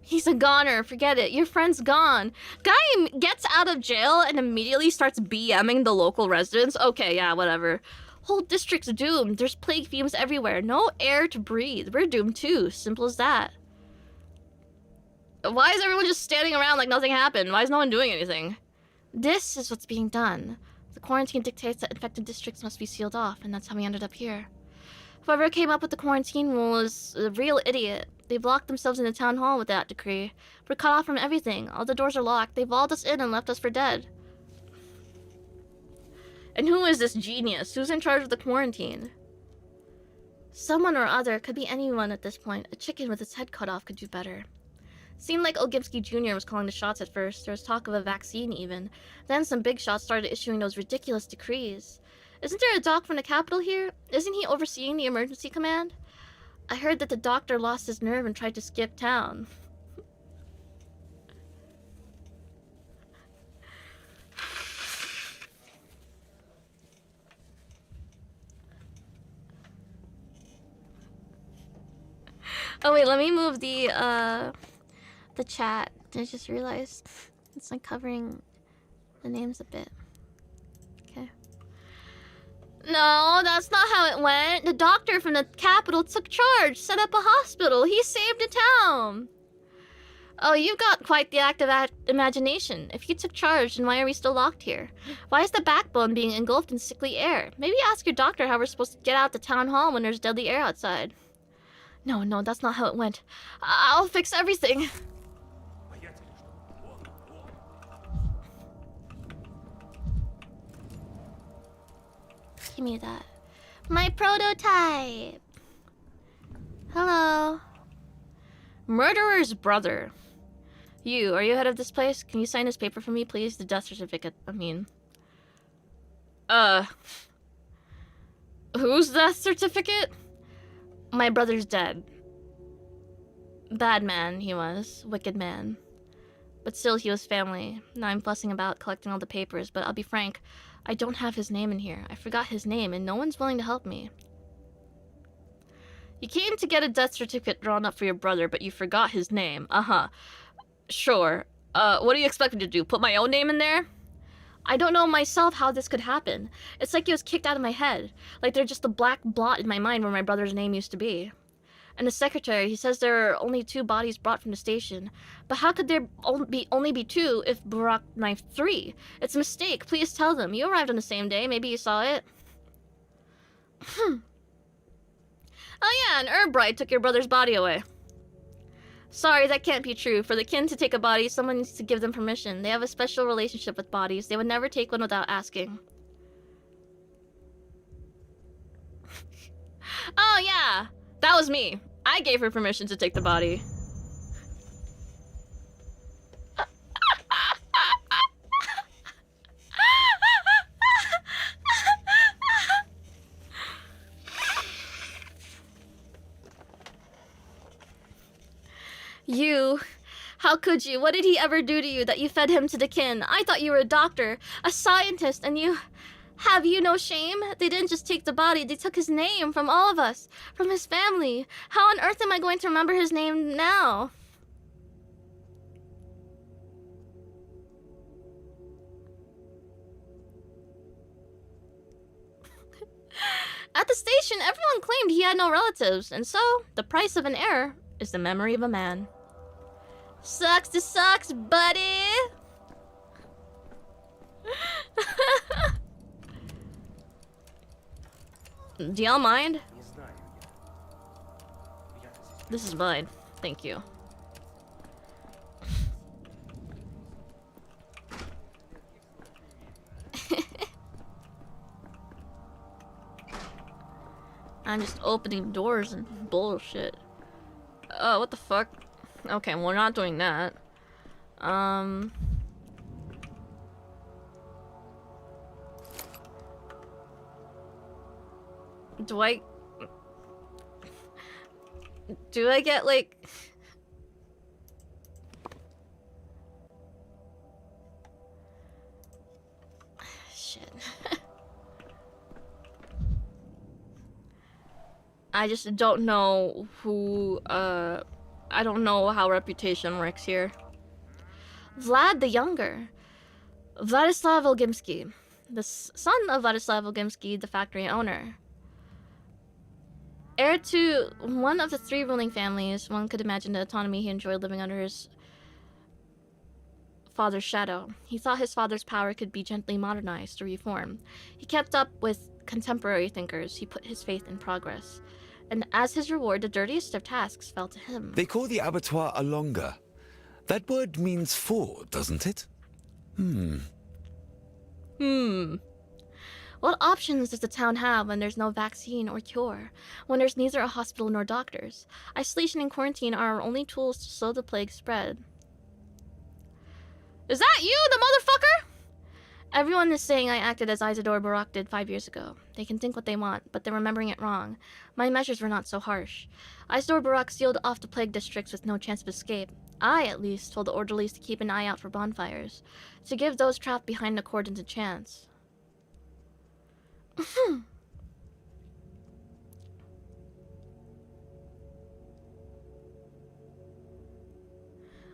He's a goner. Forget it. Your friend's gone. Guy gets out of jail and immediately starts BMing the local residents. Okay, yeah, whatever. Whole district's doomed. There's plague fumes everywhere. No air to breathe. We're doomed too. Simple as that. Why is everyone just standing around like nothing happened? Why is no one doing anything? This is what's being done. The quarantine dictates that infected districts must be sealed off, and that's how we ended up here. Whoever came up with the quarantine rule is a real idiot. They've locked themselves in the town hall with that decree. We're cut off from everything. All the doors are locked. They've walled us in and left us for dead. And who is this genius? Who's in charge of the quarantine? Someone or other. Could be anyone at this point. A chicken with its head cut off could do better. Seemed like Ogimsky Jr. was calling the shots at first. There was talk of a vaccine even. Then some big shots started issuing those ridiculous decrees. Isn't there a doc from the Capitol here? Isn't he overseeing the emergency command? I heard that the doctor lost his nerve and tried to skip town. Oh wait, let me move the chat. I just realized it's like covering the names a bit. Okay. No, that's not how it went. The doctor from the Capitol took charge, set up a hospital. He saved the town. Oh, you've got quite the active imagination. If you took charge, then why are we still locked here? Why is the backbone being engulfed in sickly air? Maybe ask your doctor how we're supposed to get out the town hall when there's deadly air outside. No, that's not how it went. I'll fix everything. Give me that. My prototype! Hello. Murderer's brother. You, are you head of this place? Can you sign this paper for me, please? The death certificate, I mean. Whose death certificate? My brother's dead. Bad man, he was. Wicked man. But still, he was family. Now I'm fussing about collecting all the papers, but I'll be frank, I don't have his name in here. I forgot his name, and no one's willing to help me. You came to get a death certificate drawn up for your brother, but you forgot his name. Uh-huh. Sure. What do you expect me to do? Put my own name in there? I don't know myself how this could happen. It's like it was kicked out of my head. Like there's just a black blot in my mind where my brother's name used to be. And the secretary, he says there are only 2 bodies brought from the station. But how could there only be 2 if Barack knifed 3? It's a mistake. Please tell them. You arrived on the same day. Maybe you saw it. Oh yeah, and Earbright took your brother's body away. Sorry, that can't be true. For the kin to take a body, someone needs to give them permission. They have a special relationship with bodies. They would never take one without asking. Oh yeah! That was me. I gave her permission to take the body. You... How could you? What did he ever do to you that you fed him to the kin? I thought you were a doctor, a scientist, and you... Have you no shame? They didn't just take the body, they took his name from all of us, from his family. How on earth am I going to remember his name now? At the station, everyone claimed he had no relatives, and so, the price of an heir is the memory of a man. Sucks to sucks, buddy! Do y'all mind? This is mine. Thank you. I'm just opening doors and bullshit. Oh, what the fuck? Okay, well, we're not doing that. Do I get, like... Shit. I just don't know who, I don't know how reputation works here. Vlad the Younger. Vladislav Ogimsky. The son of Vladislav Ogimsky, the factory owner. Heir to one of the 3 ruling families, one could imagine the autonomy he enjoyed living under his father's shadow. He thought his father's power could be gently modernized or reformed. He kept up with contemporary thinkers. He put his faith in progress. And as his reward, the dirtiest of tasks fell to him. They call the abattoir a longa. That word means 4, doesn't it? Well, What options does the town have when there's no vaccine or cure? When there's neither a hospital nor doctors? Isolation and quarantine are our only tools to slow the plague spread. Is that you, the motherfucker? Everyone is saying I acted as Isidore Barak did 5 years ago. They can think what they want, but they're remembering it wrong. My measures were not so harsh. Isidore Barak sealed off the plague districts with no chance of escape. I, at least, told the orderlies to keep an eye out for bonfires, to give those trapped behind the cordons a chance.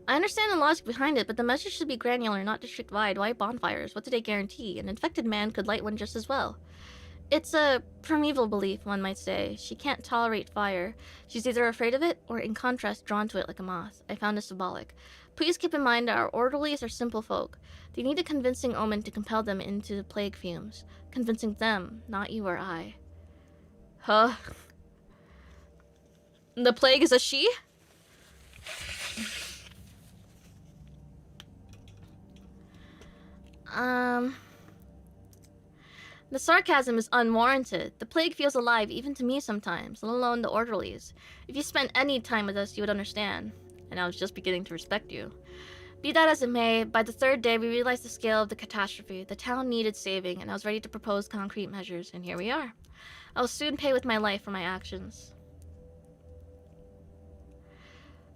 I understand the logic behind it, but the measure should be granular, not district-wide. Why bonfires? What do they guarantee? An infected man could light one just as well. It's a primeval belief, one might say. She can't tolerate fire. She's either afraid of it, or in contrast, drawn to it like a moth. I found it symbolic. Please keep in mind that our orderlies are simple folk. They need a convincing omen to compel them into the plague fumes. Convincing them, not you or I. Huh? The plague is a she? The sarcasm is unwarranted. The plague feels alive even to me sometimes, let alone the orderlies. If you spent any time with us, you would understand. And I was just beginning to respect you. Be that as it may, by the third day we realized the scale of the catastrophe. The town needed saving, and I was ready to propose concrete measures, and here we are. I will soon pay with my life for my actions.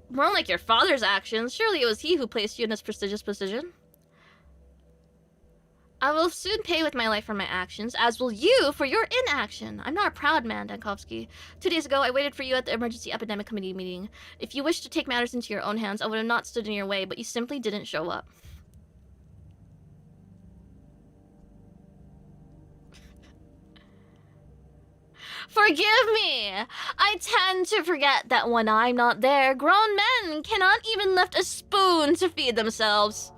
More like your father's actions. Surely it was he who placed you in this prestigious position. I will soon pay with my life for my actions, as will you for your inaction. I'm not a proud man, Dankovsky. 2 days ago, I waited for you at the Emergency Epidemic Committee meeting. If you wished to take matters into your own hands, I would have not stood in your way, but you simply didn't show up. Forgive me! I tend to forget that when I'm not there, grown men cannot even lift a spoon to feed themselves.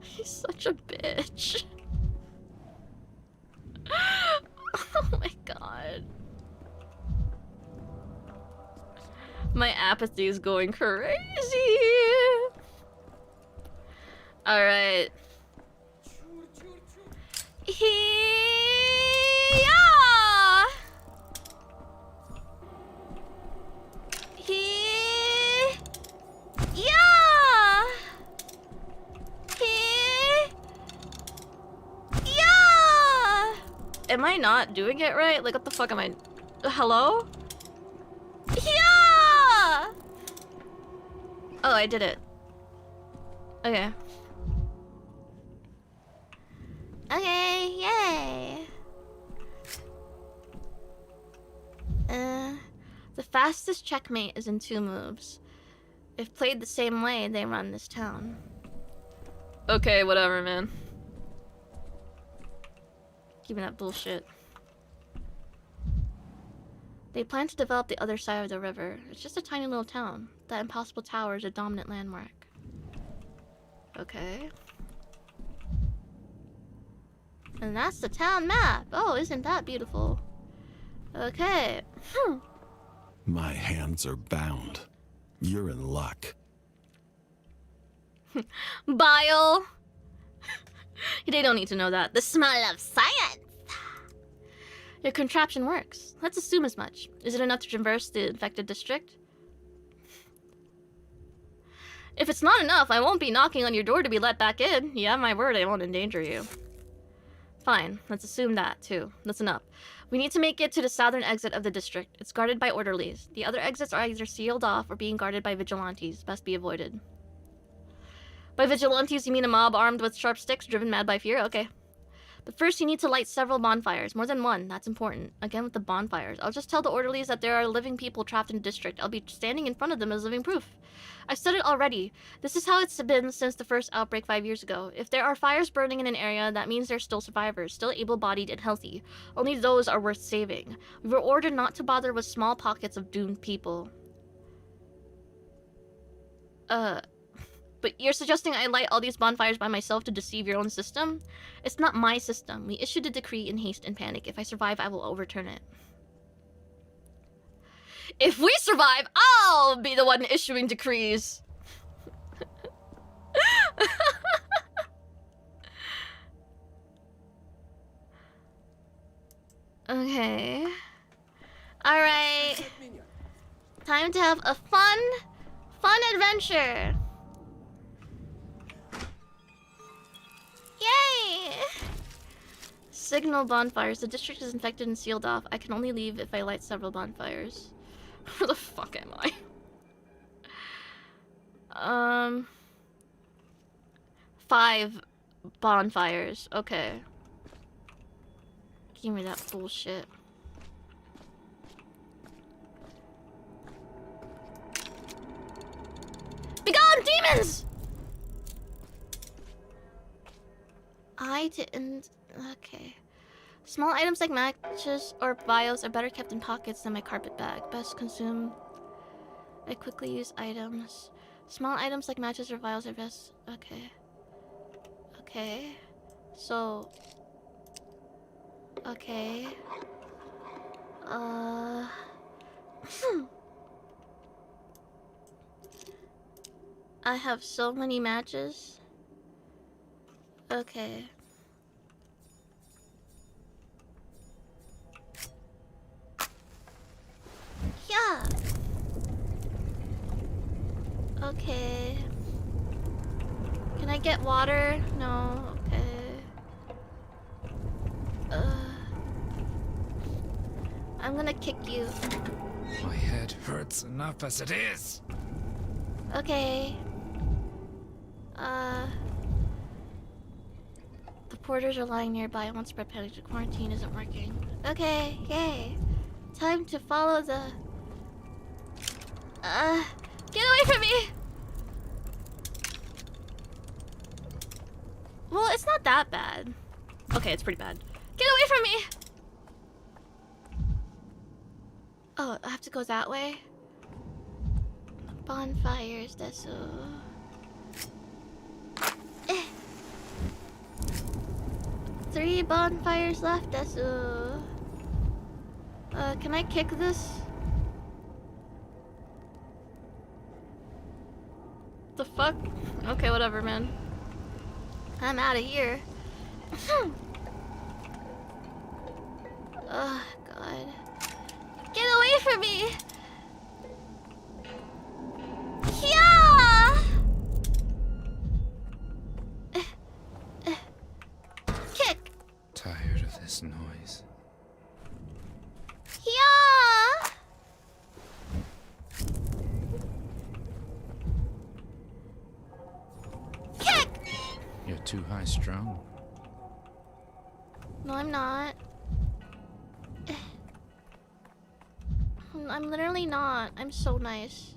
He's such a bitch. Oh my god. My apathy is going crazy. Alright. Am I not doing it right? Like, what the fuck am I... Hello? Yeah! Oh, I did it. Okay. Okay, yay! The fastest checkmate is in 2 moves. If played the same way, they run this town. Okay, whatever, man. Keeping up bullshit. They plan to develop the other side of the river. It's just a tiny little town. That impossible tower is a dominant landmark. Okay. And that's the town map. Oh, isn't that beautiful? Okay. My hands are bound. You're in luck. Bile. They don't need to know that. The smell of science. Your contraption works. Let's assume as much. Is it enough to traverse the infected district? If it's not enough, I won't be knocking on your door to be let back in. You have my word, I won't endanger you. Fine, let's assume that, too. Listen up. We need to make it to the southern exit of the district. It's guarded by orderlies. The other exits are either sealed off or being guarded by vigilantes. Best be avoided. By vigilantes, you mean a mob armed with sharp sticks, driven mad by fear? Okay. But first, you need to light several bonfires. More than one, that's important. Again with the bonfires. I'll just tell the orderlies that there are living people trapped in the district. I'll be standing in front of them as living proof. I've said it already. This is how it's been since the first outbreak 5 years ago. If there are fires burning in an area, that means there's still survivors, still able-bodied and healthy. Only those are worth saving. We were ordered not to bother with small pockets of doomed people. But you're suggesting I light all these bonfires by myself to deceive your own system? It's not my system. We issued a decree in haste and panic. If I survive, I will overturn it. If we survive, I'll be the one issuing decrees. Okay. Alright. Time to have a fun adventure. Yay! Signal bonfires. The district is infected and sealed off. I can only leave if I light several bonfires. Where the fuck am I? 5 bonfires. Okay. Give me that bullshit. Begone, demons! I didn't... Okay. Small items like matches or vials are better kept in pockets than my carpet bag. Best consume... I quickly use items. Small items like matches or vials are best... Okay. Okay. So... Okay. I have so many matches. Okay. Yeah. Okay. Can I get water? No. Okay. I'm gonna kick you. My head hurts enough as it is. Okay. The porters are lying nearby. I won't spread panic. The quarantine isn't working. Okay, yay. Time to follow the... Get away from me! Well, it's not that bad. Okay, it's pretty bad. Get away from me! Oh, I have to go that way? Bonfires, that's so... 3 bonfires left, that's so... can I kick this? The fuck? Okay, whatever, man. I'm out of here. Oh, God. Get away from me! Yeah! Kick! Tired of this noise. Yeah! Kick! You're too high strung. No, I'm not. I'm literally not. I'm so nice.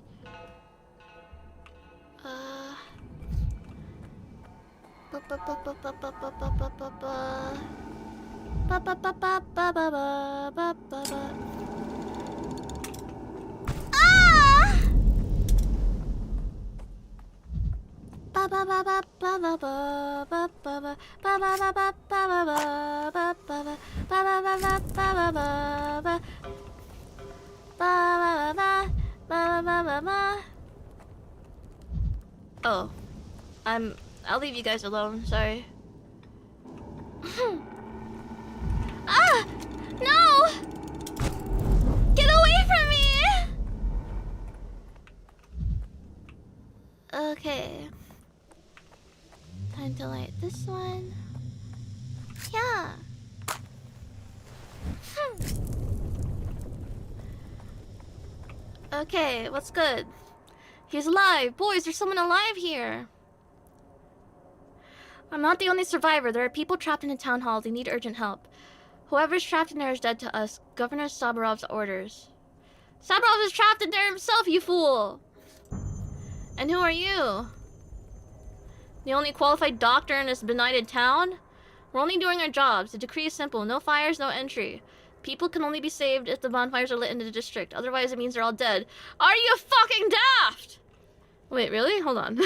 Oh, I'll leave you guys alone, sorry. Ah! No! Get away from me! Okay. Time to light this one. Yeah. Okay, what's good? He's alive! Boys, there's someone alive here! I'm not the only survivor. There are people trapped in a town hall. They need urgent help. Whoever's trapped in there is dead to us. Governor Sabarov's orders. Sabarov is trapped in there himself, you fool! And who are you? The only qualified doctor in this benighted town? We're only doing our jobs. The decree is simple. No fires, no entry. People can only be saved if the bonfires are lit in the district. Otherwise, it means they're all dead. Are you fucking daft? Wait, really? Hold on.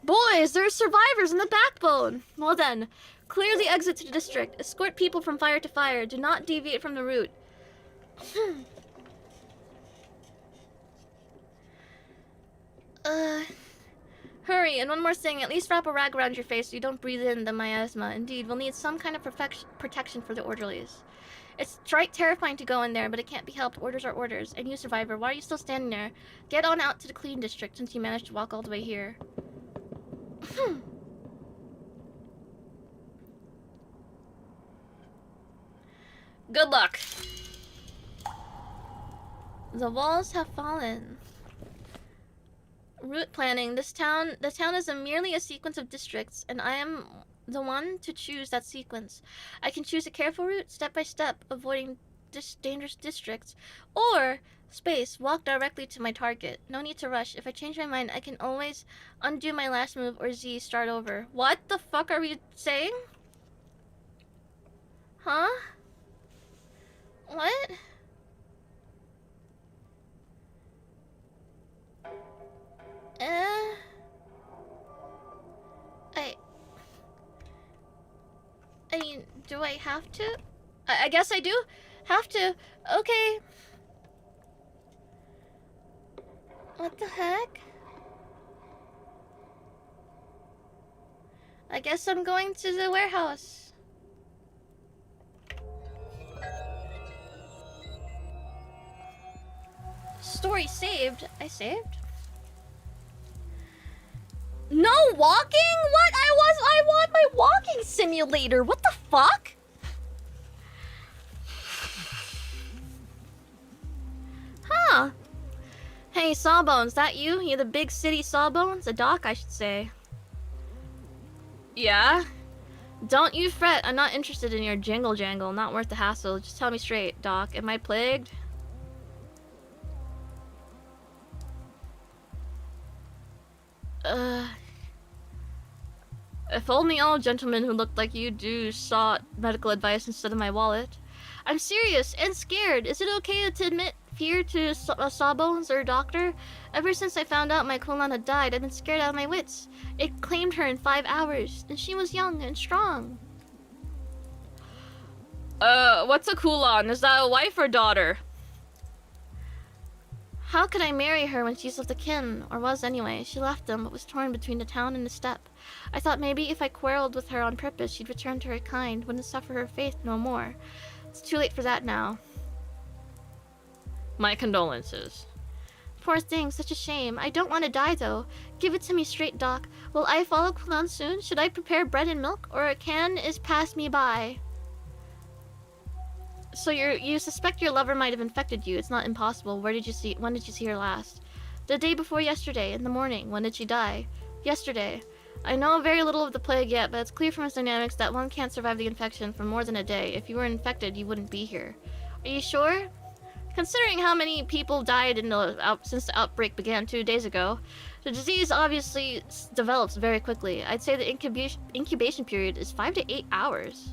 Boys, there are survivors in the backbone. Well then, clear the exit to the district. Escort people from fire to fire. Do not deviate from the route. Hurry, and one more thing, at least wrap a rag around your face so you don't breathe in the miasma. Indeed, we'll need some kind of protection for the orderlies. It's terrifying to go in there, but it can't be helped. Orders are orders. And you, survivor, why are you still standing there? Get on out to the clean district since you managed to walk all the way here. Good luck. The walls have fallen. Route planning. The town is merely a sequence of districts, and I am the one to choose that sequence. I can choose a careful route, step by step, avoiding dangerous districts, or space, walk directly to my target. No need to rush. If I change my mind, I can always undo my last move or Z, start over. What the fuck are we saying? Huh? What? I mean, do I have to? I guess I do have to. Okay. What the heck? I guess I'm going to the warehouse. Story saved. I saved? No walking? What? I want my walking simulator. What the fuck? Huh. Hey, Sawbones, that you? You the big city Sawbones? A doc, I should say. Yeah? Don't you fret. I'm not interested in your jingle jangle. Not worth the hassle. Just tell me straight, Doc. Am I plagued? If only all gentlemen who looked like you do sought medical advice instead of my wallet. I'm serious and scared. Is it okay to admit fear to Sawbones or a doctor? Ever since I found out my Kulan had died, I've been scared out of my wits. It claimed her in 5 hours, and she was young and strong. What's a Kulan? Is that a wife or daughter? How could I marry her when she's of the kin, or was anyway? She left them, but was torn between the town and the steppe. I thought maybe if I quarreled with her on purpose, she'd return to her kind, wouldn't suffer her faith no more. It's too late for that now. My condolences. Poor thing, such a shame. I don't want to die, though. Give it to me straight, Doc. Will I follow Kulan soon? Should I prepare bread and milk, or a can is pass me by? So you suspect your lover might have infected you. It's not impossible. When did you see her last? The day before yesterday, in the morning. When did she die? Yesterday. I know very little of the plague yet, but it's clear from its dynamics that one can't survive the infection for more than a day. If you were infected, you wouldn't be here. Are you sure? Considering how many people died since the outbreak began 2 days ago, the disease obviously develops very quickly. I'd say the incubation period is 5 to 8 hours.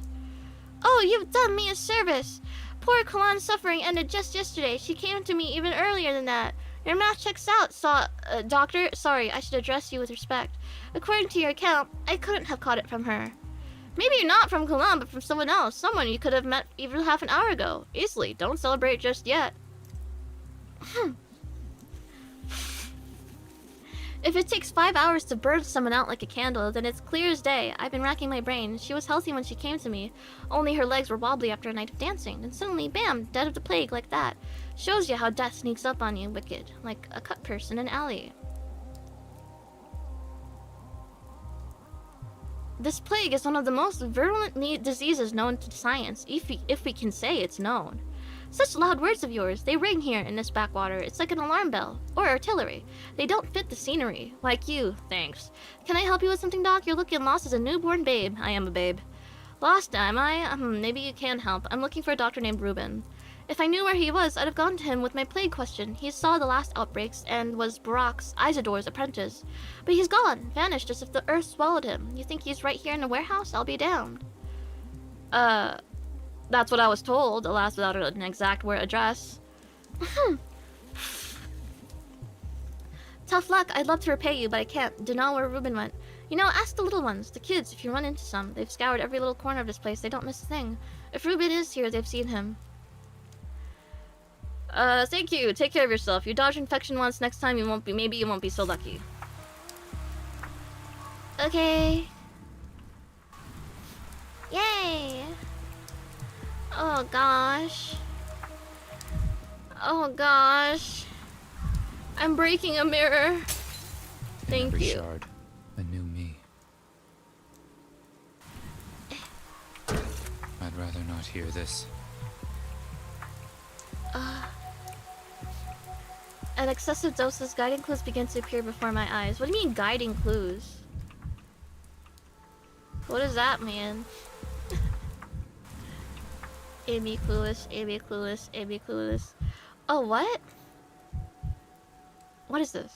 Oh, you've done me a service! Poor Kulan's suffering ended just yesterday. She came to me even earlier than that. Your math checks out, Doctor. Sorry, I should address you with respect. According to your account, I couldn't have caught it from her. Maybe you're not from Kulan, but from someone else. Someone you could have met even half an hour ago. Easily. Don't celebrate just yet. If it takes 5 hours to burn someone out like a candle, then it's clear as day. I've been racking my brain. She was healthy when she came to me. Only her legs were wobbly after a night of dancing. And suddenly, bam, dead of the plague like that. Shows you how death sneaks up on you, wicked. Like a cut purse in an alley. This plague is one of the most virulent diseases known to science, if we can say it's known. Such loud words of yours, they ring here in this backwater. It's like an alarm bell, or artillery. They don't fit the scenery, like you, thanks. Can I help you with something, Doc? You're looking lost as a newborn babe. I am a babe. Lost, am I? Maybe you can help. I'm looking for a doctor named Reuben. If I knew where he was, I'd have gone to him with my plague question. He saw the last outbreaks and was Barak's, Isidor's apprentice. But he's gone, vanished as if the earth swallowed him. You think he's right here in the warehouse? I'll be damned. That's what I was told, alas without an exact address. Tough luck. I'd love to repay you, but I can't. Don't know where Reuben went. You know, ask the little ones, the kids, if you run into some. They've scoured every little corner of this place. They don't miss a thing. If Reuben is here, they've seen him. Thank you. Take care of yourself. You dodge infection once, next time maybe you won't be so lucky. Okay. Yay! Oh gosh. Oh gosh. I'm breaking a mirror. Thank every you. shard, a new me. I'd rather not hear this. At excessive doses, guiding clues begin to appear before my eyes. What do you mean guiding clues? What does that mean? Eimi clueless, Eimi clueless, Eimi clueless. Oh, what? What is this?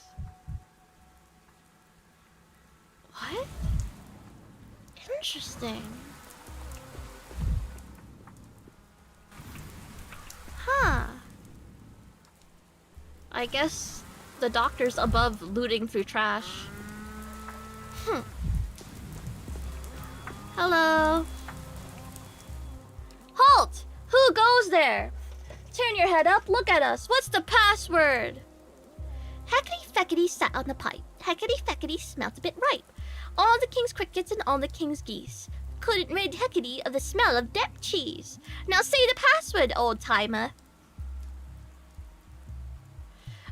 What? Interesting. Huh. I guess the doctor's above looting through trash. Hello. Halt! Who goes there? Turn your head up, look at us. What's the password? Hackety feckety sat on the pipe. Hackety feckety smelt a bit ripe. All the king's crickets and all the king's geese couldn't rid Hecate of the smell of deck cheese. Now say the password, old timer.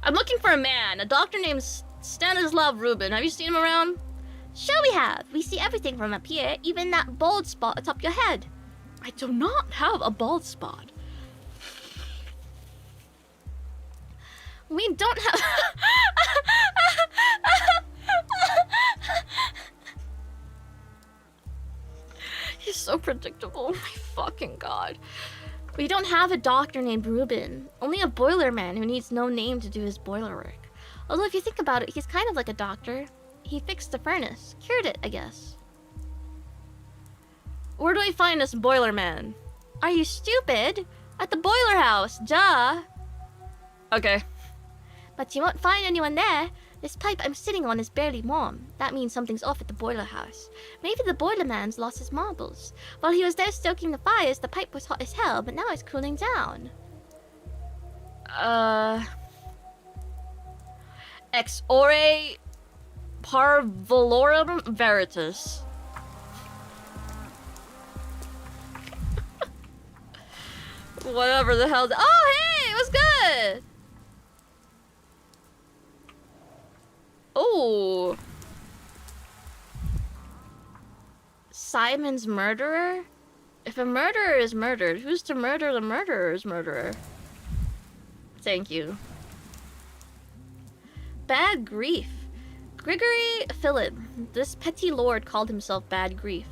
I'm looking for a man, a doctor named Stanislav Rubin. Have you seen him around? Sure we have. We see everything from up here, even that bald spot atop your head. I do not have a bald spot. We don't have... He's so predictable. Oh my fucking god. We don't have a doctor named Reuben. Only a boiler man who needs no name to do his boiler work. Although if you think about it, he's kind of like a doctor. He fixed the furnace. Cured it, I guess. Where do I find this boiler man? Are you stupid? At the boiler house, duh. Okay. But you won't find anyone there. This pipe I'm sitting on is barely warm. That means something's off at the boiler house. Maybe the boiler man's lost his marbles. While he was there stoking the fires, the pipe was hot as hell, but now it's cooling down. Ex ore parvolorum veritas. Whatever the hell. Oh, hey, it was good. Oh. Simon's murderer? If a murderer is murdered, who's to murder the murderer's murderer? Thank you. Bad grief. Grigory Philip, this petty lord called himself Bad Grief,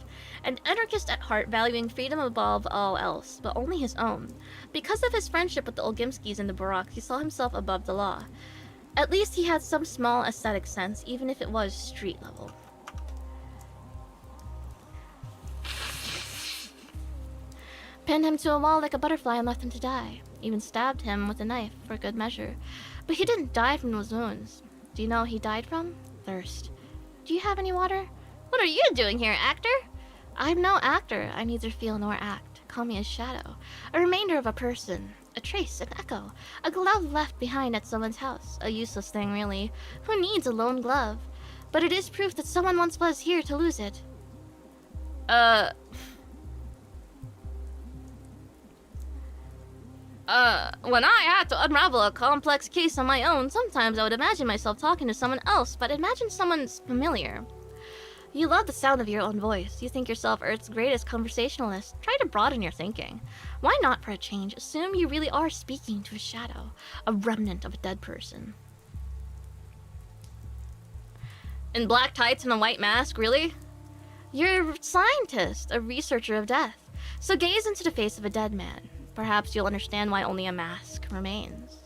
an anarchist at heart valuing freedom above all else, but only his own. Because of his friendship with the Olgimskis and the Baroques, he saw himself above the law. At least he had some small aesthetic sense, even if it was street level. Pinned him to a wall like a butterfly and left him to die. Even stabbed him with a knife for good measure. But he didn't die from those wounds. Do you know what he died from? Thirst. Do you have any water? What are you doing here, actor? I'm no actor. I neither feel nor act. Call me a shadow. A remainder of a person. A trace, an echo. A glove left behind at someone's house. A useless thing, really. Who needs a lone glove? But it is proof that someone once was here to lose it. When I had to unravel a complex case on my own, sometimes I would imagine myself talking to someone else, but imagine someone's familiar. You love the sound of your own voice. You think yourself Earth's greatest conversationalist. Try to broaden your thinking. Why not, for a change, assume you really are speaking to a shadow, a remnant of a dead person? In black tights and a white mask, really? You're a scientist, a researcher of death. So gaze into the face of a dead man. Perhaps you'll understand why only a mask remains.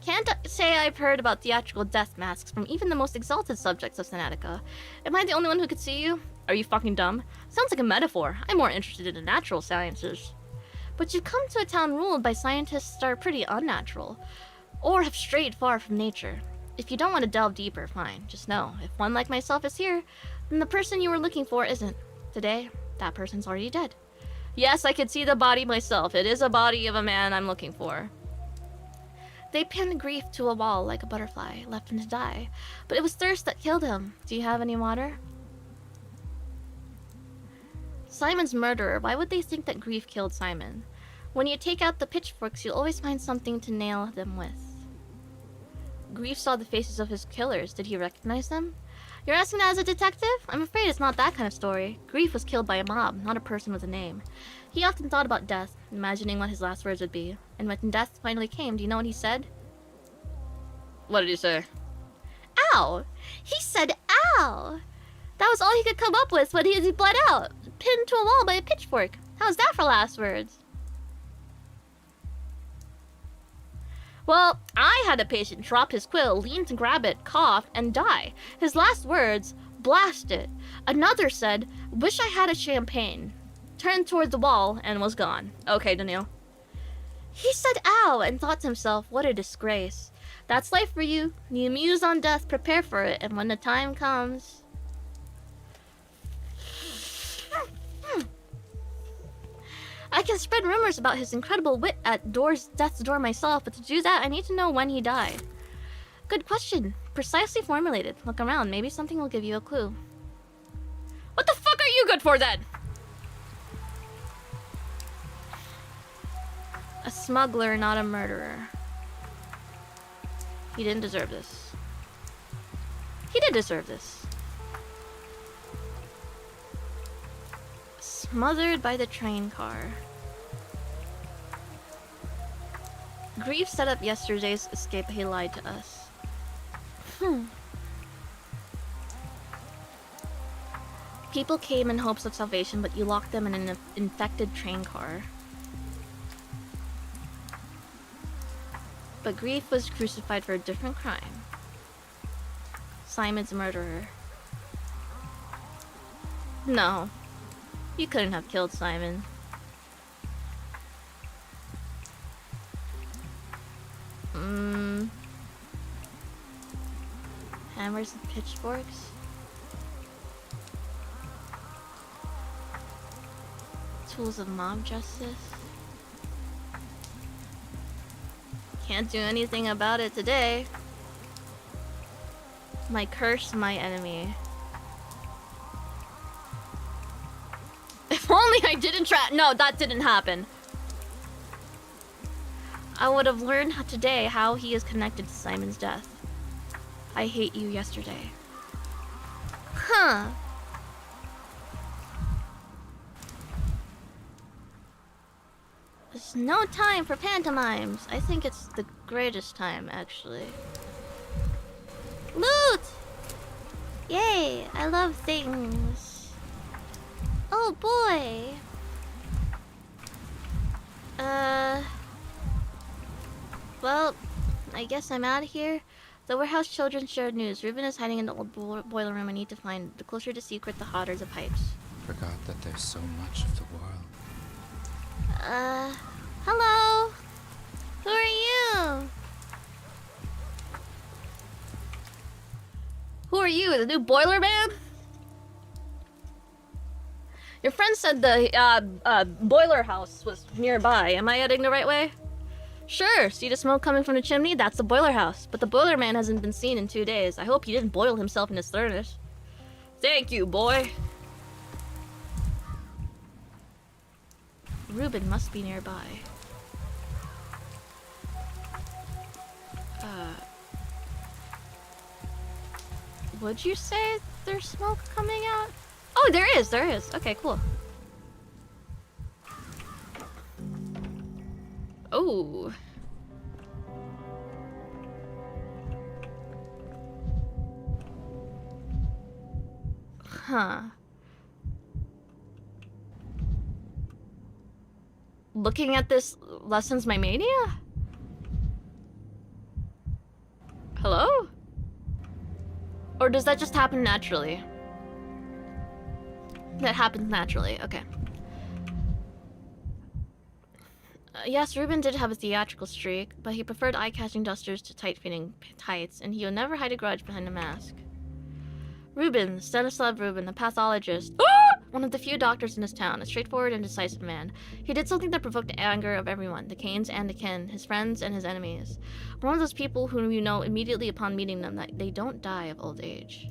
Can't say I've heard about theatrical death masks from even the most exalted subjects of Sanatica. Am I the only one who could see you? Are you fucking dumb? Sounds like a metaphor. I'm more interested in the natural sciences. But you've come to a town ruled by scientists that are pretty unnatural, or have strayed far from nature. If you don't want to delve deeper, fine. Just know, if one like myself is here, then the person you were looking for isn't. Today, that person's already dead. Yes, I could see the body myself. It is a body of a man I'm looking for. They pinned Grief to a wall like a butterfly, left him to die. But it was thirst that killed him. Do you have any water? Simon's murderer. Why would they think that Grief killed Simon? When you take out the pitchforks, you'll always find something to nail them with. Grief saw the faces of his killers. Did he recognize them? You're asking that as a detective? I'm afraid it's not that kind of story. Grief was killed by a mob, not a person with a name. He often thought about death, imagining what his last words would be. And when death finally came, do you know what he said? What did he say? Ow! He said ow! That was all he could come up with when he bled out. Pinned to a wall by a pitchfork. How's that for last words? Well, I had a patient drop his quill, lean to grab it, cough, and die. His last words, blast it. Another said, wish I had a champagne. Turned toward the wall and was gone. Okay, Daniil. He said ow and thought to himself, what a disgrace. That's life for you. You muse on death, prepare for it, and when the time comes... I can spread rumors about his incredible wit at death's door myself, but to do that, I need to know when he died. Good question. Precisely formulated. Look around. Maybe something will give you a clue. What the fuck are you good for then? A smuggler, not a murderer. He didn't deserve this. He did deserve this. Smothered by the train car. Grief set up yesterday's escape, but he lied to us. People came in hopes of salvation, but you locked them in an infected train car. But Grief was crucified for a different crime. Simon's murderer. No. You couldn't have killed Simon. Hammers and pitchforks? Tools of mob justice? Can't do anything about it today. My curse, my enemy. If only I didn't try. No, that didn't happen. I would have learned today how he is connected to Simon's death. I hate you yesterday. Huh. There's no time for pantomimes. I think it's the greatest time, actually. Loot! Yay, I love things. Oh boy. Well, I guess I'm out of here. The warehouse children shared news. Ruben is hiding in the old boiler room. I need to find. The closer to secret, the hotter the pipes. Forgot that there's so much of the world. Hello? Who are you? Who are you? The new boiler man? Your friend said the boiler house was nearby. Am I heading the right way? Sure, see the smoke coming from the chimney? That's the boiler house. But the boiler man hasn't been seen in 2 days. I hope he didn't boil himself in his furnace. Thank you, boy. Ruben must be nearby. Would you say there's smoke coming out? Oh, there is. Okay, cool. Oh. Huh. Looking at this lessens my mania? Hello? Or does that just happen naturally? That happens naturally, okay. Yes, Ruben did have a theatrical streak, but he preferred eye-catching dusters to tight-fitting tights, and he would never hide a grudge behind a mask. Ruben, Stanislav Ruben, a pathologist. one of the few doctors in his town, a straightforward and decisive man. He did something that provoked the anger of everyone, the Kanes and the kin, his friends and his enemies. One of those people whom you know immediately upon meeting them that they don't die of old age.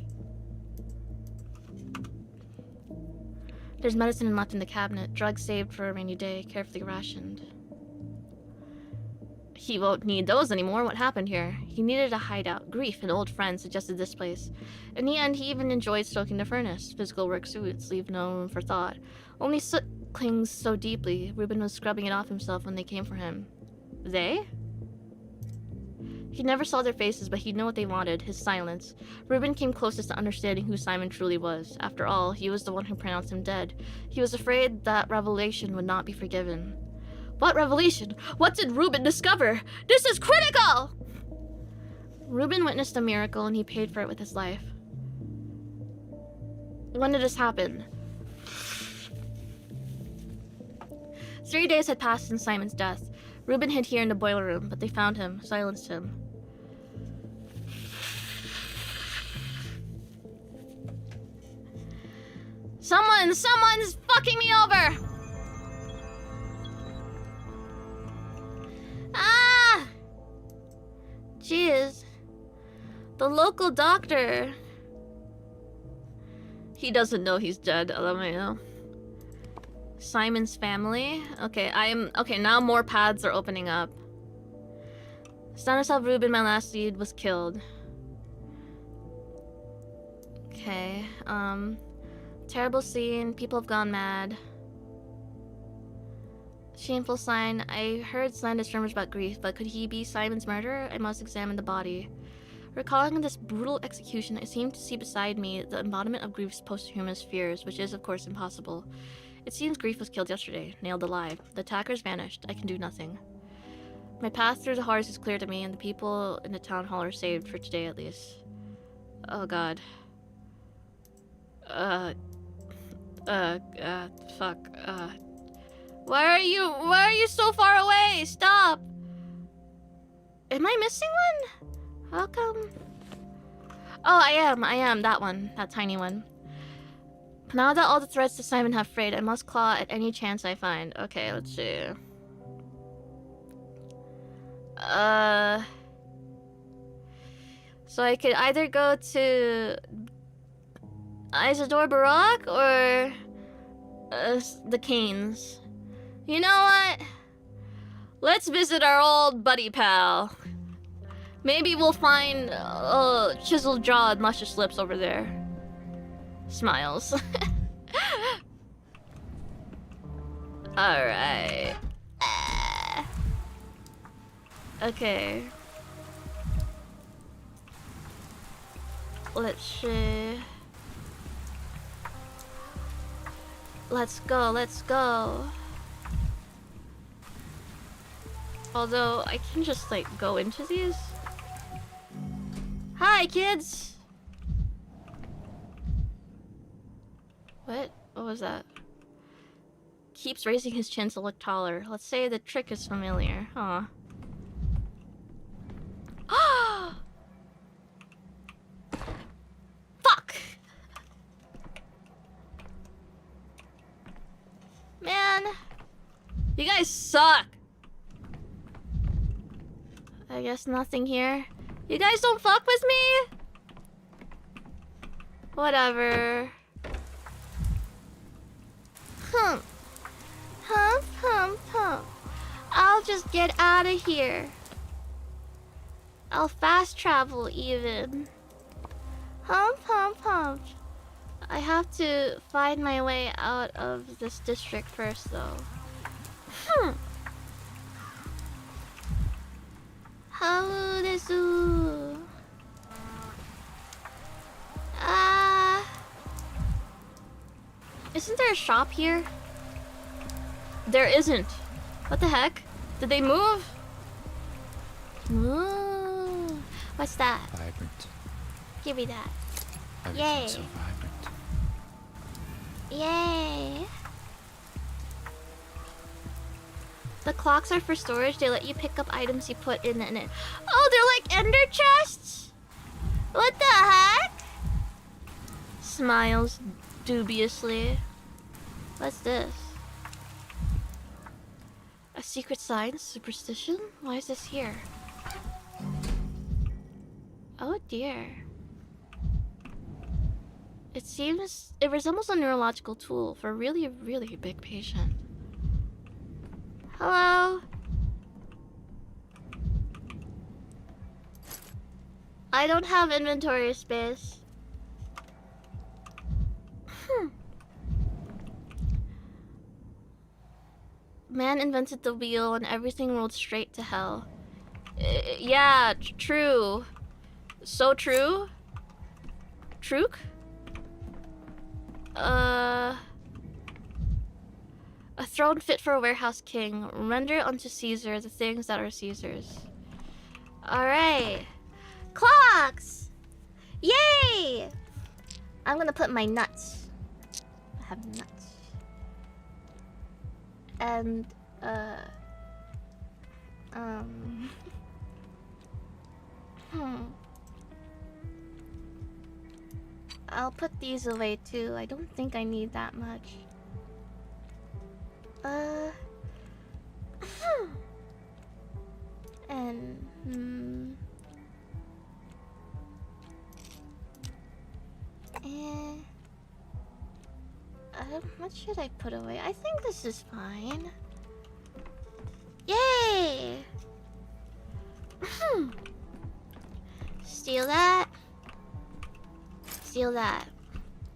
There's medicine left in the cabinet, drugs saved for a rainy day, carefully rationed. He won't need those anymore. What happened here? He needed a hideout. Grief and old friends suggested this place. In the end, he even enjoyed stoking the furnace. Physical work suits leave no room for thought. Only soot clings so deeply. Reuben was scrubbing it off himself when they came for him. They? He never saw their faces, but he'd know what they wanted, his silence. Reuben came closest to understanding who Simon truly was. After all, he was the one who pronounced him dead. He was afraid that revelation would not be forgiven. What revelation? What did Reuben discover? This is critical! Reuben witnessed a miracle and he paid for it with his life. When did this happen? 3 days had passed since Simon's death. Reuben hid here in the boiler room, but they found him, silenced him. Someone's fucking me over! Ah! Jeez. The local doctor. He doesn't know he's dead, LMAO. Simon's family? Okay, okay, now more paths are opening up. Stanislav Rubin, my last lead, was killed. Okay, terrible scene, people have gone mad. Shameful sign, I heard slanderous rumors about grief, but could he be Simon's murderer? I must examine the body. Recalling this brutal execution, I seem to see beside me the embodiment of grief's posthumous fears, which is, of course, impossible. It seems grief was killed yesterday, nailed alive. The attackers vanished. I can do nothing. My path through the horrors is clear to me, and the people in the town hall are saved, for today at least. Oh god. Fuck. Why are you so far away? Stop! Am I missing one? How come? Oh, I am, that one. That tiny one. Now that all the threads to Simon have frayed, I must claw at any chance I find. Okay, let's see. So I could either go to Isidore Barak or the Canes. You know what? Let's visit our old buddy pal. Maybe we'll find chiseled jaw and luscious lips over there. Smiles. Alright. Okay. Let's see. Let's go. Although, I can just, like, go into these. Hi, kids! What was that? Keeps raising his chin to look taller. Let's say the trick is familiar. Huh. Fuck! Man! You guys suck! I guess nothing here. You guys don't fuck with me? Whatever. Hump. I'll just get out of here. I'll fast travel even. Hump. I have to find my way out of this district first though. How desu? Isn't there a shop here? There isn't. What the heck? Did they move? Ooh. What's that? Vibrant. Give me that. Everything's so vibrant. Yay. The clocks are for storage. They let you pick up items you put in it. Oh, they're like ender chests? What the heck? Smiles dubiously. What's this? A secret science superstition? Why is this here? Oh dear. It resembles a neurological tool for a really, really big patient. Hello? I don't have inventory space. Man invented the wheel and everything rolled straight to hell. Yeah, true. So true? Truk? A throne fit for a warehouse king. Render unto Caesar the things that are Caesar's. Alright. Clocks! Yay! I'm gonna put my nuts. I have nuts. And, I'll put these away too. I don't think I need that much. And, what should I put away? I think this is fine. Yay! Steal that. Steal that.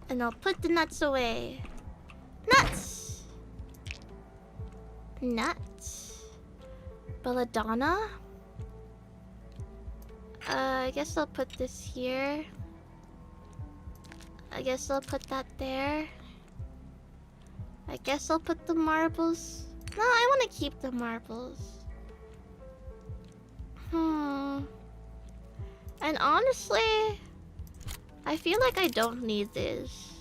And I'll put the nuts away. Nuts! Nuts. Belladonna? I guess I'll put this here. I guess I'll put that there. I guess I'll put the marbles. No, I want to keep the marbles. And honestly, I feel like I don't need this.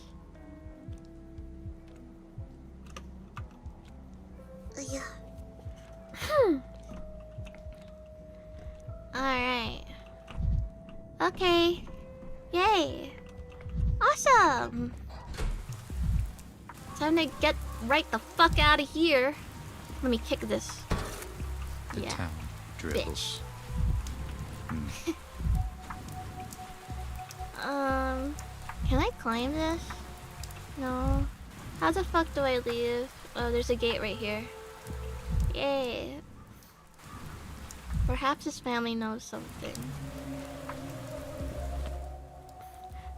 Yeah. Alright. Okay. Yay. Awesome. Time to get right the fuck out of here. Let me kick this. The town dribbles. Can I climb this? No. How the fuck do I leave? Oh, there's a gate right here. Yay. Perhaps his family knows something.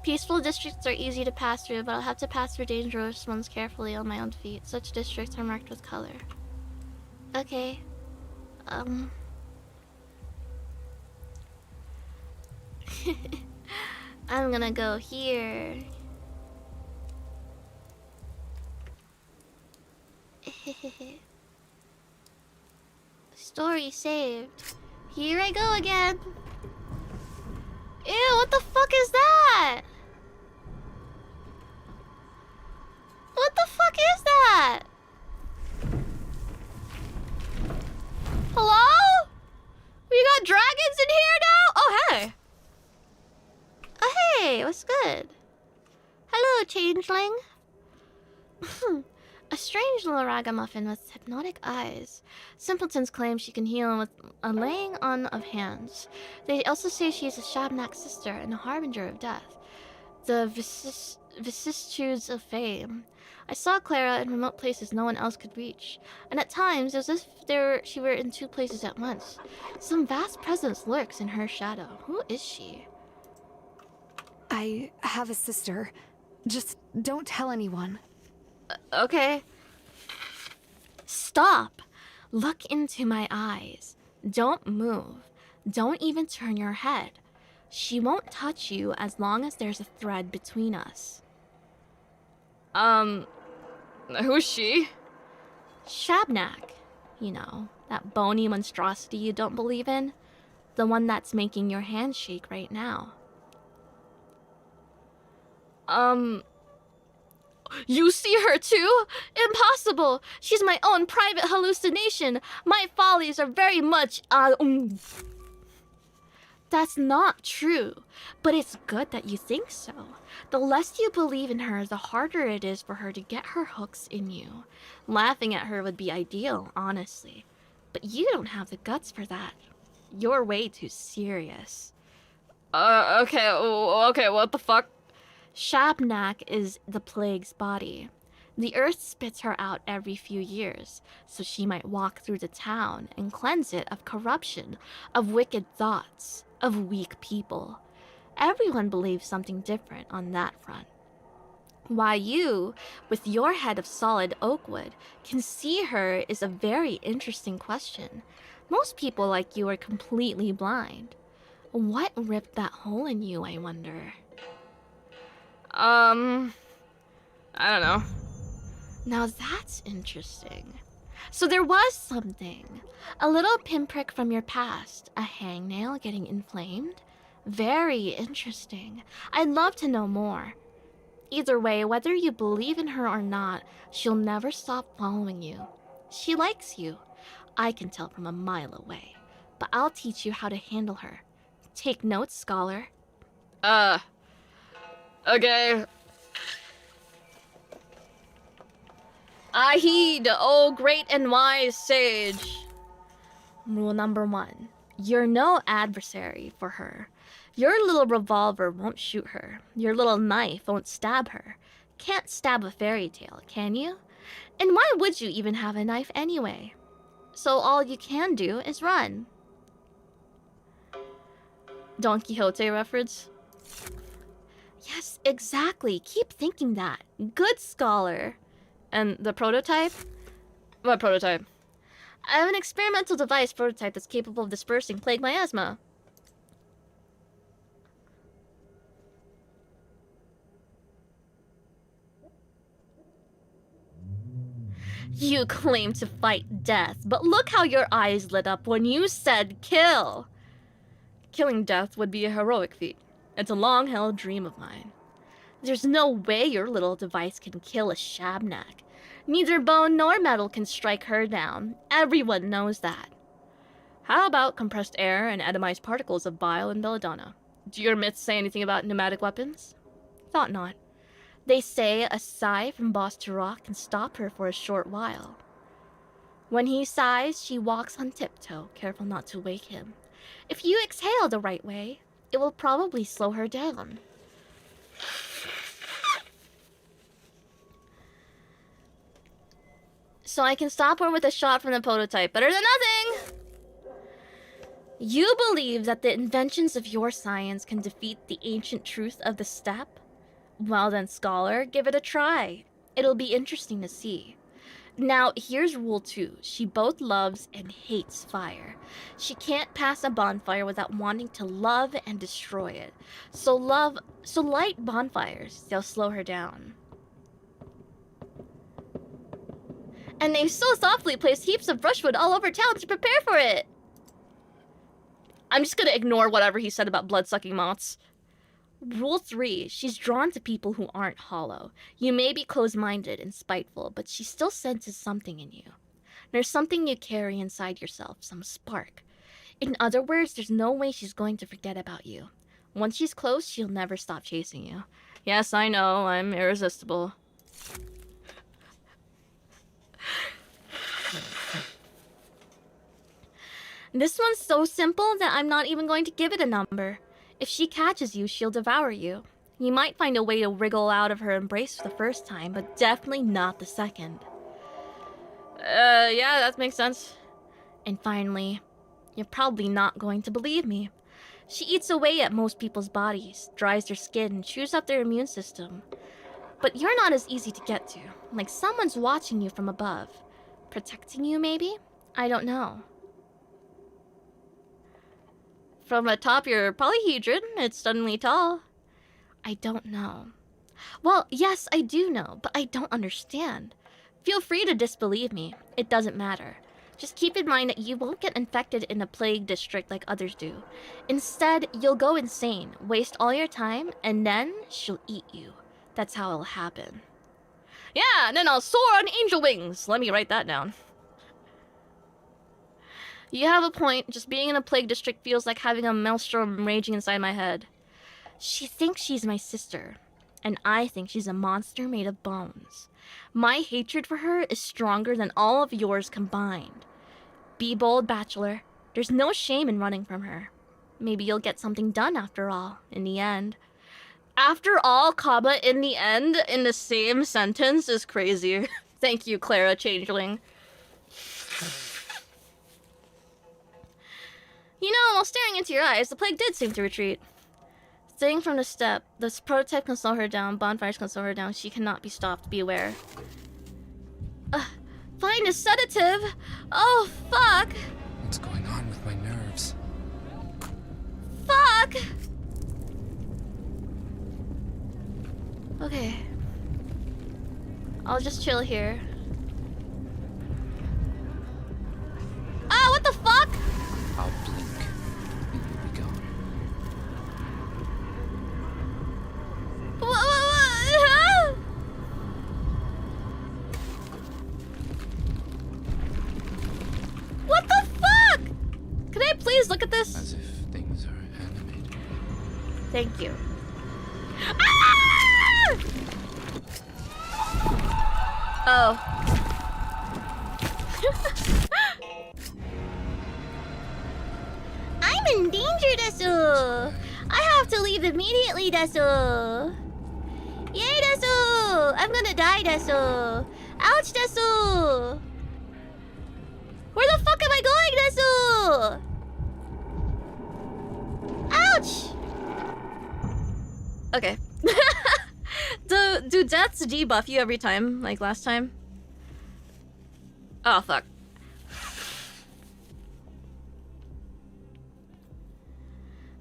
Peaceful districts are easy to pass through, but I'll have to pass through dangerous ones carefully on my own feet. Such districts are marked with color. Okay. I'm gonna go here. Story saved. Here I go again. Ew, what the fuck is that? What the fuck is that? Hello? We got dragons in here now? Oh, hey. Oh, hey, what's good? Hello, changeling. A strange little ragamuffin with hypnotic eyes. Simpletons claim she can heal with a laying on of hands. They also say she's a Shabnak's sister and a harbinger of death. The vicissitudes of fame. I saw Clara in remote places no one else could reach, and at times it was as if she were in two places at once. Some vast presence lurks in her shadow. Who is she? I have a sister. Just don't tell anyone. Okay. Stop. Look into my eyes. Don't move. Don't even turn your head. She won't touch you as long as there's a thread between us. Who's she? Shabnak. You know, that bony monstrosity you don't believe in. The one that's making your hand shake right now. You see her too? Impossible! She's my own private hallucination. My follies are very much, That That's not true, but it's good that you think so. The less you believe in her, the harder it is for her to get her hooks in you. Laughing at her would be ideal, honestly. But you don't have the guts for that. You're way too serious. Okay, what the fuck? Shabnak is the plague's body. The earth spits her out every few years, so she might walk through the town and cleanse it of corruption, of wicked thoughts, of weak people. Everyone believes something different on that front. Why you, with your head of solid oak wood, can see her is a very interesting question. Most people like you are completely blind. What ripped that hole in you, I wonder? I don't know. Now that's interesting. So there was something. A little pinprick from your past. A hangnail getting inflamed. Very interesting. I'd love to know more. Either way, whether you believe in her or not, she'll never stop following you. She likes you. I can tell from a mile away. But I'll teach you how to handle her. Take notes, scholar. Okay. I heed, oh great and wise sage. Rule number 1. You're no adversary for her. Your little revolver won't shoot her. Your little knife won't stab her. Can't stab a fairy tale, can you? And why would you even have a knife anyway? So all you can do is run. Don Quixote reference? Yes, exactly. Keep thinking that. Good scholar. And the prototype? What prototype? I have an experimental device prototype that's capable of dispersing plague miasma. You claim to fight death, but look how your eyes lit up when you said kill. Killing death would be a heroic feat. It's a long-held dream of mine. There's no way your little device can kill a Shabnak. Neither bone nor metal can strike her down. Everyone knows that. How about compressed air and atomized particles of bile and belladonna? Do your myths say anything about pneumatic weapons? Thought not. They say a sigh from Boss Turok can stop her for a short while. When he sighs, she walks on tiptoe, careful not to wake him. If you exhale the right way, it will probably slow her down. So I can stop her with a shot from the prototype. Better than nothing! You believe that the inventions of your science can defeat the ancient truth of the steppe? Well then, scholar, give it a try. It'll be interesting to see. Now, here's rule 2. She both loves and hates fire. She can't pass a bonfire without wanting to love and destroy it. So light bonfires. They'll slow her down. And they so softly placed heaps of brushwood all over town to prepare for it. I'm just gonna ignore whatever he said about blood-sucking moths. Rule 3. She's drawn to people who aren't hollow. You may be closed-minded and spiteful, but she still senses something in you. There's something you carry inside yourself, some spark. In other words, there's no way she's going to forget about you. Once she's close, she'll never stop chasing you. Yes, I know, I'm irresistible. This one's so simple that I'm not even going to give it a number. If she catches you, she'll devour you. You might find a way to wriggle out of her embrace the first time, but definitely not the second. Yeah, that makes sense. And finally, you're probably not going to believe me. She eats away at most people's bodies, dries their skin, and chews up their immune system. But you're not as easy to get to, like someone's watching you from above. Protecting you, maybe? I don't know. From atop your polyhedron, it's suddenly tall. I don't know. Well, yes, I do know, but I don't understand. Feel free to disbelieve me. It doesn't matter. Just keep in mind that you won't get infected in a plague district like others do. Instead, you'll go insane, waste all your time, and then she'll eat you. That's how it'll happen. Yeah, and then I'll soar on angel wings. Let me write that down. You have a point. Just being in a plague district feels like having a maelstrom raging inside my head. She thinks she's my sister, and I think she's a monster made of bones. My hatred for her is stronger than all of yours combined. Be bold, Bachelor. There's no shame in running from her. Maybe you'll get something done after all, in the end. After all, comma, in the end, in the same sentence is crazy. Thank you, Clara Changeling. You know, while staring into your eyes, the plague did seem to retreat. Staying from the step, this prototype can slow her down, bonfires can slow her down, she cannot be stopped, be aware. Find a sedative! Oh, fuck! What's going on with my nerves? Fuck! Okay. I'll just chill here. Ah, what the fuck? I'll blink, and you'll be gone. Huh? What the fuck? Can I please look at this? As if things are animated. Thank you. Ah! Oh. I'm in danger, Desu! I have to leave immediately, Desu! Yay, Desu! I'm gonna die, Desu! Ouch, Desu! Where the fuck am I going, Desu? Ouch! Okay. Do deaths debuff you every time, like last time? Oh, fuck.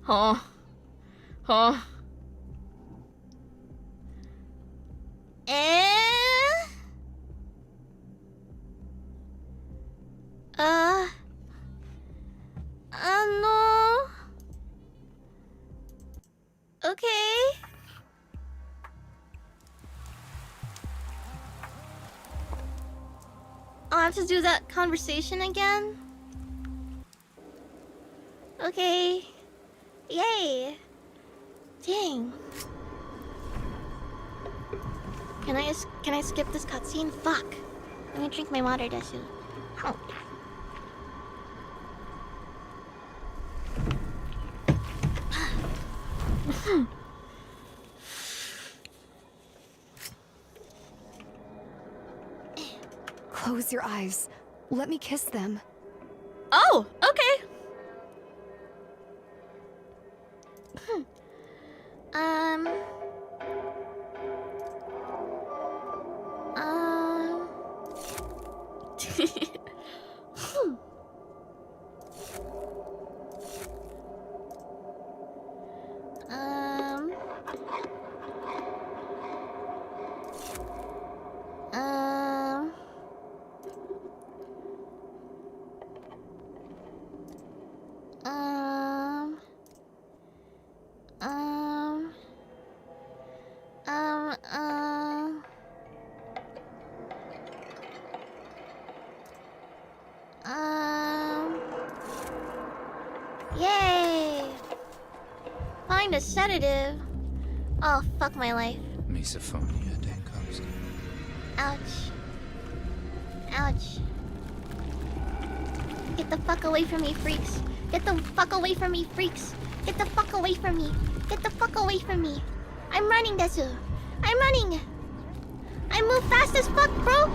Oh. Oh. No. Okay. I'll have to do that conversation again. Okay. Yay. Dang. Can I skip this cutscene? Fuck. Let me drink my water, Desu. Oh. Close your eyes. Let me kiss them. Oh, okay. Yay! Find a sedative. Oh, fuck my life. Misophonia, Dankowski. Ouch. Ouch. Get the fuck away from me, freaks. Get the fuck away from me, freaks. Get the fuck away from me. Get the fuck away from me. I'm running, Desu. I'm running. I move fast as fuck, bro.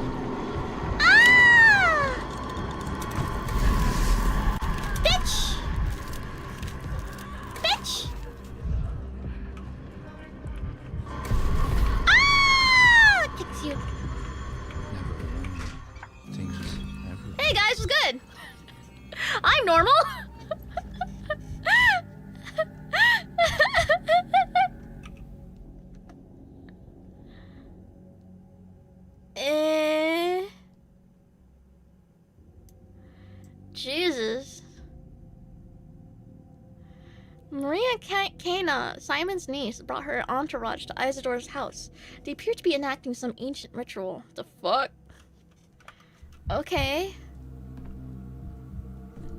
Ah! Bitch! Bitch! Ah! Kicks you. Never alone. Things everywhere. Hey guys, what's good? I'm normal. Jesus. Maria Kana, Simon's niece, brought her entourage to Isidore's house. They appear to be enacting some ancient ritual. The fuck? Okay.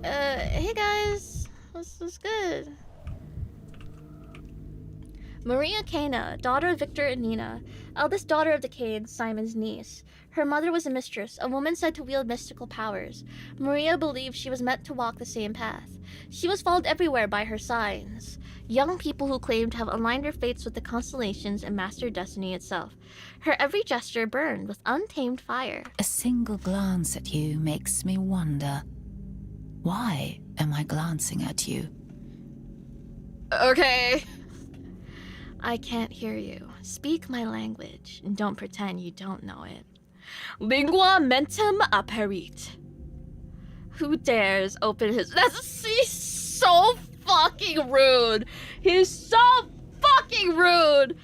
Hey guys, what's good? Maria Cana, daughter of Victor and Nina, eldest daughter of the Cades, Simon's niece. Her mother was a mistress, a woman said to wield mystical powers. Maria believed she was meant to walk the same path. She was followed everywhere by her signs, young people who claimed to have aligned their fates with the constellations and mastered destiny itself. Her every gesture burned with untamed fire. A single glance at you makes me wonder, why am I glancing at you? Okay. I can't hear you. Speak my language, and don't pretend you don't know it. Lingua mentem aperit. Who dares open his... He's so fucking rude. He's so fucking rude.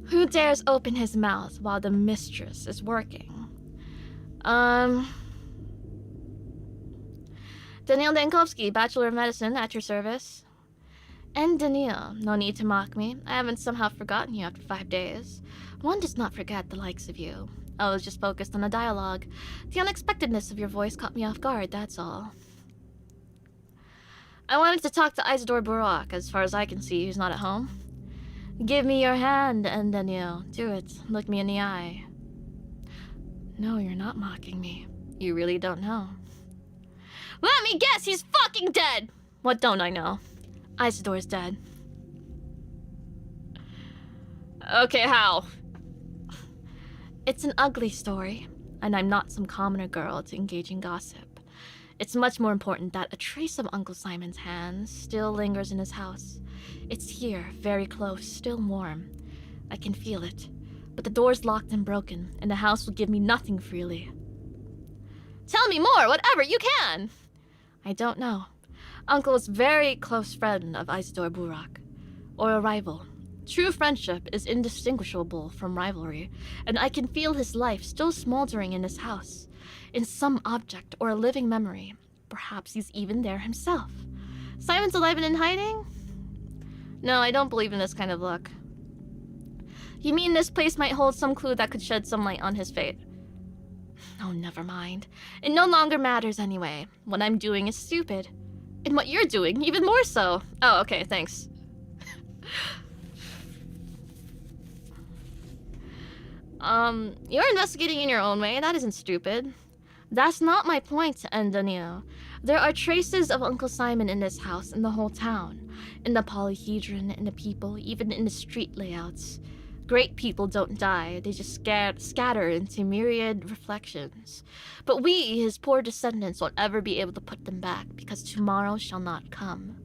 Who dares open his mouth while the mistress is working? Daniil Dankovsky, Bachelor of Medicine, at your service. And Daniil, no need to mock me. I haven't somehow forgotten you after 5 days. One does not forget the likes of you. I was just focused on the dialogue. The unexpectedness of your voice caught me off guard, that's all. I wanted to talk to Isidore Burak. As far as I can see, he's not at home. Give me your hand, and Daniil. Do it. Look me in the eye. No, you're not mocking me. You really don't know. Let me guess, he's fucking dead! What don't I know? Isidore's dead. Okay, how? It's an ugly story, and I'm not some commoner girl to engage in gossip. It's much more important that a trace of Uncle Simon's hands still lingers in his house. It's here, very close, still warm. I can feel it, but the door's locked and broken, and the house will give me nothing freely. Tell me more, whatever you can! I don't know. Uncle is a very close friend of Isidore Burak, or a rival. True friendship is indistinguishable from rivalry, and I can feel his life still smoldering in his house, in some object or a living memory. Perhaps he's even there himself. Simon's alive and in hiding? No, I don't believe in this kind of luck. You mean this place might hold some clue that could shed some light on his fate? Oh, never mind. It no longer matters anyway. What I'm doing is stupid. And what you're doing, even more so. Oh, okay, thanks. You're investigating in your own way. That isn't stupid. That's not my point, Daniil. There are traces of Uncle Simon in this house and the whole town. In the polyhedron, in the people, even in the street layouts. Great people don't die, they just scatter into myriad reflections. But we, his poor descendants, won't ever be able to put them back, because tomorrow shall not come.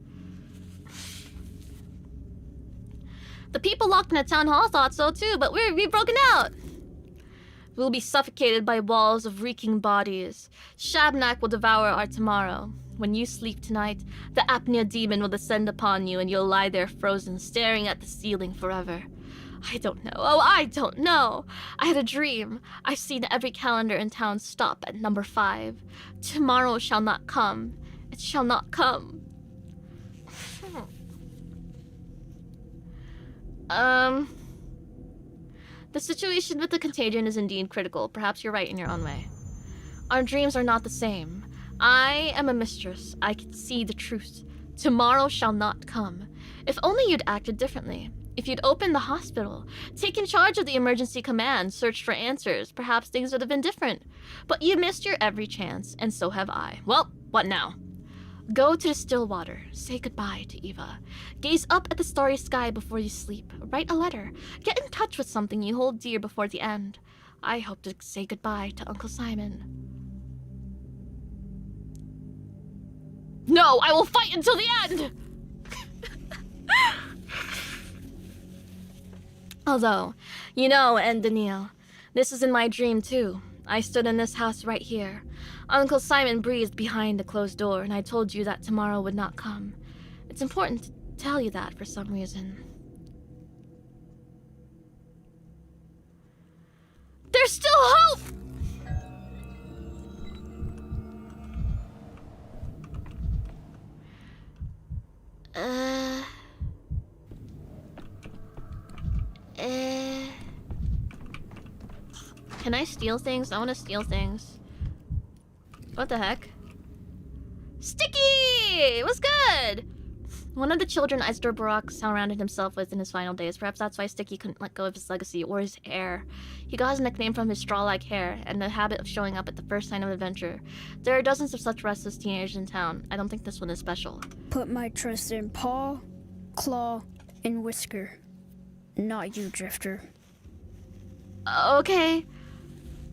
The people locked in the town hall thought so too, but we've broken out. We'll be suffocated by walls of reeking bodies. Shabnak will devour our tomorrow. When you sleep tonight, the apnea demon will descend upon you and you'll lie there frozen, staring at the ceiling forever. I don't know. Oh, I don't know. I had a dream. I've seen every calendar in town stop at number 5. Tomorrow shall not come. It shall not come. The situation with the contagion is indeed critical. Perhaps you're right in your own way. Our dreams are not the same. I am a mistress. I can see the truth. Tomorrow shall not come. If only you'd acted differently. If you'd opened the hospital, taken charge of the emergency command, searched for answers, perhaps things would have been different. But you missed your every chance, and so have I. Well, what now? Go to the still water. Say goodbye to Eva. Gaze up at the starry sky before you sleep. Write a letter. Get in touch with something you hold dear before the end. I hope to say goodbye to Uncle Simon. No, I will fight until the end! Although, you know, and Daniil, this is in my dream too. I stood in this house right here. Uncle Simon breathed behind the closed door, and I told you that tomorrow would not come. It's important to tell you that for some reason. There's still hope! Can I steal things? I want to steal things. What the heck? Sticky! What's good? One of the children Isidore Barak surrounded himself with in his final days. Perhaps that's why Sticky couldn't let go of his legacy or his heir. He got his nickname from his straw-like hair and the habit of showing up at the first sign of adventure. There are dozens of such restless teenagers in town. I don't think this one is special. Put my trust in paw, claw, and whisker. Not you, Drifter. Okay.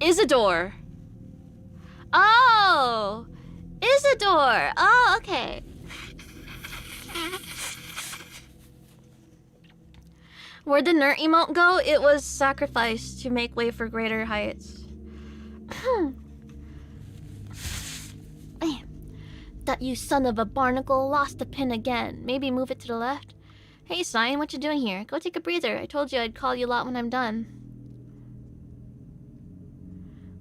Isidore. Oh! Isidore! Oh, okay. Where'd the nerd emote go? It was sacrificed to make way for greater heights. That you son of a barnacle lost the pin again. Maybe move it to the left. Hey, Sign, what you doing here? Go take a breather. I told you I'd call you a lot when I'm done.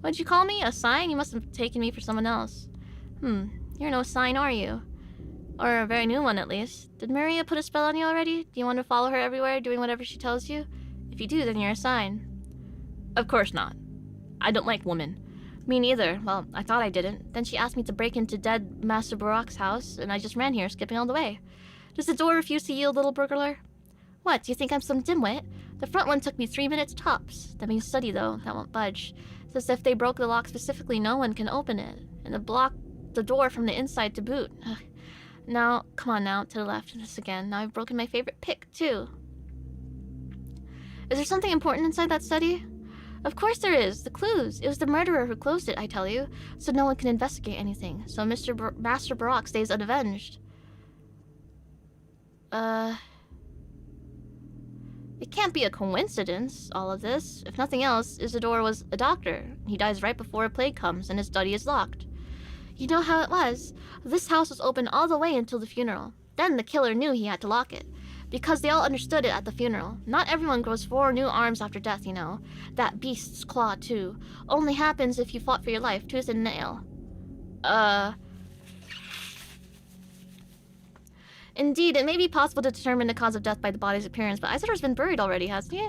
What'd you call me? A Sign? You must have taken me for someone else. You're no Sign, are you? Or a very new one, at least. Did Maria put a spell on you already? Do you want to follow her everywhere, doing whatever she tells you? If you do, then you're a Sign. Of course not. I don't like women. Me neither. Well, I thought I didn't. Then she asked me to break into dead Master Barak's house, and I just ran here, skipping all the way. Does the door refuse to yield, little burglar? What, do you think I'm some dimwit? The front one took me 3 minutes tops. That means steady, though. That won't budge. It's as if they broke the lock specifically. No one can open it. And it blocked the door from the inside to boot. Ugh. Now, come on now, to the left. This again. Now I've broken my favorite pick, too. Is there something important inside that study? Of course there is. The clues. It was the murderer who closed it, I tell you. So no one can investigate anything. So Master Barak stays unavenged. It can't be a coincidence, all of this. If nothing else, Isidore was a doctor. He dies right before a plague comes, and his study is locked. You know how it was. This house was open all the way until the funeral. Then the killer knew he had to lock it. Because they all understood it at the funeral. Not everyone grows 4 new arms after death, you know. That beast's claw, too. Only happens if you fought for your life, tooth and nail. Indeed, it may be possible to determine the cause of death by the body's appearance, but Isidore's been buried already, hasn't he?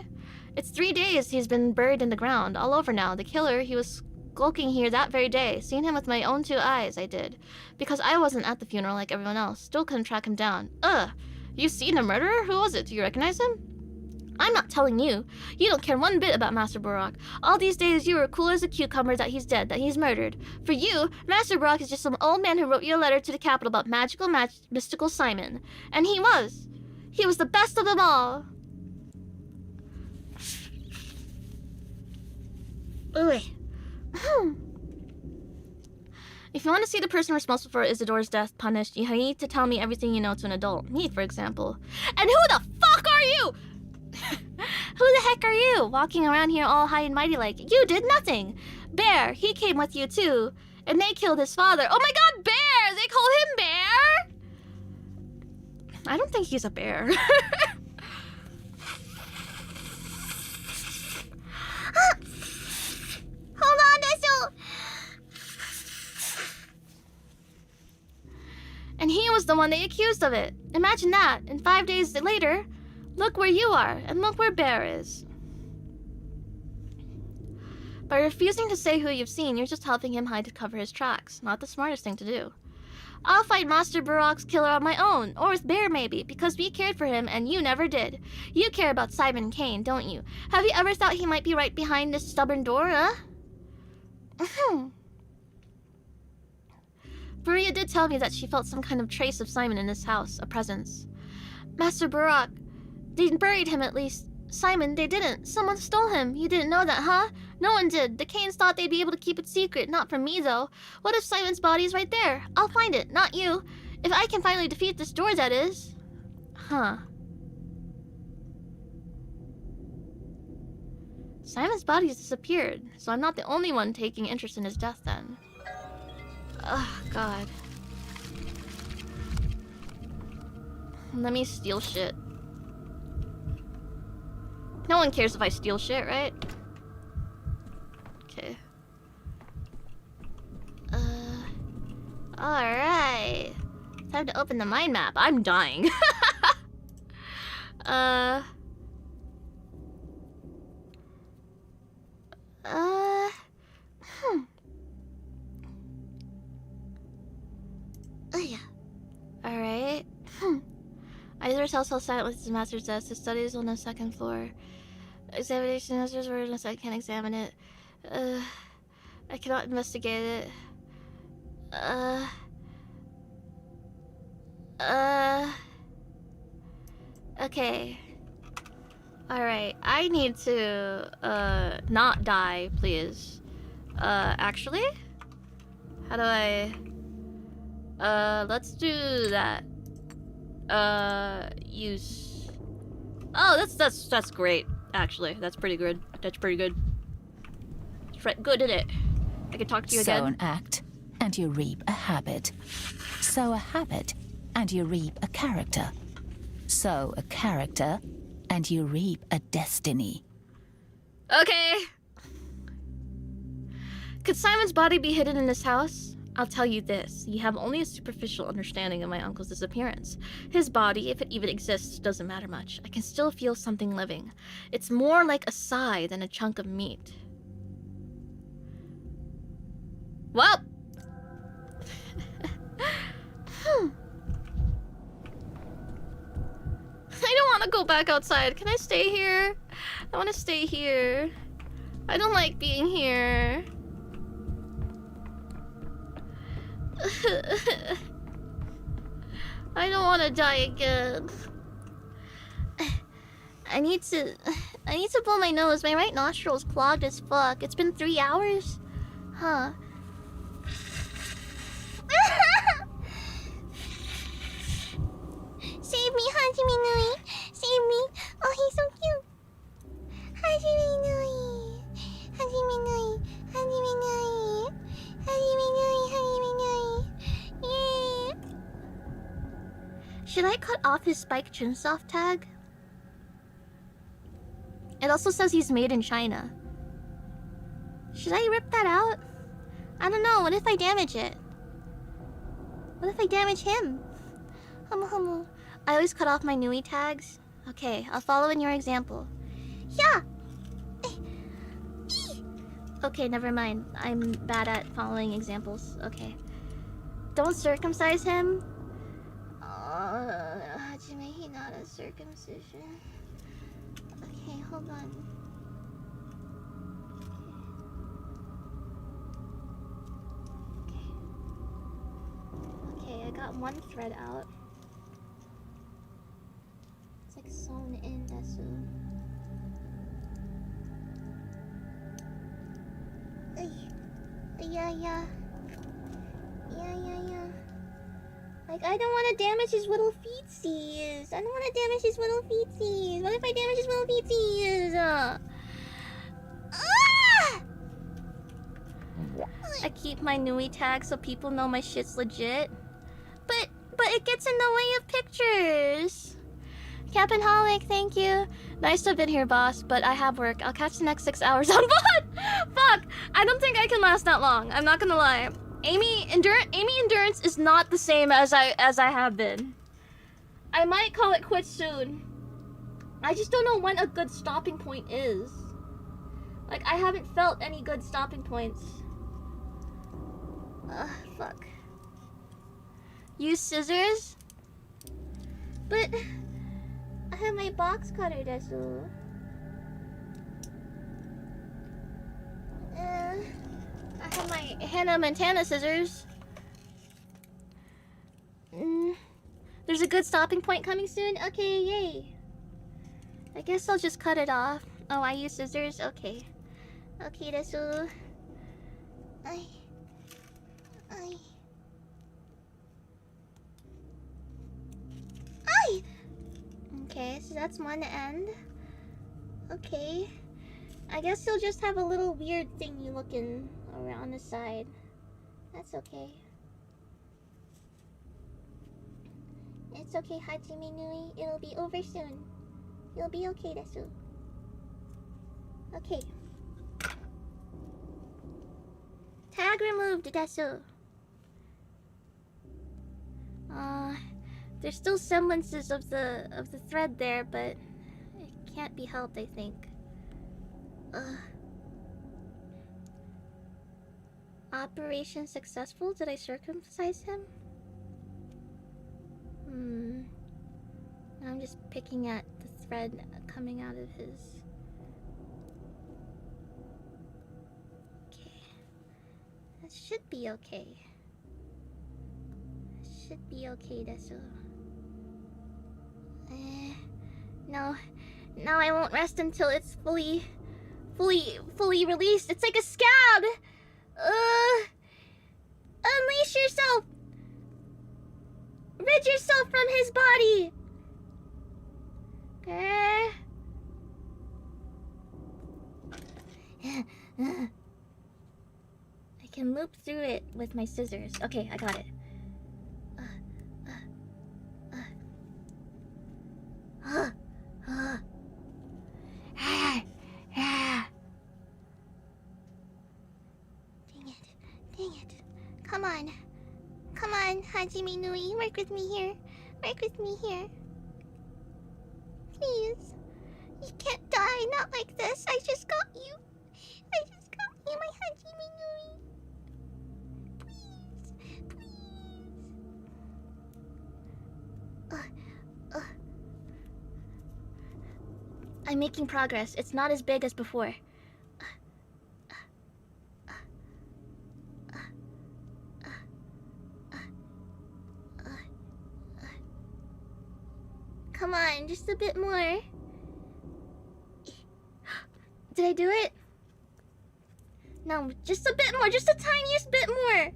It's 3 days he's been buried in the ground, all over now. The killer, he was skulking here that very day. Seen him with my own 2 eyes, I did. Because I wasn't at the funeral like everyone else. Still couldn't track him down. You seen a murderer? Who was it? Do you recognize him? I'm not telling you. You don't care one bit about Master Barak. All these days you were cool as a cucumber that he's dead, that he's murdered. For you, Master Barak is just some old man who wrote you a letter to the capital about mystical Simon. And he was. He was the best of them all. Ooh. If you want to see the person responsible for Isidore's death punished, you need to tell me everything you know to an adult. Me, for example. And who the fuck are you? Who the heck are you? Walking around here all high and mighty like. You did nothing. Bear, he came with you too. And they killed his father. Oh my god, Bear! They call him Bear? I don't think he's a bear. Hold on, and he was the one they accused of it. Imagine that. And 5 days later, look where you are, and look where Bear is. By refusing to say who you've seen, you're just helping him hide to cover his tracks. Not the smartest thing to do. I'll fight Master Barak's killer on my own, or with Bear maybe, because we cared for him and you never did. You care about Simon Kane, don't you? Have you ever thought he might be right behind this stubborn door, huh? Maria did tell me that she felt some kind of trace of Simon in this house, a presence. Master Barak, they buried him at least. Simon, they didn't. Someone stole him. You didn't know that, huh? No one did. The Kanes thought they'd be able to keep it secret. Not from me, though. What if Simon's body's right there? I'll find it, not you. If I can finally defeat this door, that is. Huh. Simon's body's disappeared, so I'm not the only one taking interest in his death, then. Oh, God. Let me steal shit. No one cares if I steal shit, right? Okay. Alright. Time to open the mind map. I'm dying. Alright. Either tell silent with his master's desk. His study is on the second floor. Examination masters were in, so I can't examine it. I cannot investigate it. Okay. Alright, I need to, not die, please. Actually? How do I... let's do that. Use... Oh, that's great, actually. That's pretty good. That's pretty good. Good at it. I can talk to you again. Sow an act, and you reap a habit. Sow a habit, and you reap a character. Sow a character, and you reap a destiny. Okay. Could Simon's body be hidden in this house? I'll tell you this. You have only a superficial understanding of my uncle's disappearance. His body, if it even exists, doesn't matter much. I can still feel something living. It's more like a sigh than a chunk of meat. Well. I don't want to go back outside. Can I stay here? I want to stay here. I don't like being here. I don't want to die again. I need to blow my nose. My right nostril's clogged as fuck. It's been 3 hours? Huh. Save me, Hajime Nui. Save me. Oh, he's so cute. Hajime Nui. Hajime Nui. Hajime Nui. Hajime Nui. Hajime Nui. Yeah. Should I cut off his spiked Chunsoft tag? It also says he's made in China. Should I rip that out? I don't know. What if I damage it? What if I damage him? Humu. I always cut off my Nui tags. Okay, I'll follow in your example. Yeah! Okay, never mind. I'm bad at following examples. Okay. Don't circumcise him. Hajime Hinata circumcision. Okay, hold on. Okay, I got one thread out. It's like sewn in, Desu. Yeah. Like, I don't want to damage his little feetsies. I don't want to damage his little feetsies. What if I damage his little feetsies? I keep my Nui tag so people know my shit's legit. But it gets in the way of pictures. Captain Holic, thank you. Nice to have been here, boss, but I have work. I'll catch the next 6 hours on VOD. Fuck! I don't think I can last that long. I'm not gonna lie. Eimi endurance is not the same as I have been. I might call it quits soon. I just don't know when a good stopping point is. Like, I haven't felt any good stopping points. Fuck. Use scissors? But I have my box cutter, Desu. I have my Hannah Montana scissors. There's a good stopping point coming soon? Okay, yay. I guess I'll just cut it off. Oh, I use scissors? Okay. Okay, Desu. Okay, so that's one end. Okay. I guess you'll just have a little weird thingy looking around the side. That's okay. It's okay, Hajime Nui. It'll be over soon. You'll be okay, Desu. Okay. Tag removed, Desu. There's still semblances of the thread there, but it can't be helped, I think. Operation successful? Did I circumcise him? I'm just picking at the thread coming out of his... Okay. That should be okay. Should be okay, that's all. No. No, I won't rest until it's fully released. It's like a scab! Unleash yourself! Rid yourself from his body! Okay. I can loop through it with my scissors. Okay, I got it. Dang it. Come on, Hajime Nui, work with me here. Work with me here. Please. You can't die, not like this. I just got you. I just got you, my Hajime Nui. Please. I'm making progress. It's not as big as before. Come on, just a bit more. Did I do it? No, just a bit more, just the tiniest bit more.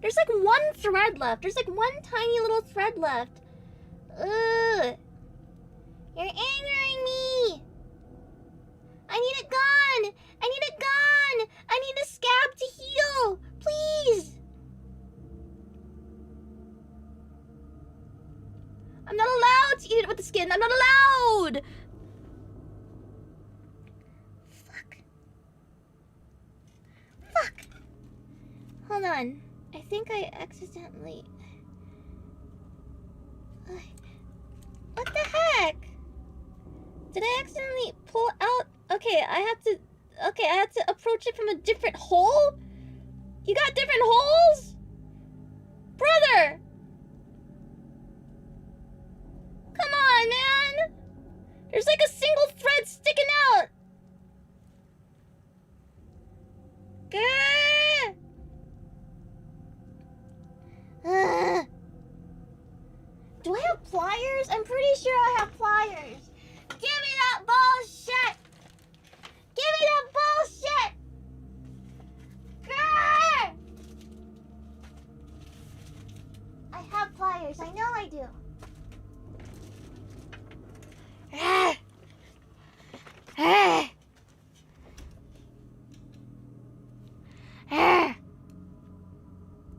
There's like one thread left. There's like one tiny little thread left. Ugh. You're angering me. I need it gone. I need it gone. I need the scab to heal. Please. I'm not allowed to eat it with the skin. I'm not allowed. Fuck. Hold on. I think I accidentally... What the heck? Did I accidentally pull out... Okay, I had to approach it from a different hole? You got different holes? Brother! Come on, man! There's like a single thread sticking out! Grr! Do I have pliers? I'm pretty sure I have pliers. Give me that bullshit! Give me that bullshit! Grr! I have pliers. I know I do.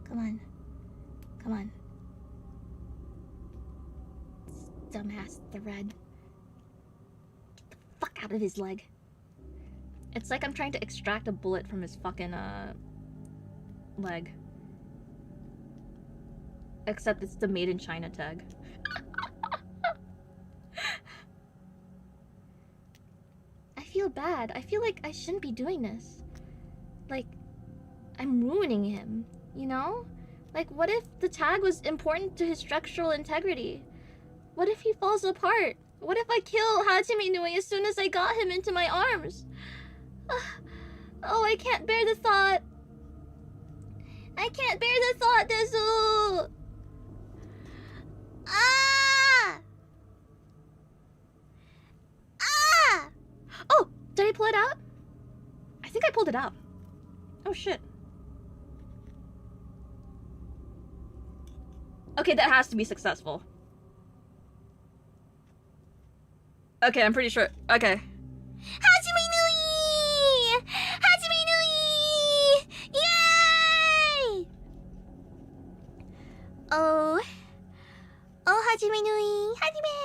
Come on. Come on. Dumbass thread. Get the fuck out of his leg. It's like I'm trying to extract a bullet from his fucking, leg. Except it's the Made in China tag. I feel bad. I feel like I shouldn't be doing this. Like, I'm ruining him, you know? Like, what if the tag was important to his structural integrity? What if he falls apart? What if I kill Hajime Nui as soon as I got him into my arms? Oh, I can't bear the thought. I can't bear the thought, Desu! Ah! Ah! Oh, did I pull it out? I think I pulled it out. Oh, shit. Okay, that has to be successful. Okay, I'm pretty sure. Okay. Hajime Nui! Hajime Nui! Yay! Oh. Oh, Hajime Nui! Hajime!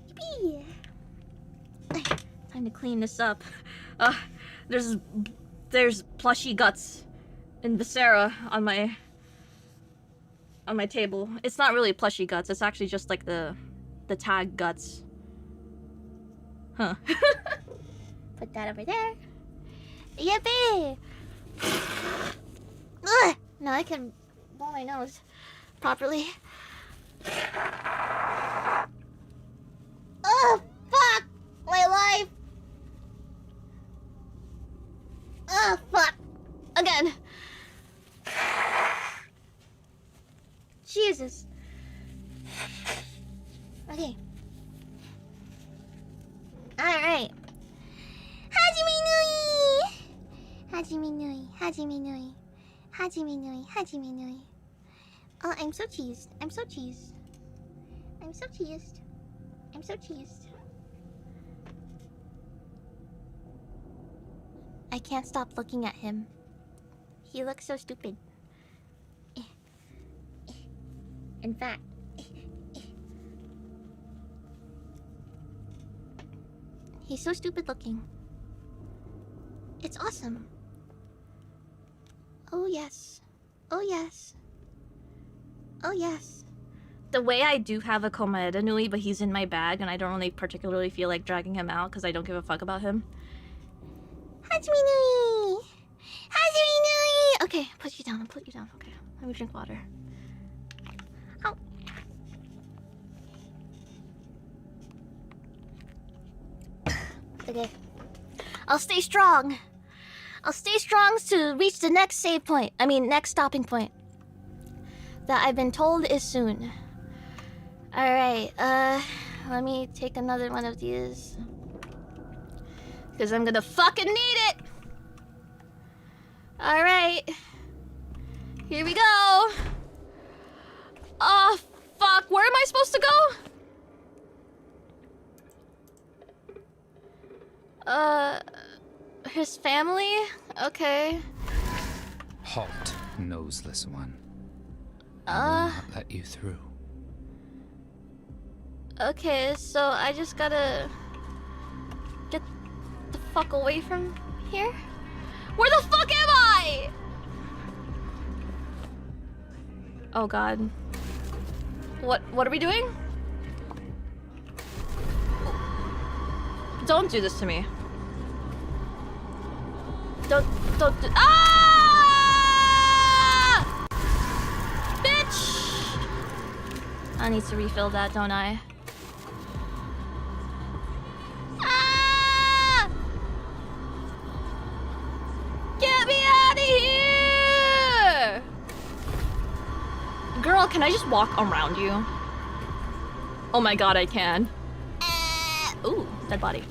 Yippee! Yippee! Time to clean this up. There's plushy guts and viscera on my on my table. It's not really plushy guts. It's actually just like the tag guts. Huh. Put that over there. Yippee! Ugh! Now I can blow my nose properly. Oh, fuck! My life! Oh, fuck! Again. Jesus. Okay. Alright. Hajime Nui! Hajime Nui, Hajime Nui. Hajime Nui, Hajime Nui. Oh, I'm so cheesed. I'm so cheesed. I'm so cheesed. I'm so cheesed. I can't stop looking at him. He looks so stupid. In fact, he's so stupid looking. It's awesome. Oh yes. Oh yes. Oh yes. The way I do have a Komaeda Nui, but he's in my bag, and I don't really particularly feel like dragging him out because I don't give a fuck about him. Hajime Nui! Hajime Nui! Okay, put you down. I'll put you down. Okay, let me drink water. Ow. Okay. I'll stay strong. I'll stay strong to reach the next save point. I mean, next stopping point. That I've been told is soon. Alright, let me take another one of these. Because I'm gonna fucking need it! Alright. Here we go! Oh, fuck. Where am I supposed to go? His family? Okay. Halt, noseless one. I will not let you through. Okay, so I just gotta get the fuck away from here? Where the fuck am I? Oh god. What are we doing? Don't do this to me. Don't do— ah! Bitch! I need to refill that, don't I? Ah! Get me out of here! Girl, can I just walk around you? Oh my god, I can. Ooh, dead body.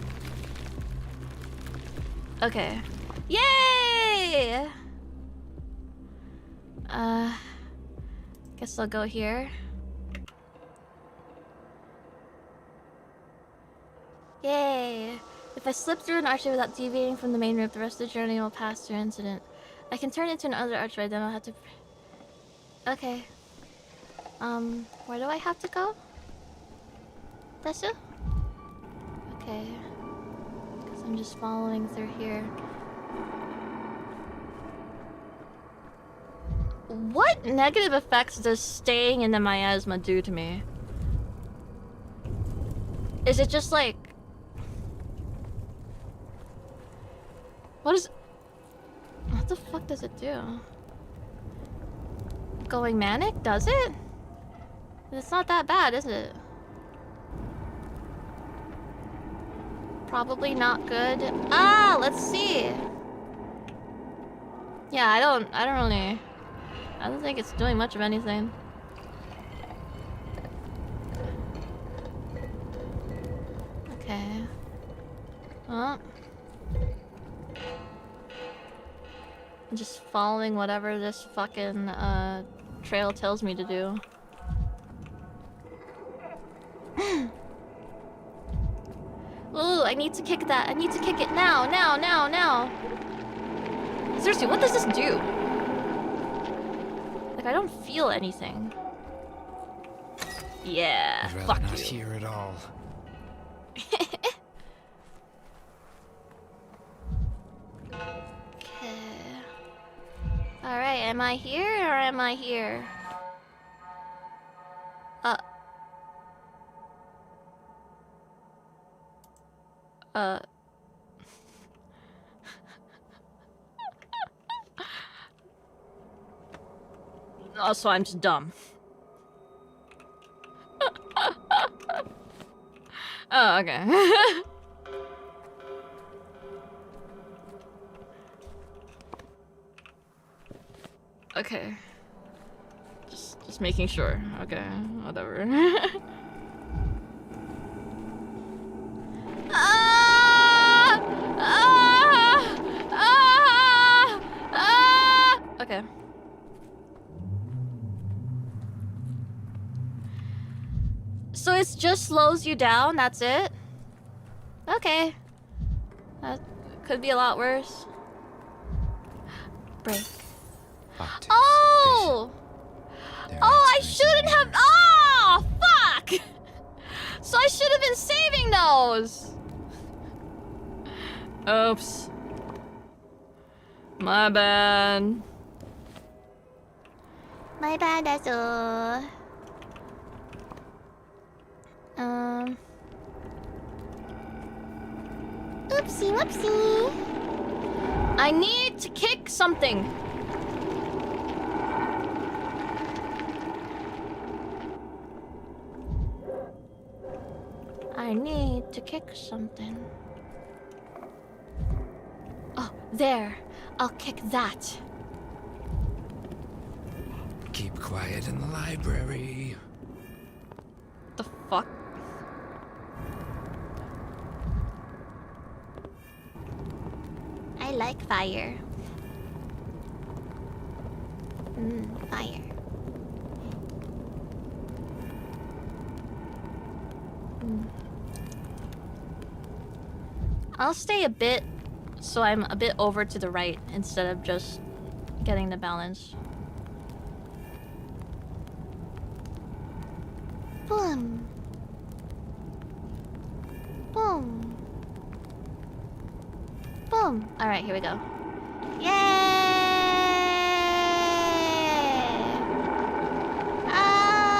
Okay. Yay! Guess I'll go here. Yay! If I slip through an archway without deviating from the main route, the rest of the journey will pass through incident. I can turn into another archway, then I'll have to... Okay. Where do I have to go? Desu? Okay. Because I'm just following through here. What negative effects does staying in the miasma do to me? Is it just like... What the fuck does it do? Going manic? Does it? It's not that bad, is it? Probably not good. Ah, let's see. Yeah, I don't think it's doing much of anything. Okay. Oh. I'm just following whatever this fucking trail tells me to do. Ooh, I need to kick that. I need to kick it now. Seriously, what does this do? Like, I don't feel anything. Yeah, I'd rather fuck not you. hear it all. Okay. Alright, am I here or am I here? Also, I'm just dumb. Oh, okay. Okay. Just making sure. Okay, whatever. Okay. So it just slows you down, that's it? Okay. That could be a lot worse. Break. Oh! Oh, I shouldn't have. Oh, fuck! So I should have been saving those. Oops. My bad. My bad, that's all. Oopsie, whoopsie. I need to kick something. I need to kick something. Oh, there. I'll kick that. Keep quiet in the library. The fuck? I like fire. Fire. I'll stay a bit so I'm a bit over to the right instead of just getting the balance. Boom. Boom. Boom. All right, here we go. Yay! Ah!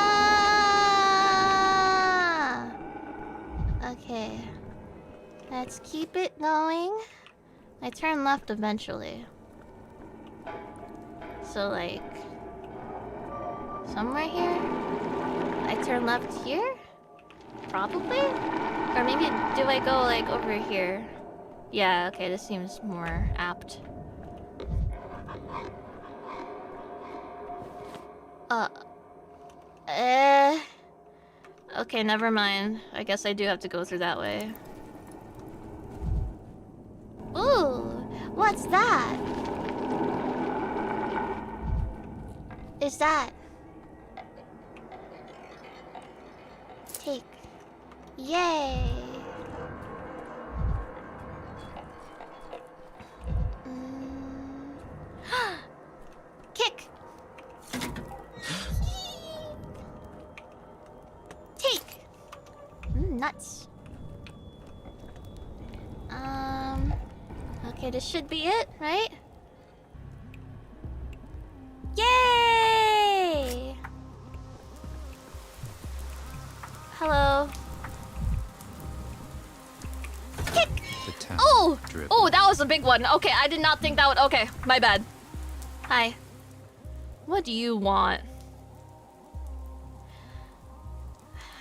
Okay. Let's keep it going. I turn left eventually. So, like... somewhere here? I turn left here? Probably? Or maybe do I go, like, over here? Yeah, okay, this seems more apt. Okay, never mind. I guess I do have to go through that way. Ooh, what's that? Is that? Take. Yay! Kick! Take! Nuts. Okay, this should be it, right? Yay! Hello. Kick! Oh! Oh, that was a big one. Okay, I did not think that would... Okay, my bad. Hi. What do you want?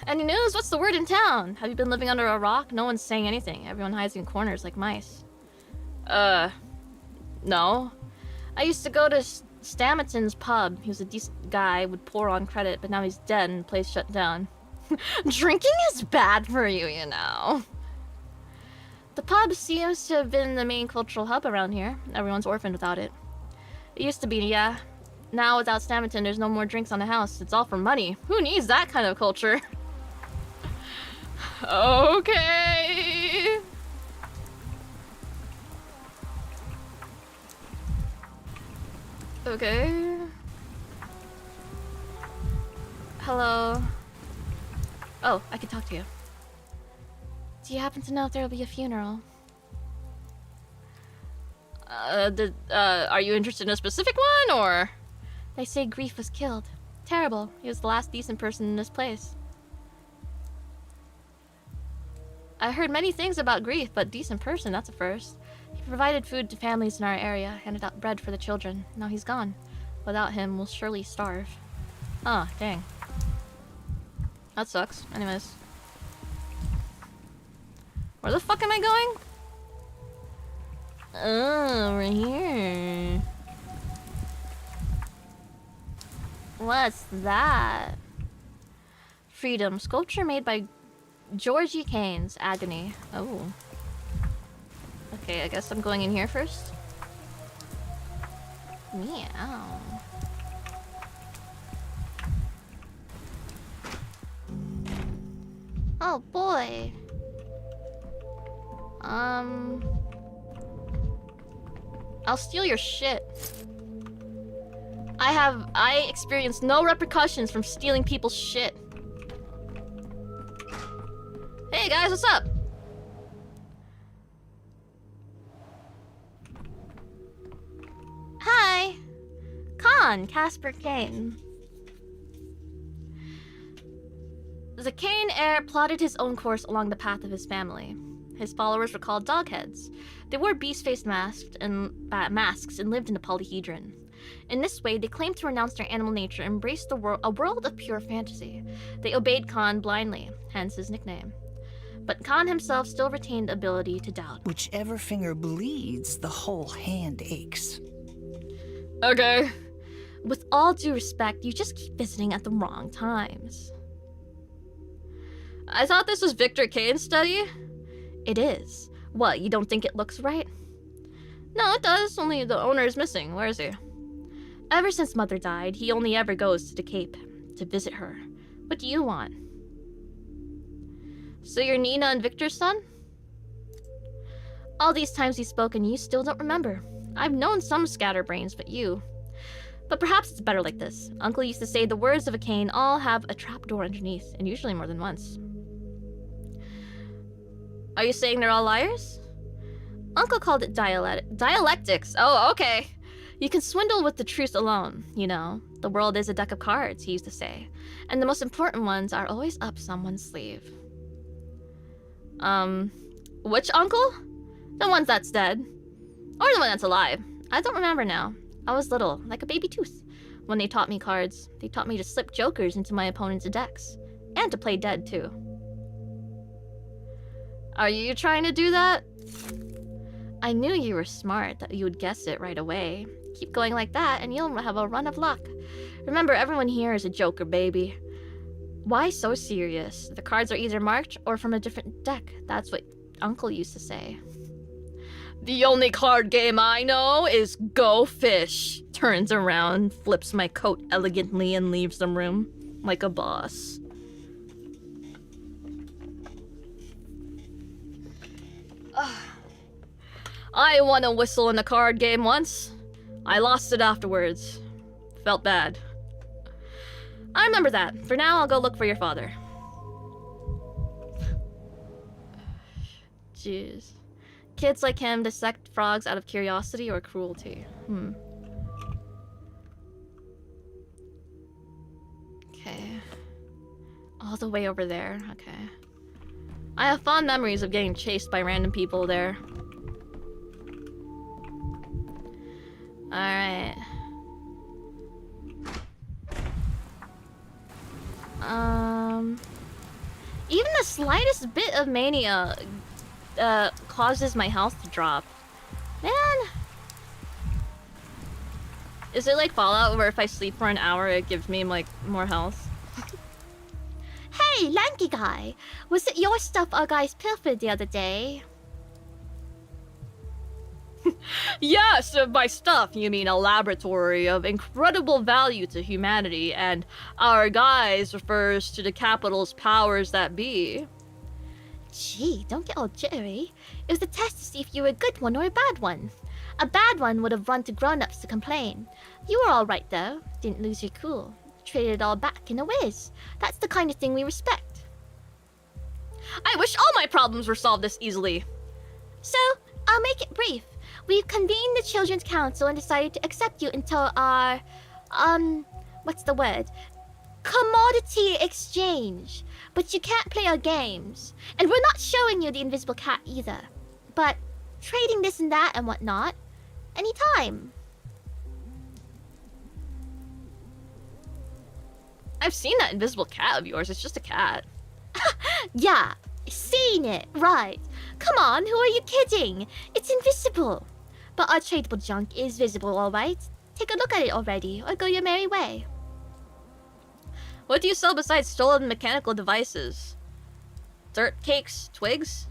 Any news? What's the word in town? Have you been living under a rock? No one's saying anything. Everyone hides in corners like mice. No. I used to go to Stamaton's pub. He was a decent guy, would pour on credit, but now he's dead and the place shut down. Drinking is bad for you, you know. The pub seems to have been the main cultural hub around here. Everyone's orphaned without it. It used to be, yeah. Now without Stamaton, there's no more drinks on the house. It's all for money. Who needs that kind of culture? Okay. Okay. Hello. Oh, I can talk to you. Do you happen to know if there will be a funeral? Are you interested in a specific one, or? They say Grief was killed. Terrible. He was the last decent person in this place. I heard many things about grief, but decent person, that's a first. He provided food to families in our area, handed out bread for the children. Now he's gone. Without him, we'll surely starve. Ah, dang. That sucks. Anyways. Where the fuck am I going? Oh, right here. What's that? Freedom. Sculpture made by Georgie Keynes. Agony. Oh. Okay, I guess I'm going in here first. Meow. Oh boy. I'll steal your shit. I experienced no repercussions from stealing people's shit. Hey guys, what's up? Hi. Khan, Casper Kane. The Kane heir plotted his own course along the path of his family. His followers were called Dogheads. They wore beast-faced masks and lived in a polyhedron. In this way, they claimed to renounce their animal nature and embrace a world of pure fantasy. They obeyed Khan blindly, hence his nickname. But Khan himself still retained the ability to doubt. Whichever finger bleeds, the whole hand aches. Okay. With all due respect, you just keep visiting at the wrong times. I thought this was Victor Kane's study. It is. What, you don't think it looks right? No, it does, only the owner is missing. Where is he? Ever since Mother died, he only ever goes to the Cape to visit her. What do you want? So you're Nina and Victor's son? All these times he's spoken, you still don't remember. I've known some scatterbrains, but you. But perhaps it's better like this. Uncle used to say the words of a cane all have a trapdoor underneath, and usually more than once. Are you saying they're all liars? Uncle called it dialectics. Oh, okay. You can swindle with the truth alone, you know. The world is a deck of cards, he used to say. And the most important ones are always up someone's sleeve. Which uncle? The one that's dead. Or the one that's alive. I don't remember now. I was little, like a baby tooth. When they taught me cards, they taught me to slip jokers into my opponent's decks. And to play dead, too. Are you trying to do that? I knew you were smart, that you would guess it right away. Keep going like that, and you'll have a run of luck. Remember, everyone here is a joker, baby. Why so serious? The cards are either marked or from a different deck. That's what Uncle used to say. The only card game I know is Go Fish. Turns around, flips my coat elegantly, and leaves the room like a boss. I won a whistle in a card game once. I lost it afterwards. Felt bad. I remember that. For now, I'll go look for your father. Jeez. Kids like him dissect frogs out of curiosity or cruelty. Okay. All the way over there. Okay. I have fond memories of getting chased by random people there. Alright. Even the slightest bit of mania causes my health to drop. Man! Is it like Fallout where if I sleep for an hour it gives me like more health? Hey, lanky guy! Was it your stuff our guys pilfered the other day? Yes, by stuff you mean a laboratory of incredible value to humanity, and our guys refers to the capital's powers that be. Gee, don't get all jittery. It was a test to see if you were a good one or a bad one. A bad one would have run to grown-ups to complain. You were all right though. Didn't lose your cool. Traded it all back in a whiz. That's the kind of thing we respect. I wish all my problems were solved this easily. So, I'll make it brief. We've convened the Children's Council and decided to accept you until our, what's the word? commodity exchange. But you can't play our games. And we're not showing you the invisible cat either. But trading this and that and whatnot, anytime. I've seen that invisible cat of yours. It's just a cat. Yeah, seen it, right. Come on, who are you kidding? It's invisible. But our tradable junk is visible, alright? Take a look at it already, or go your merry way. What do you sell besides stolen mechanical devices? Dirt cakes? Twigs?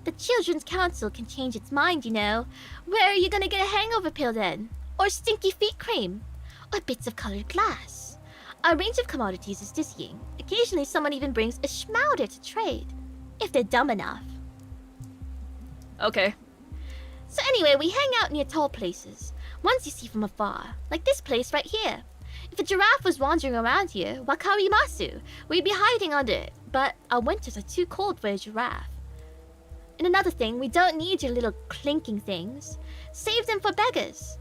The Children's Council can change its mind, you know. Where are you gonna get a hangover pill then? Or stinky feet cream? Or bits of colored glass? Our range of commodities is dizzying. Occasionally someone even brings a schmouder to trade. If they're dumb enough. Okay. So anyway, we hang out near tall places. Ones you see from afar. Like this place right here. If a giraffe was wandering around here, wakarimasu, we'd be hiding under it. But our winters are too cold for a giraffe. And another thing, we don't need your little clinking things. Save them for beggars.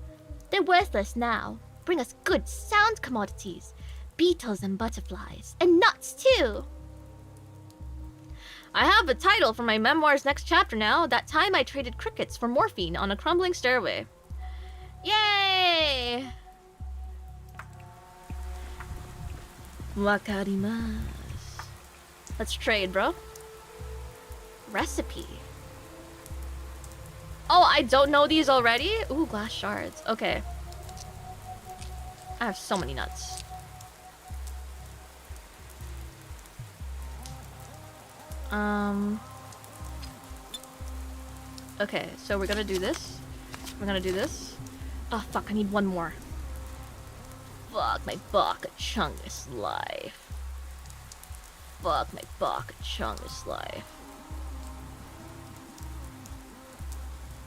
They're worthless now. Bring us good, sound commodities. Beetles and butterflies. And nuts, too. I have a title for my memoir's next chapter now. That time I traded crickets for morphine on a crumbling stairway. Yay! Wakarimasu. Let's trade, bro. Recipe. Oh, I don't know these already? Ooh, glass shards. Okay. I have so many nuts. Okay, so we're gonna do this. We're gonna do this. Oh, fuck, I need one more. Fuck my baka chungus life. Fuck my baka chungus life.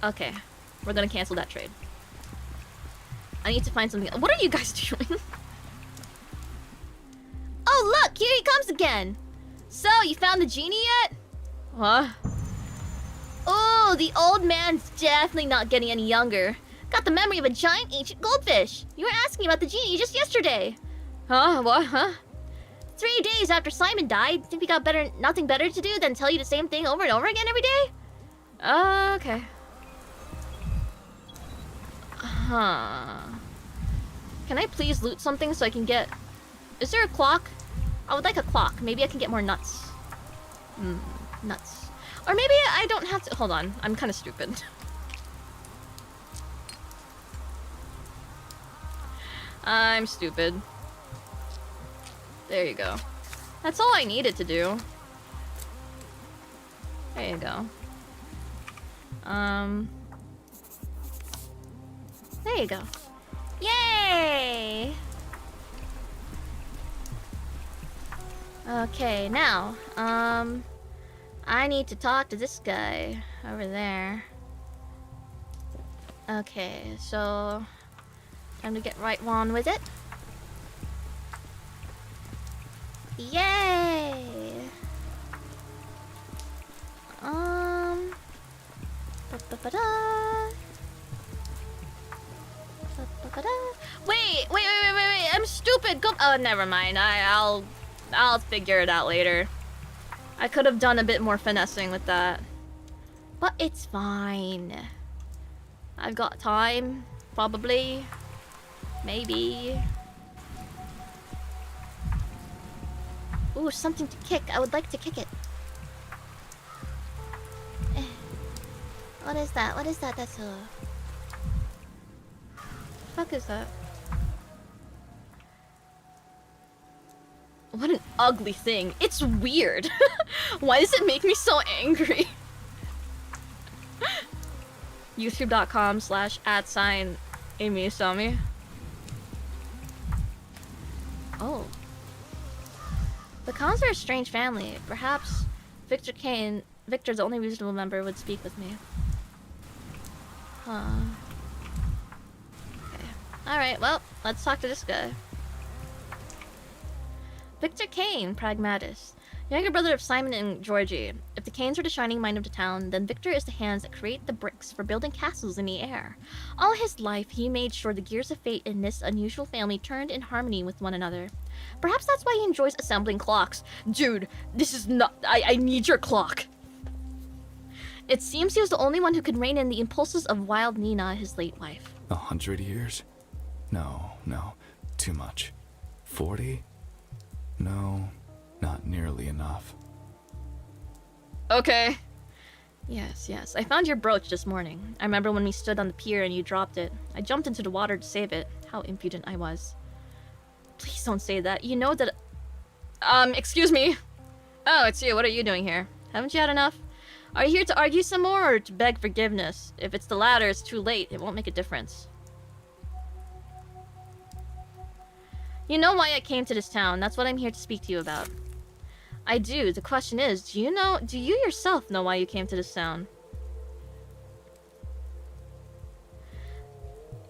Okay, we're gonna cancel that trade. I need to find something. What are you guys doing? Oh, look! Here he comes again! So, you found the genie yet? Huh? Oh, the old man's definitely not getting any younger. Got the memory of a giant ancient goldfish. You were asking about the genie just yesterday. Huh? What? Huh? 3 days after Simon died, think we got nothing better to do than tell you the same thing over and over again every day? Okay. Huh. Can I please loot something so I can get... Is there a clock? I would like a clock. Maybe I can get more nuts. Nuts. Or maybe I don't have to... Hold on. I'm kind of stupid. I'm stupid. There you go. That's all I needed to do. There you go. There you go. Yay! Okay, now, I need to talk to this guy over there. Okay, so time to get right on with it. Yay! Wait! I'm stupid. Go. Oh, never mind. I'll figure it out later. I could have done a bit more finessing with that. But it's fine. I've got time. Probably. Maybe. Ooh, something to kick. I would like to kick it. What is that? What is that? That's a... Fuck is that? What an ugly thing. It's weird. Why does it make me so angry? YouTube.com/@I'm Eimi Isami. Oh. The Khans are a strange family. Perhaps Victor the only reasonable member, would speak with me. Huh. Okay. Alright, well, let's talk to this guy. Victor Kane, pragmatist. Younger brother of Simon and Georgie. If the Canes are the shining mind of the town, then Victor is the hands that create the bricks for building castles in the air. All his life, he made sure the gears of fate in this unusual family turned in harmony with one another. Perhaps that's why he enjoys assembling clocks. Dude, this is not... I need your clock. It seems he was the only one who could rein in the impulses of wild Nina, his late wife. 100 years? No, too much. 40? No, not nearly enough. Okay. Yes. I found your brooch this morning. I remember when we stood on the pier and you dropped it. I jumped into the water to save it. How impudent I was. Please don't say that. You know that... excuse me. Oh, it's you. What are you doing here? Haven't you had enough? Are you here to argue some more or to beg forgiveness? If it's the latter, it's too late. It won't make a difference. You know why I came to this town. That's what I'm here to speak to you about. I do. The question is, do you yourself know why you came to this town?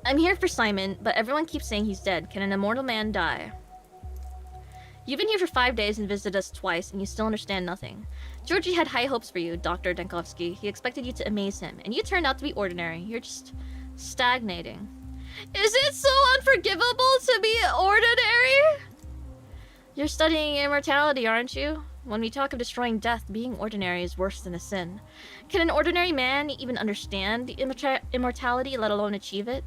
I'm here for Simon, but everyone keeps saying he's dead. Can an immortal man die? You've been here for 5 days and visited us twice, and you still understand nothing. Georgie had high hopes for you, Dr. Denkovsky. He expected you to amaze him, and you turned out to be ordinary. You're just stagnating. Is it so unforgivable to be ordinary? You're studying immortality, aren't you? When we talk of destroying death, being ordinary is worse than a sin. Can an ordinary man even understand the immortality, let alone achieve it?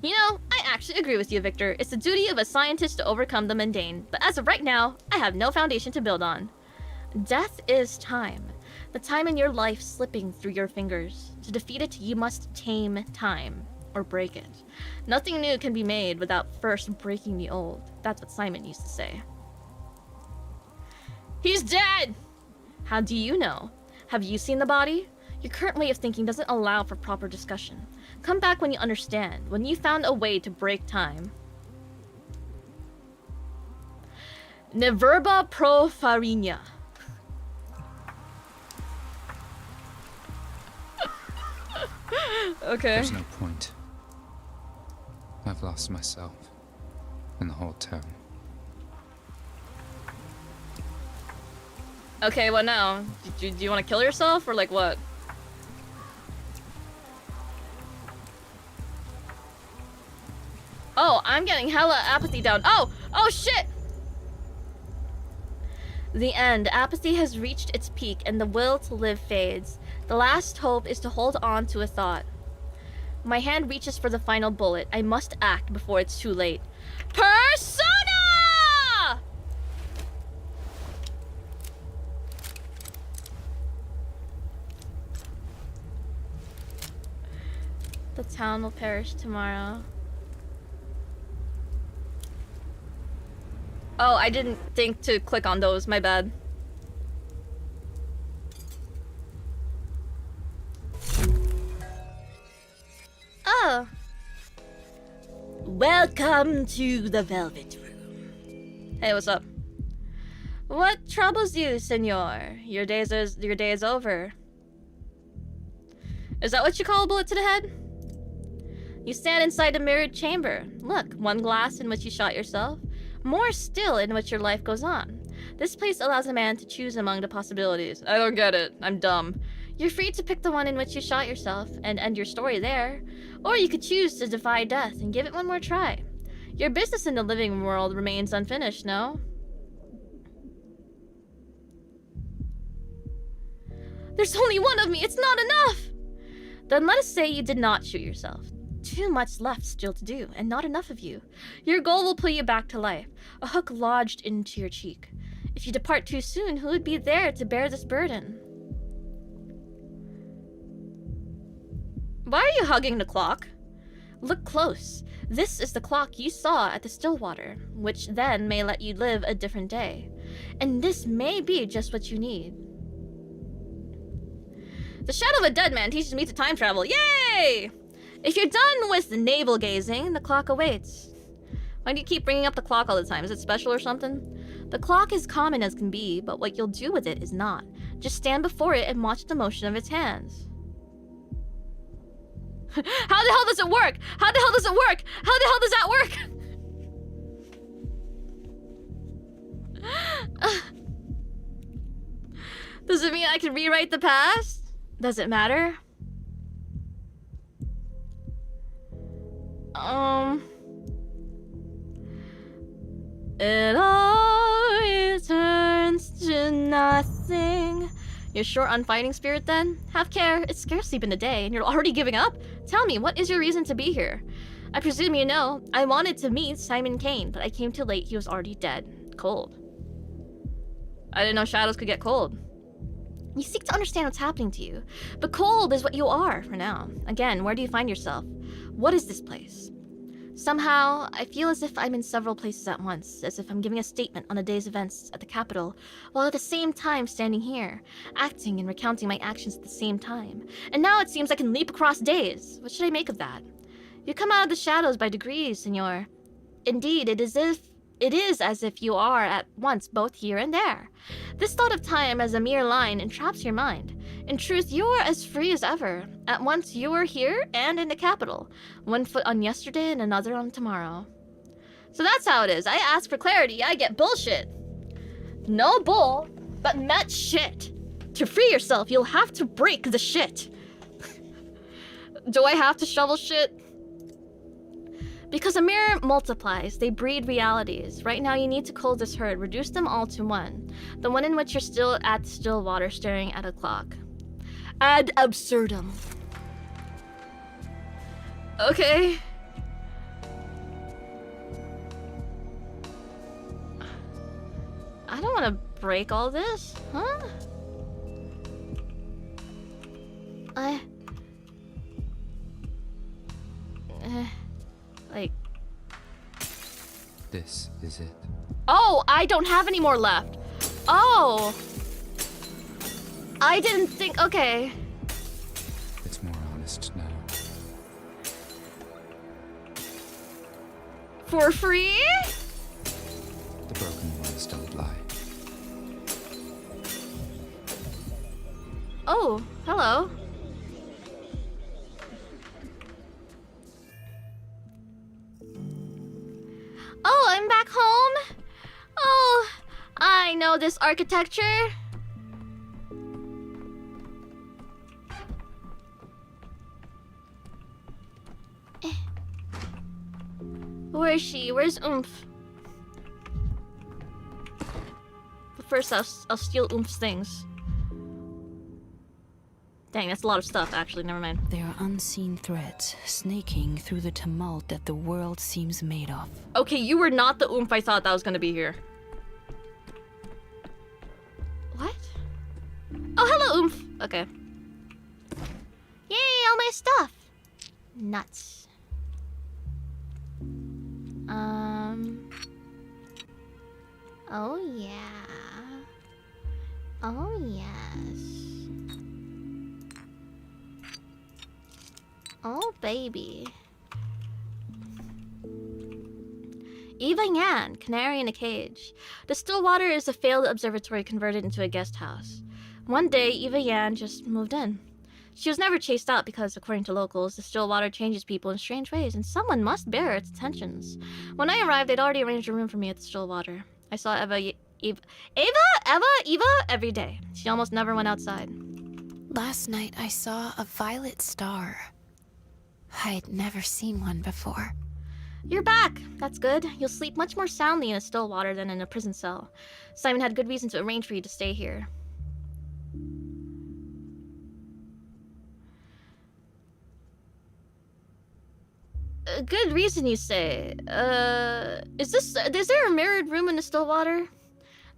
You know, I actually agree with you, Victor. It's the duty of a scientist to overcome the mundane, but as of right now, I have no foundation to build on. Death is time. The time in your life slipping through your fingers. To defeat it, you must tame time, or break it. Nothing new can be made without first breaking the old. That's what Simon used to say. He's dead! How do you know? Have you seen the body? Your current way of thinking doesn't allow for proper discussion. Come back when you understand, when you found a way to break time. Ne verba pro farina. Okay. There's no point. I've lost myself in the whole town. Okay, what now? Do you want to kill yourself or like what? Oh, I'm getting hella apathy down. Oh shit! The end. Apathy has reached its peak and the will to live fades. The last hope is to hold on to a thought. My hand reaches for the final bullet. I must act before it's too late. Persona! The town will perish tomorrow. Oh, I didn't think to click on those. My bad. Oh. Welcome to the Velvet Room. Hey, what's up? What troubles you, senor? Your day is over. Is that what you call a bullet to the head? You stand inside a mirrored chamber. Look, one glass in which you shot yourself. More still in which your life goes on. This place allows a man to choose among the possibilities. I don't get it. I'm dumb. You're free to pick the one in which you shot yourself and end your story there. Or you could choose to defy death and give it one more try. Your business in the living world remains unfinished, no? There's only one of me. It's not enough. Then let us say you did not shoot yourself. Too much left still to do, and not enough of you. Your goal will pull you back to life, a hook lodged into your cheek. If you depart too soon, who would be there to bear this burden? Why are you hugging the clock? Look close. This is the clock you saw at the Stillwater, which then may let you live a different day. And this may be just what you need. The shadow of a dead man teaches me to time travel. Yay! If you're done with navel gazing, the clock awaits. Why do you keep bringing up the clock all the time? Is it special or something? The clock is common as can be, but what you'll do with it is not. Just stand before it and watch the motion of its hands. How the hell does it work? How the hell does it work? How the hell does that work? Does it mean I can rewrite the past? Does it matter? It all returns to nothing. You're short on fighting spirit then? Have care, it's scarcely been a day and you're already giving up? Tell me, what is your reason to be here? I presume you know. I wanted to meet Simon Kane, but I came too late. He was already dead. Cold. I didn't know shadows could get cold. You seek to understand what's happening to you, but cold is what you are for now. Again, where do you find yourself? What is this place? Somehow, I feel as if I'm in several places at once, as if I'm giving a statement on a day's events at the capital, while at the same time standing here, acting and recounting my actions at the same time. And now it seems I can leap across days. What should I make of that? You come out of the shadows by degrees, senor. Indeed, it is as if you are at once both here and there. This thought of time as a mere line entraps your mind. In truth, you are as free as ever. At once you are here and in the capital. One foot on yesterday and another on tomorrow. So that's how it is. I ask for clarity, I get bullshit. No bull, but met shit. To free yourself, you'll have to break the shit. Do I have to shovel shit? Because a mirror multiplies, they breed realities. Right now you need to cull this herd, reduce them all to one. The one in which you're still at still water staring at a clock. Ad absurdum. Okay. I don't want to break all this, huh? Like... This is it. Oh, I don't have any more left. Oh. I didn't think... Okay. It's more honest now. For free? The broken ones don't lie. Oh, hello. Oh, I'm back home? Oh, I know this architecture. Where is she? Where's Oomph? But first, I'll steal Oomph's things. Dang, that's a lot of stuff, actually. Never mind. There are unseen threads snaking through the tumult that the world seems made of. Okay, you were not the Oomph I thought that was gonna be here. What? Oh, hello, Oomph. Okay. Yay, all my stuff. Nuts. Oh, yeah. Oh, yes. Oh, baby. Eva Yan, canary in a cage. The Stillwater is a failed observatory converted into a guest house. One day, Eva Yan just moved in. She was never chased out because, according to locals, the Stillwater changes people in strange ways, and someone must bear its attentions. When I arrived, they'd already arranged a room for me at the Stillwater. I saw Eva every day. She almost never went outside. Last night, I saw a violet star. I'd never seen one before. You're back! That's good. You'll sleep much more soundly in a Stillwater than in a prison cell. Simon had good reason to arrange for you to stay here. A good reason, you say? Is there a mirrored room in the Stillwater?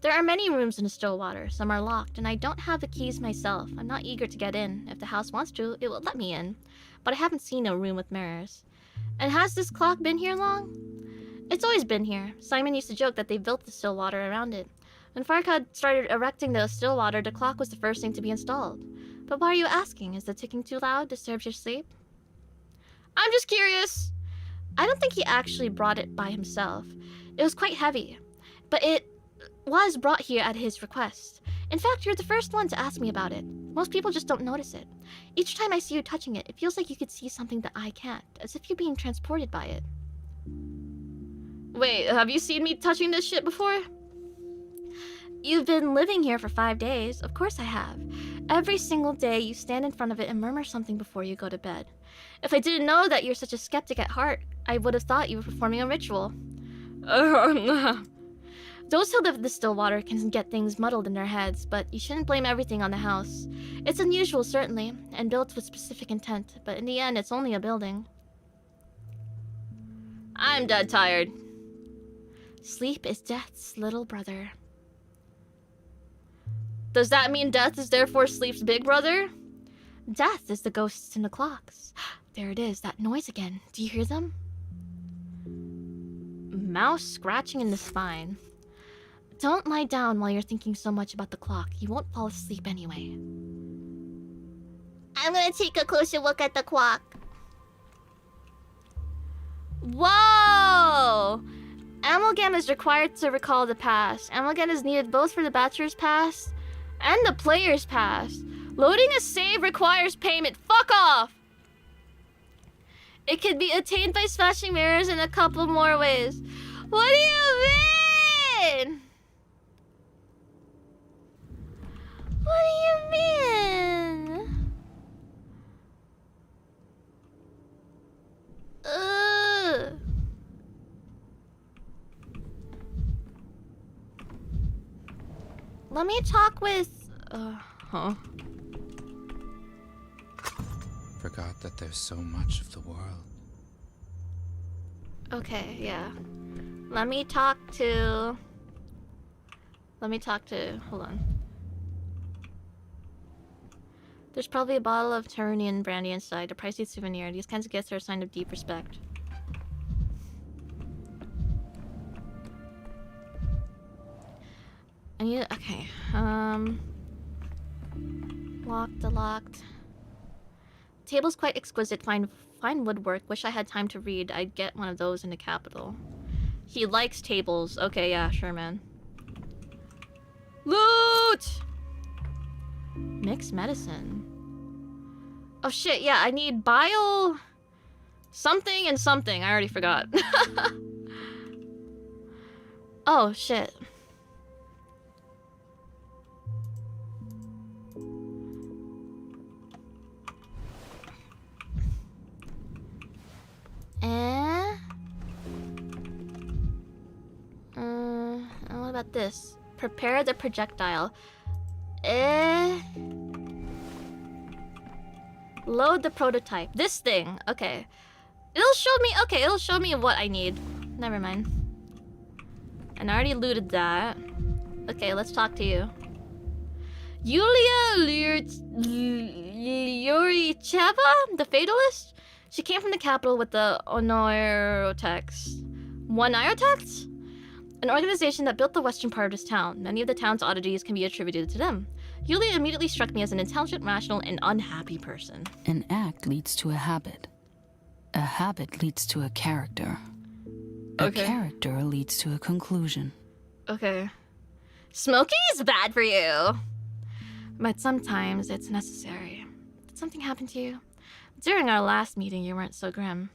There are many rooms in the Stillwater. Some are locked, and I don't have the keys myself. I'm not eager to get in. If the house wants to, it will let me in. But I haven't seen a room with mirrors. And has this clock been here long? It's always been here. Simon used to joke that they built the Stillwater around it. When Farkhad started erecting the Stillwater, the clock was the first thing to be installed. But why are you asking? Is the ticking too loud? Disturbs your sleep? I'm just curious. I don't think he actually brought it by himself. It was quite heavy. But it was brought here at his request. In fact, you're the first one to ask me about it. Most people just don't notice it. Each time I see you touching it, it feels like you could see something that I can't, as if you're being transported by it. Wait, have you seen me touching this shit before? You've been living here for 5 days. Of course I have. Every single day you stand in front of it and murmur something before you go to bed. If I didn't know that you're such a skeptic at heart, I would have thought you were performing a ritual. Those who live in the Stillwater can get things muddled in their heads, but you shouldn't blame everything on the house. It's unusual, certainly, and built with specific intent, but in the end, it's only a building. I'm dead tired. Sleep is death's little brother. Does that mean death is therefore sleep's big brother? Death is the ghosts in the clocks. There it is, that noise again. Do you hear them? Mouse scratching in the spine. Don't lie down while you're thinking so much about the clock. You won't fall asleep anyway. I'm gonna take a closer look at the clock. Whoa! Amalgam is required to recall the past. Amalgam is needed both for the bachelor's pass and the player's pass. Loading a save requires payment. Fuck off! It can be attained by smashing mirrors in a couple more ways. What do you mean? What do you mean? Ugh. Let me talk with... huh? Forgot that there's so much of the world. Okay, yeah. Let me talk to... Hold on. There's probably a bottle of Turnian brandy inside, a pricey souvenir. These kinds of gifts are a sign of deep respect. I need... Okay. Locked. Table's quite exquisite. Fine woodwork. Wish I had time to read. I'd get one of those in the capital. He likes tables. Okay, yeah, sure, man. Loot! Mixed medicine. Oh shit, yeah, I need bile... something and something. I already forgot. Oh, shit. What about this? Prepare the projectile. Load the prototype. This thing. Okay. It'll show me what I need. Never mind. And I already looted that. Okay, let's talk to you. Yulia Yuricheva, the Fatalist? She came from the capital with the Oneirotex. Oneirotex? An organization that built the western part of this town. Many of the town's oddities can be attributed to them. Yulia immediately struck me as an intelligent, rational, and unhappy person. An act leads to a habit. A habit leads to a character. Okay. A character leads to a conclusion. Okay. Smoking is bad for you. But sometimes it's necessary. Did something happen to you? During our last meeting, you weren't so grim.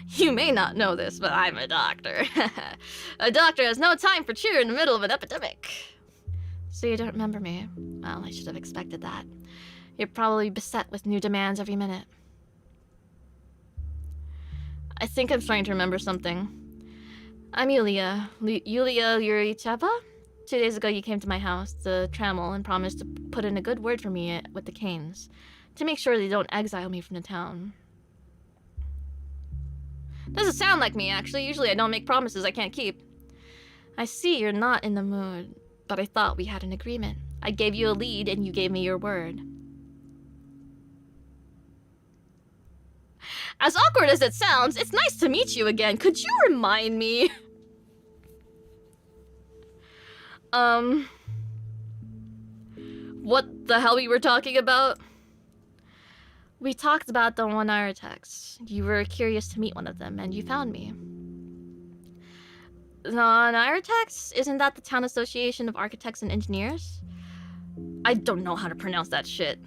You may not know this, but I'm a doctor. A doctor has no time for cheer in the middle of an epidemic. So you don't remember me? Well, I should have expected that. You're probably beset with new demands every minute. I think I'm trying to remember something. I'm Yulia. Yulia Yuricheva? 2 days ago you came to my house, the Trammel, and promised to put in a good word for me with the Canes. To make sure they don't exile me from the town. Doesn't sound like me, actually. Usually I don't make promises I can't keep. I see you're not in the mood, but I thought we had an agreement. I gave you a lead and you gave me your word. As awkward as it sounds, it's nice to meet you again. Could you remind me? What the hell we were talking about? We talked about the Oneirotex. You were curious to meet one of them, and you found me. The Oneirotex? Isn't that the Town Association of Architects and Engineers? I don't know how to pronounce that shit.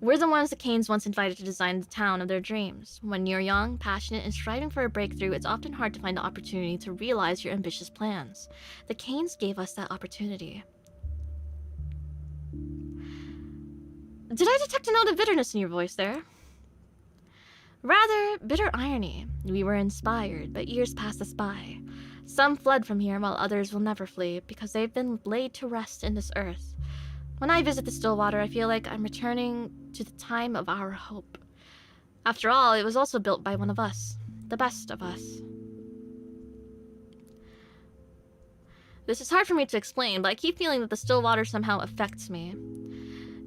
We're the ones the Canes once invited to design the town of their dreams. When you're young, passionate, and striving for a breakthrough, it's often hard to find the opportunity to realize your ambitious plans. The Canes gave us that opportunity. Did I detect a note of bitterness in your voice there? Rather, bitter irony. We were inspired, but years passed us by. Some fled from here, while others will never flee, because they've been laid to rest in this earth. When I visit the Stillwater, I feel like I'm returning to the time of our hope. After all, it was also built by one of us, the best of us. This is hard for me to explain, but I keep feeling that the Stillwater somehow affects me.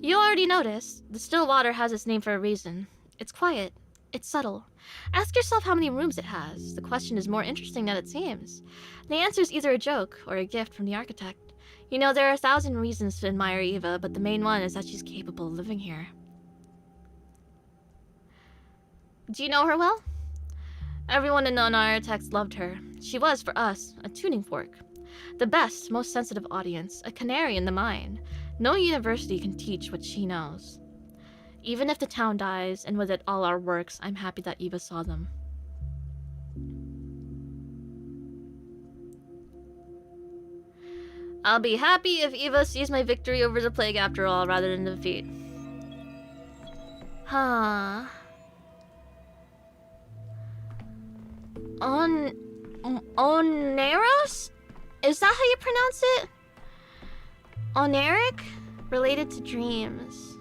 You already noticed, the Stillwater has its name for a reason. It's quiet. It's subtle. Ask yourself how many rooms it has. The question is more interesting than it seems. The answer is either a joke or a gift from the architect. You know, there are 1,000 reasons to admire Eva, but the main one is that she's capable of living here. Do you know her well? Everyone in the architects loved her. She was, for us, a tuning fork. The best, most sensitive audience, a canary in the mine. No university can teach what she knows. Even if the town dies, and with it all our works, I'm happy that Eva saw them. I'll be happy if Eva sees my victory over the plague after all, rather than defeat. Huh. Oneros? Is that how you pronounce it? Oneric? Related to dreams.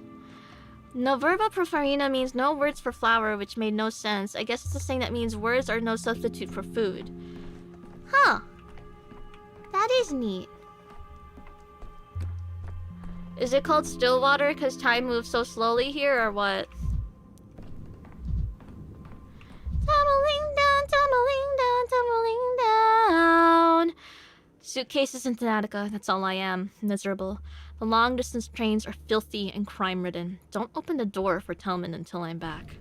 Noverba profarina means no words for flower, which made no sense. I guess it's a saying that means words are no substitute for food. Huh. That is neat. Is it called Stillwater because time moves so slowly here, or what? Tumbling down, tumbling down, tumbling down. Suitcases in Thanatica, that's all I am. Miserable. The long-distance trains are filthy and crime-ridden. Don't open the door for Tellman until I'm back.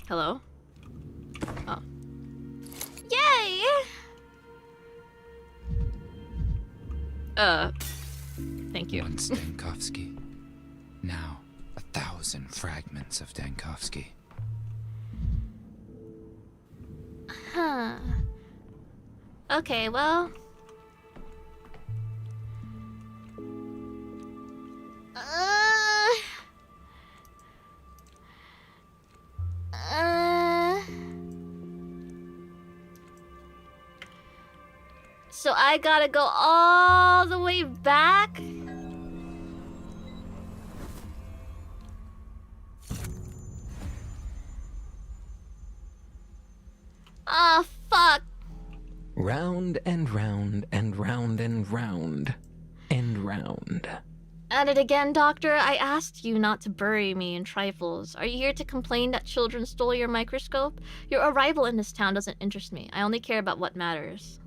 Hello? Oh. Yay! Thank you. Once Dankovsky. Now, 1,000 fragments of Dankovsky. Huh. Okay, well... So I gotta go all the way back? Ah, fuck. Round and round and round and round and round. At it again, Doctor. I asked you not to bury me in trifles. Are you here to complain that children stole your microscope? Your arrival in this town doesn't interest me. I only care about what matters.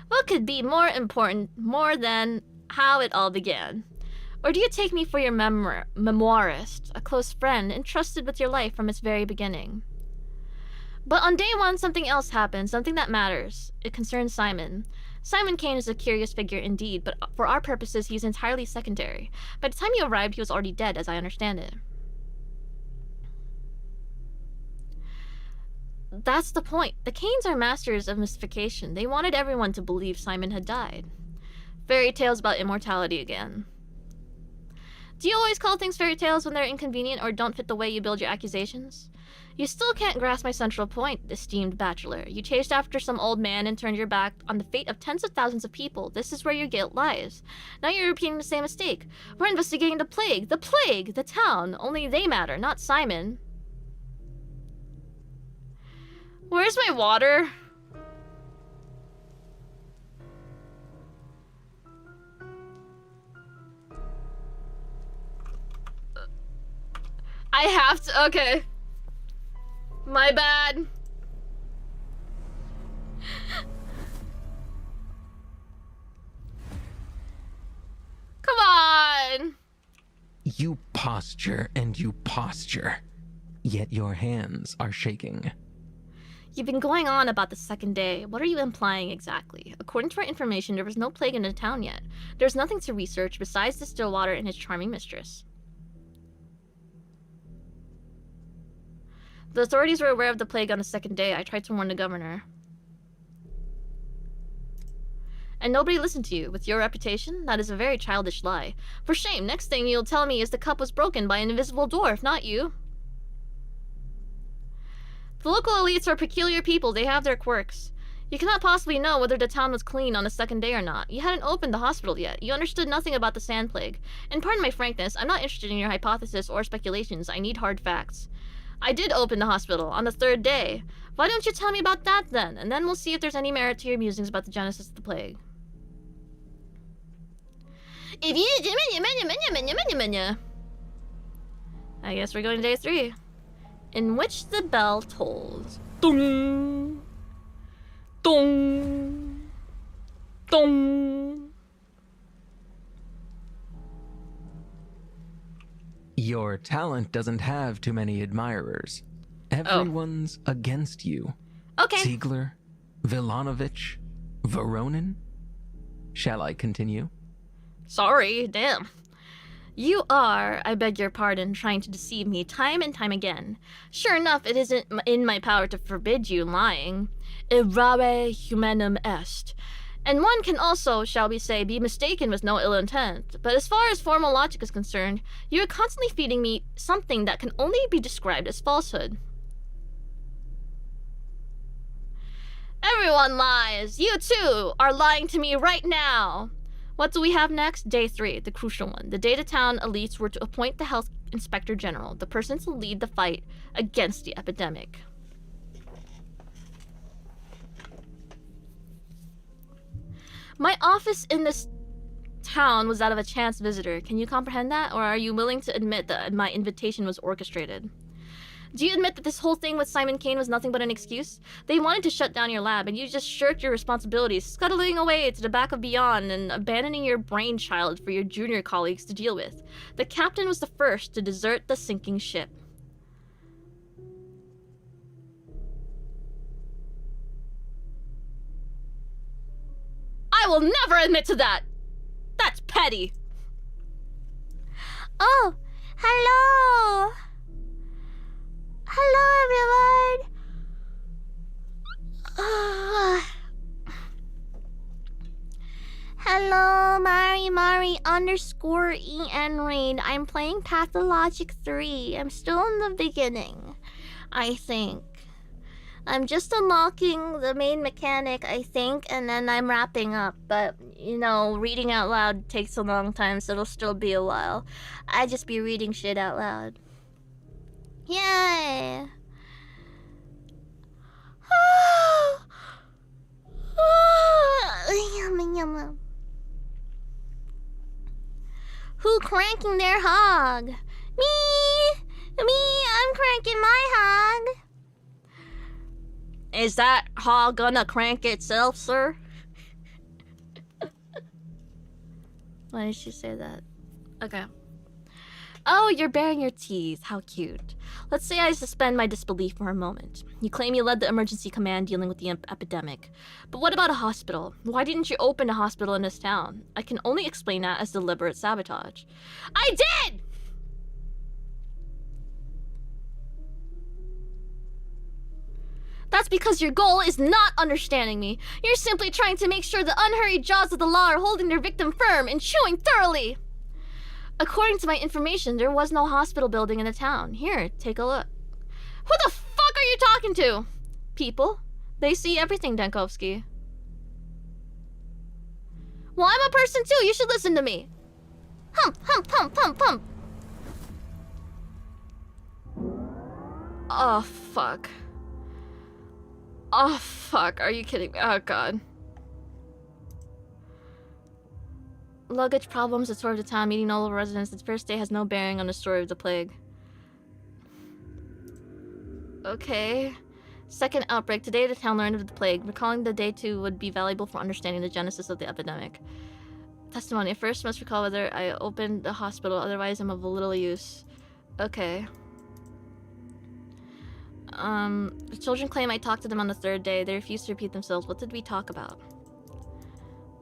What could be more important, more than how it all began? Or do you take me for your memoirist, a close friend, entrusted with your life from its very beginning? But on day one, something else happened, something that matters. It concerns Simon. Simon Kane is a curious figure indeed, but for our purposes, he's entirely secondary. By the time you arrived, he was already dead, as I understand it. That's the point. The Kanes are masters of mystification. They wanted everyone to believe Simon had died. Fairy tales about immortality again. Do you always call things fairy tales when they're inconvenient or don't fit the way you build your accusations? You still can't grasp my central point, esteemed bachelor. You chased after some old man and turned your back on the fate of tens of thousands of people. This is where your guilt lies. Now you're repeating the same mistake. We're investigating the plague! The plague! The town! Only they matter, not Simon. Where's my water? I have to. Okay. My bad. Come on. You posture and you posture, yet your hands are shaking. You've been going on about the second day. What are you implying exactly? According to our information, there was no plague in the town yet. There's nothing to research besides the Stillwater and his charming mistress. The authorities were aware of the plague on the second day. I tried to warn the governor. And nobody listened to you. With your reputation, that is a very childish lie. For shame, next thing you'll tell me is the cup was broken by an invisible dwarf, not you. The local elites are peculiar people. They have their quirks. You cannot possibly know whether the town was clean on the second day or not. You hadn't opened the hospital yet. You understood nothing about the sand plague. And pardon my frankness, I'm not interested in your hypothesis or speculations. I need hard facts. I did open the hospital on the third day. Why don't you tell me about that then? And then we'll see if there's any merit to your musings about the genesis of the plague. If you... I guess we're going to day 3. In which the bell tolls. Dong! Dong! Dong! Your talent doesn't have too many admirers. Everyone's against you. Okay. Ziegler, Vilanovich, Voronin. Shall I continue? Sorry, damn. You are, I beg your pardon, trying to deceive me time and time again. Sure enough, it isn't in my power to forbid you lying. Errare humanum est. And one can also, shall we say, be mistaken with no ill intent. But as far as formal logic is concerned, you are constantly feeding me something that can only be described as falsehood. Everyone lies. You too are lying to me right now. What do we have next? Day 3, the crucial one. The day the town elites were to appoint the health inspector general, the person to lead the fight against the epidemic. My office in this town was that of a chance visitor. Can you comprehend that? Or are you willing to admit that my invitation was orchestrated? Do you admit that this whole thing with Simon Kane was nothing but an excuse? They wanted to shut down your lab, and you just shirked your responsibilities, scuttling away to the back of Beyond and abandoning your brainchild for your junior colleagues to deal with. The captain was the first to desert the sinking ship. I will never admit to that! That's petty! Oh, hello! Hello, everyone! Hello, Mari underscore EN Rain. I'm playing Pathologic 3. I'm still in the beginning, I think. I'm just unlocking the main mechanic, I think, and then I'm wrapping up. But, you know, reading out loud takes a long time, so it'll still be a while. I just be reading shit out loud. Yay! Who cranking their hog? Me! I'm cranking my hog. Is that hog gonna crank itself, sir? Why did she say that? Okay. Oh, you're baring your teeth. How cute. Let's say I suspend my disbelief for a moment. You claim you led the emergency command dealing with the epidemic. But what about a hospital? Why didn't you open a hospital in this town? I can only explain that as deliberate sabotage. I did! That's because your goal is not understanding me. You're simply trying to make sure the unhurried jaws of the law are holding their victim firm and chewing thoroughly. According to my information, there was no hospital building in the town. Here, take a look. Who the fuck are you talking to? People. They see everything, Dankovsky. Well, I'm a person too. You should listen to me. Hump, hump, hump, hump, hump. Oh, fuck. Oh, fuck. Are you kidding me? Oh, God. Luggage problems, the story of the town, meeting all the residents. Its first day has no bearing on the story of the plague. Okay. Second outbreak. Today the town learned of the plague. Recalling the day 2 would be valuable for understanding the genesis of the epidemic. Testimony. First must recall whether I opened the hospital, otherwise I'm of little use. Okay. The children claim I talked to them on the third day. They refuse to repeat themselves. What did we talk about?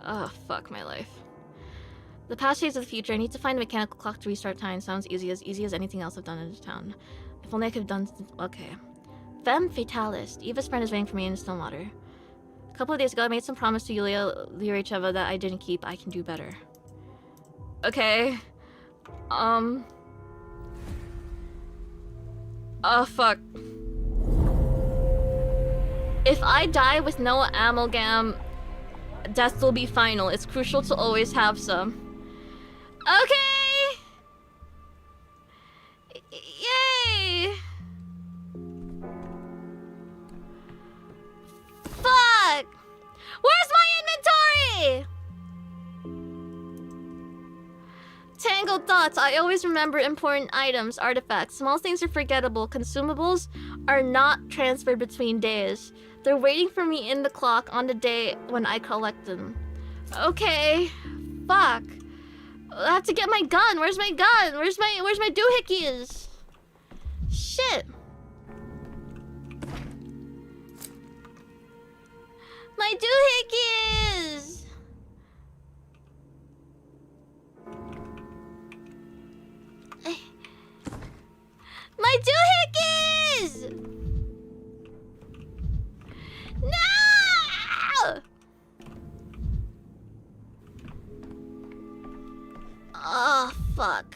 Oh, fuck my life. The past days of the future. I need to find a mechanical clock to restart time. Sounds easy as anything else I've done in this town. If only I could have done... Okay. Femme Fatalist. Eva's friend is waiting for me in Stillwater. A couple of days ago, I made some promise to Yulia Lyricheva that I didn't keep. I can do better. Okay. Oh, fuck. If I die with no amalgam, death will be final. It's crucial to always have some. Okay! Yay! Fuck! Where's my inventory? Tangled thoughts. I always remember important items, artifacts. Small things are forgettable. Consumables are not transferred between days. They're waiting for me in the clock on the day when I collect them. Okay. Fuck. I have to get my gun. Where's my gun? Where's my doohickeys? Shit. My doohickeys! My doohickeys! No! Oh, fuck.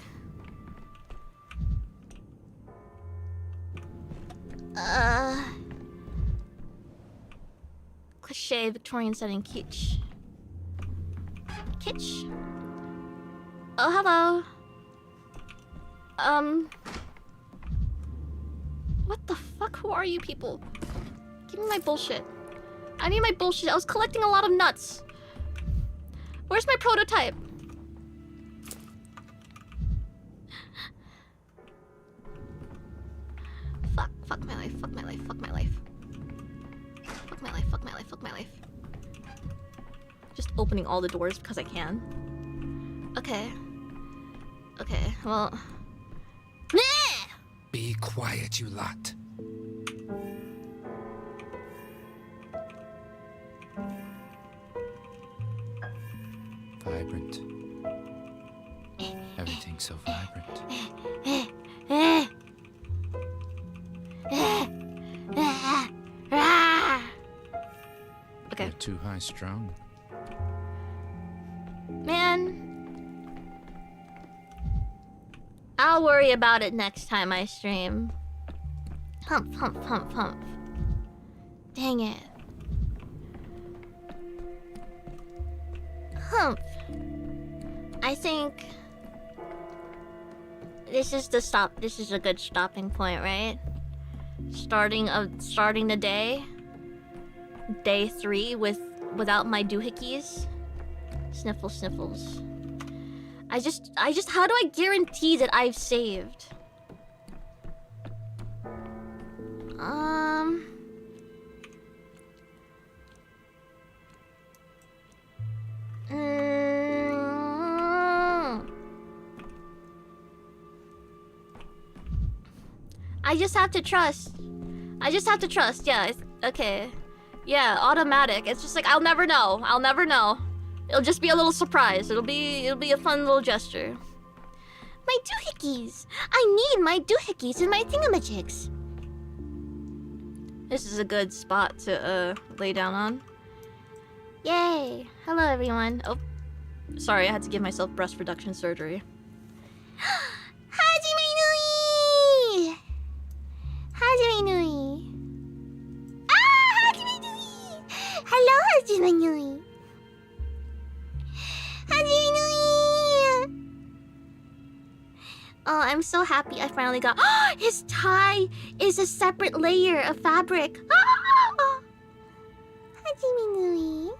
Cliche, Victorian setting, kitsch. Kitsch? Oh, hello. What the fuck? Who are you people? Give me my bullshit. I need my bullshit. I was collecting a lot of nuts. Where's my prototype? Fuck my life, fuck my life, fuck my life. Fuck my life, fuck my life, fuck my life. Just opening all the doors because I can. Okay. Okay, well... Be quiet, you lot. Vibrant. Everything's so vibrant. Okay. You're too high strung. Man. I'll worry about it next time I stream. Hump, hump, hump, hump. Dang it. Hump. I think this is the stop. This is a good stopping point, right? Starting the day. Day 3 without my doohickeys. Sniffle sniffles. I just how do I guarantee that I've saved? I just have to trust. Yeah, okay. Yeah, automatic. It's just like I'll never know. It'll just be a little surprise. It'll be a fun little gesture. My doohickeys! I need my doohickeys and my thingamajigs. This is a good spot to lay down on. Yay! Hello everyone. Oh, sorry, I had to give myself breast reduction surgery. Hajime Nui! Hajime Nui! Ah! Hajime Nui! Hello, Hajime Nui! Hajime Nui! Oh, I'm so happy I finally got... His tie is a separate layer of fabric. Ah! Hajime Nui.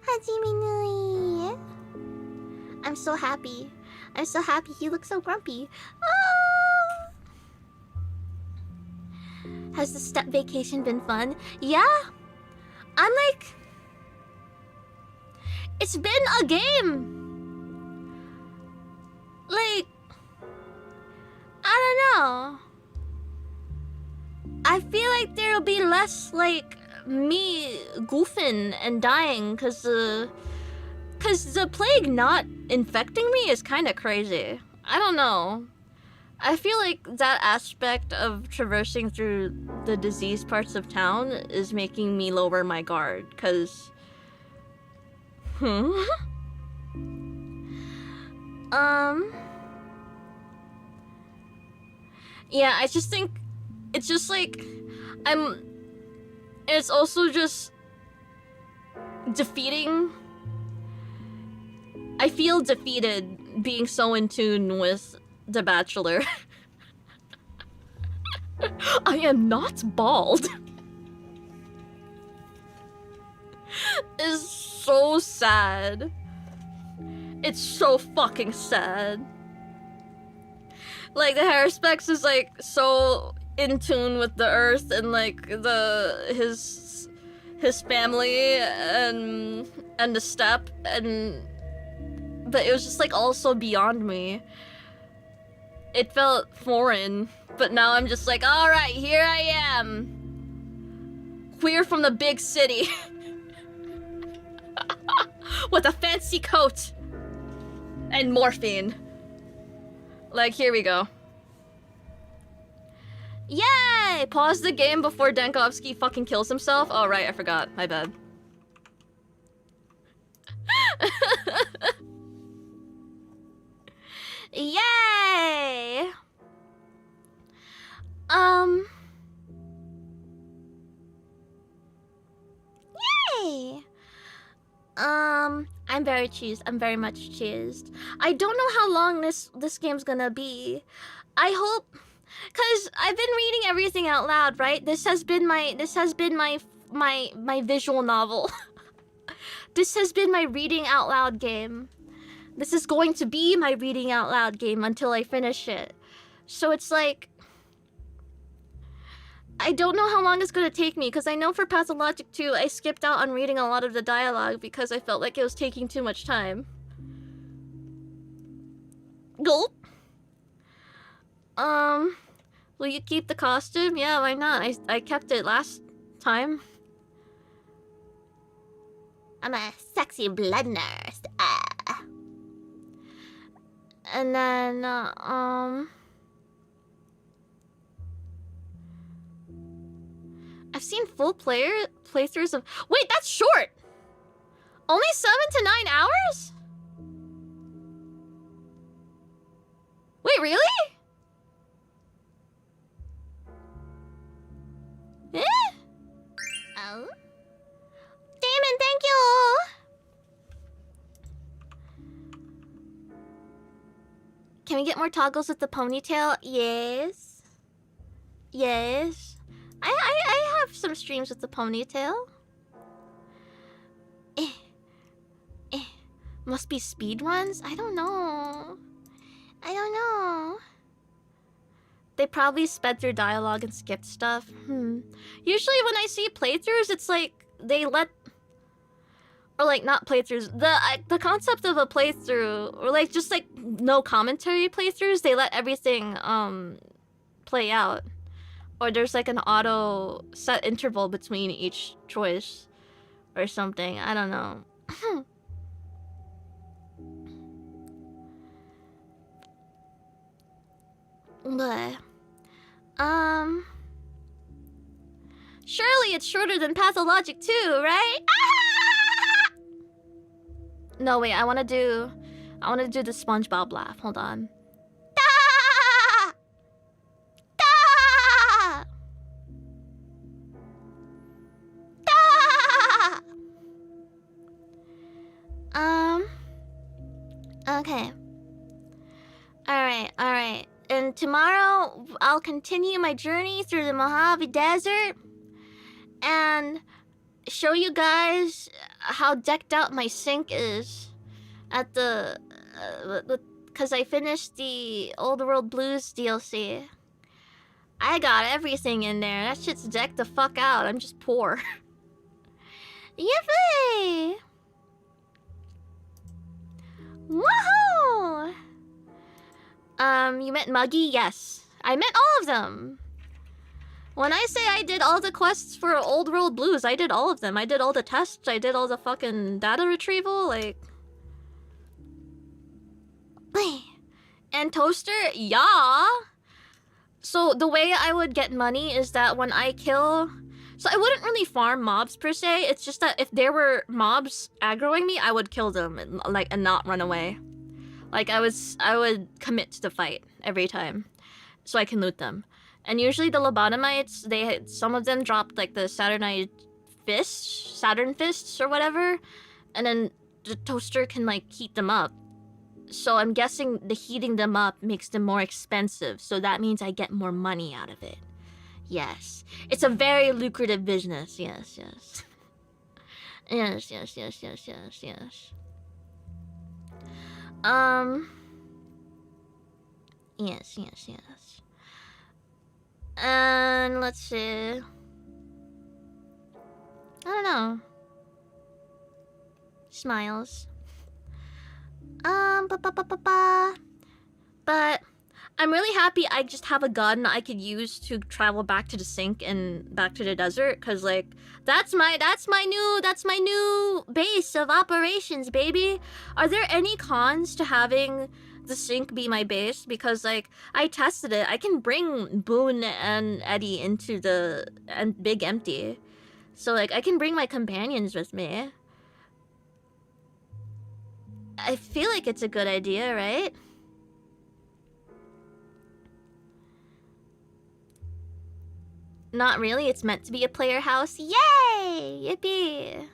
Hajime Nui. I'm so happy. I'm so happy. He looks so grumpy. Oh! Has the step vacation been fun? Yeah. I'm like... It's been a game. Like... I don't know. I feel like there'll be less like me goofing and dying because the plague not infecting me is kind of crazy. I don't know. I feel like that aspect of traversing through the diseased parts of town is making me lower my guard, because... Yeah, I just think... It's just like... It's also just... defeating... I feel defeated being so in tune with The Bachelor. I am not bald. It's so sad. It's so fucking sad. Like, the hair specs is like so in tune with the earth and like his family and the steppe, but it was just like also beyond me. It felt foreign, but now I'm just like, all right, here I am, queer from the big city, with a fancy coat and morphine. Like, here we go. Yay! Pause the game before Dankovsky fucking kills himself. Oh, right, I forgot. My bad. Yay! Yay! I'm very cheesed. I'm very much cheesed. I don't know how long this game's gonna be. I hope, cause I've been reading everything out loud, right? This has been my visual novel. This has been my reading out loud game. This is going to be my reading out loud game until I finish it. So it's like, I don't know how long it's gonna take me, because I know for Pathologic 2, I skipped out on reading a lot of the dialogue because I felt like it was taking too much time. Gulp. Will you keep the costume? Yeah, why not? I kept it last time. I'm a sexy blood nurse. And then, I've seen full playthroughs of... Wait, that's short! Only 7 to 9 hours? Wait, really? Eh? Oh? Damon, thank you! Can we get more toggles with the ponytail? Yes. Yes. I have some streams with the ponytail. Must be speed runs? I don't know. They probably sped through dialogue and skipped stuff. Usually when I see playthroughs, it's like they let... Or like, not playthroughs. The concept of a playthrough, or like just like no commentary playthroughs, they let everything play out. Or there's like an auto set interval between each choice or something. I don't know. But surely it's shorter than Pathologic 2, right? No, wait, I wanna do the SpongeBob laugh. Hold on. Okay. Alright. And tomorrow, I'll continue my journey through the Mojave Desert and show you guys how decked out my sink is at the... because I finished the Old World Blues DLC. I got everything in there. That shit's decked the fuck out. I'm just poor. Yippee! Woohoo! You meant Muggy? Yes. I meant all of them. When I say I did all the quests for Old World Blues, I did all of them. I did all the tests, I did all the fucking data retrieval, like... And Toaster? Yeah! So the way I would get money is that when I kill... So I wouldn't really farm mobs per se, it's just that if there were mobs aggroing me, I would kill them and, like, and not run away. Like, I would commit to the fight every time, so I can loot them. And usually the lobotomites, some of them dropped like the Saturn fists or whatever, and then the Toaster can like heat them up. So I'm guessing the heating them up makes them more expensive, so that means I get more money out of it. Yes. It's a very lucrative business, yes, yes. Yes. Yes. And let's see. I don't know. Smiles. But I'm really happy I just have a gun I could use to travel back to the sink and back to the desert, cause like that's my new base of operations, baby. Are there any cons to having the sink be my base? Because like I tested it, I can bring Boone and Eddie into the big empty, so like I can bring my companions with me. I feel like it's a good idea, right? Not really, it's meant to be a player house. Yay! Yippee!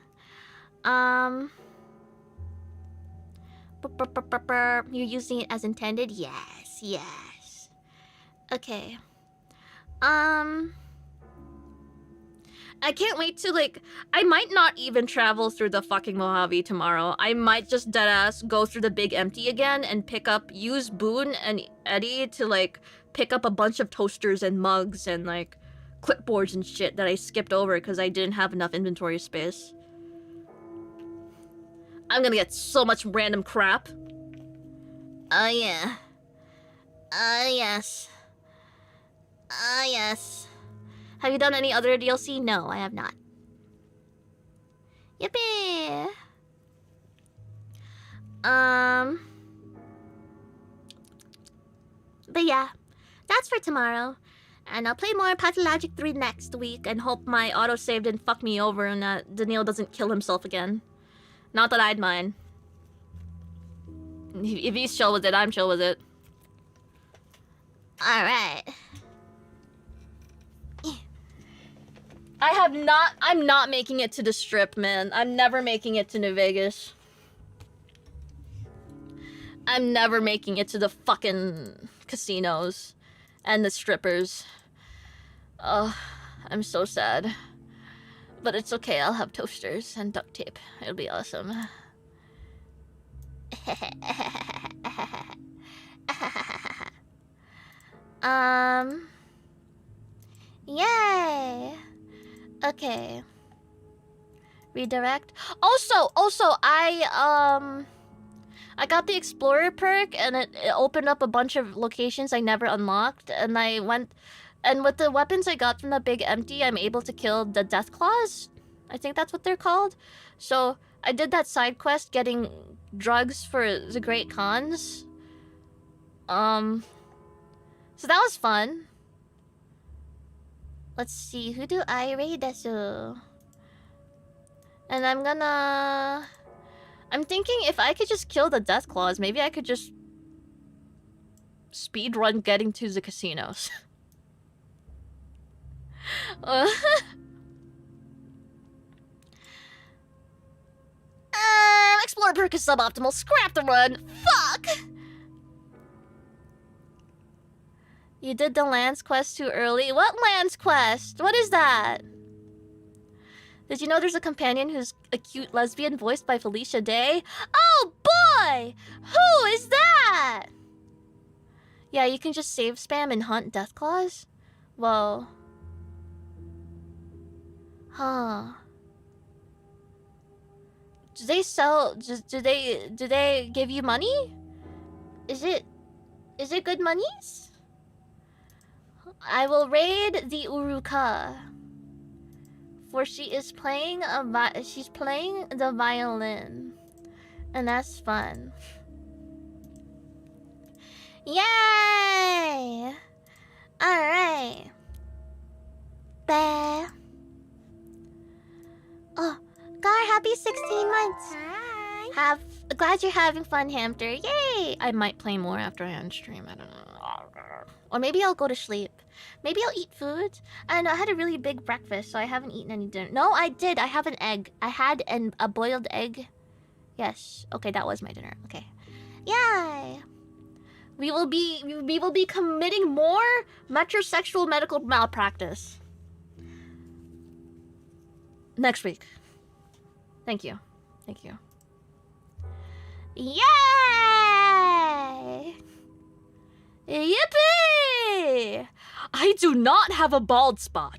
You're using it as intended? Yes. Okay. I can't wait to, like, I might not even travel through the fucking Mojave tomorrow. I might just deadass go through the big empty again and use Boone and Eddie to, like, pick up a bunch of toasters and mugs and, like, clipboards and shit that I skipped over because I didn't have enough inventory space. I'm gonna get so much random crap. Oh yeah. Yes. Yes. Have you done any other DLC? No, I have not. Yippee! But yeah, that's for tomorrow. And I'll play more Pathologic 3 next week and hope my autosave didn't fuck me over and that Daniil doesn't kill himself again. Not that I'd mind. If he's chill with it, I'm chill with it. Alright. I'm not making it to the strip, man. I'm never making it to New Vegas. I'm never making it to the fucking casinos and the strippers. Oh, I'm so sad. But it's okay, I'll have toasters and duct tape. It'll be awesome. Yay! Okay. Redirect. Also, I got the Explorer perk and it opened up a bunch of locations I never unlocked, and I went, and with the weapons I got from the big empty, I'm able to kill the Death Claws. I think that's what they're called. So I did that side quest getting drugs for the Great Khans. So that was fun. Let's see, who do I raid as? And I'm thinking if I could just kill the Death Claws, maybe I could just speedrun getting to the casinos. Explorer perk is suboptimal. Scrap the run. Fuck! You did the Lance quest too early. What Lance quest? What is that? Did you know there's a companion who's a cute lesbian voiced by Felicia Day? Oh boy! Who is that? Yeah, you can just save spam and hunt Death Claws? Whoa. Huh. Do they sell... Do they give you money? Is it good monies? I will raid the Uruka. For she is playing she's playing the violin. And that's fun. Yay! Alright. Bah. Oh, God, happy 16 months. Hi. Glad you're having fun, Hamster. Yay! I might play more after I end stream. I don't know. Or maybe I'll go to sleep. Maybe I'll eat food. I don't know. I had a really big breakfast, so I haven't eaten any dinner. No, I did. I have an egg. I had a boiled egg. Yes. Okay, that was my dinner. Okay. Yay! We will be committing more metrosexual medical malpractice next week. Thank you. Thank you. Yay! Yippee! I do not have a bald spot.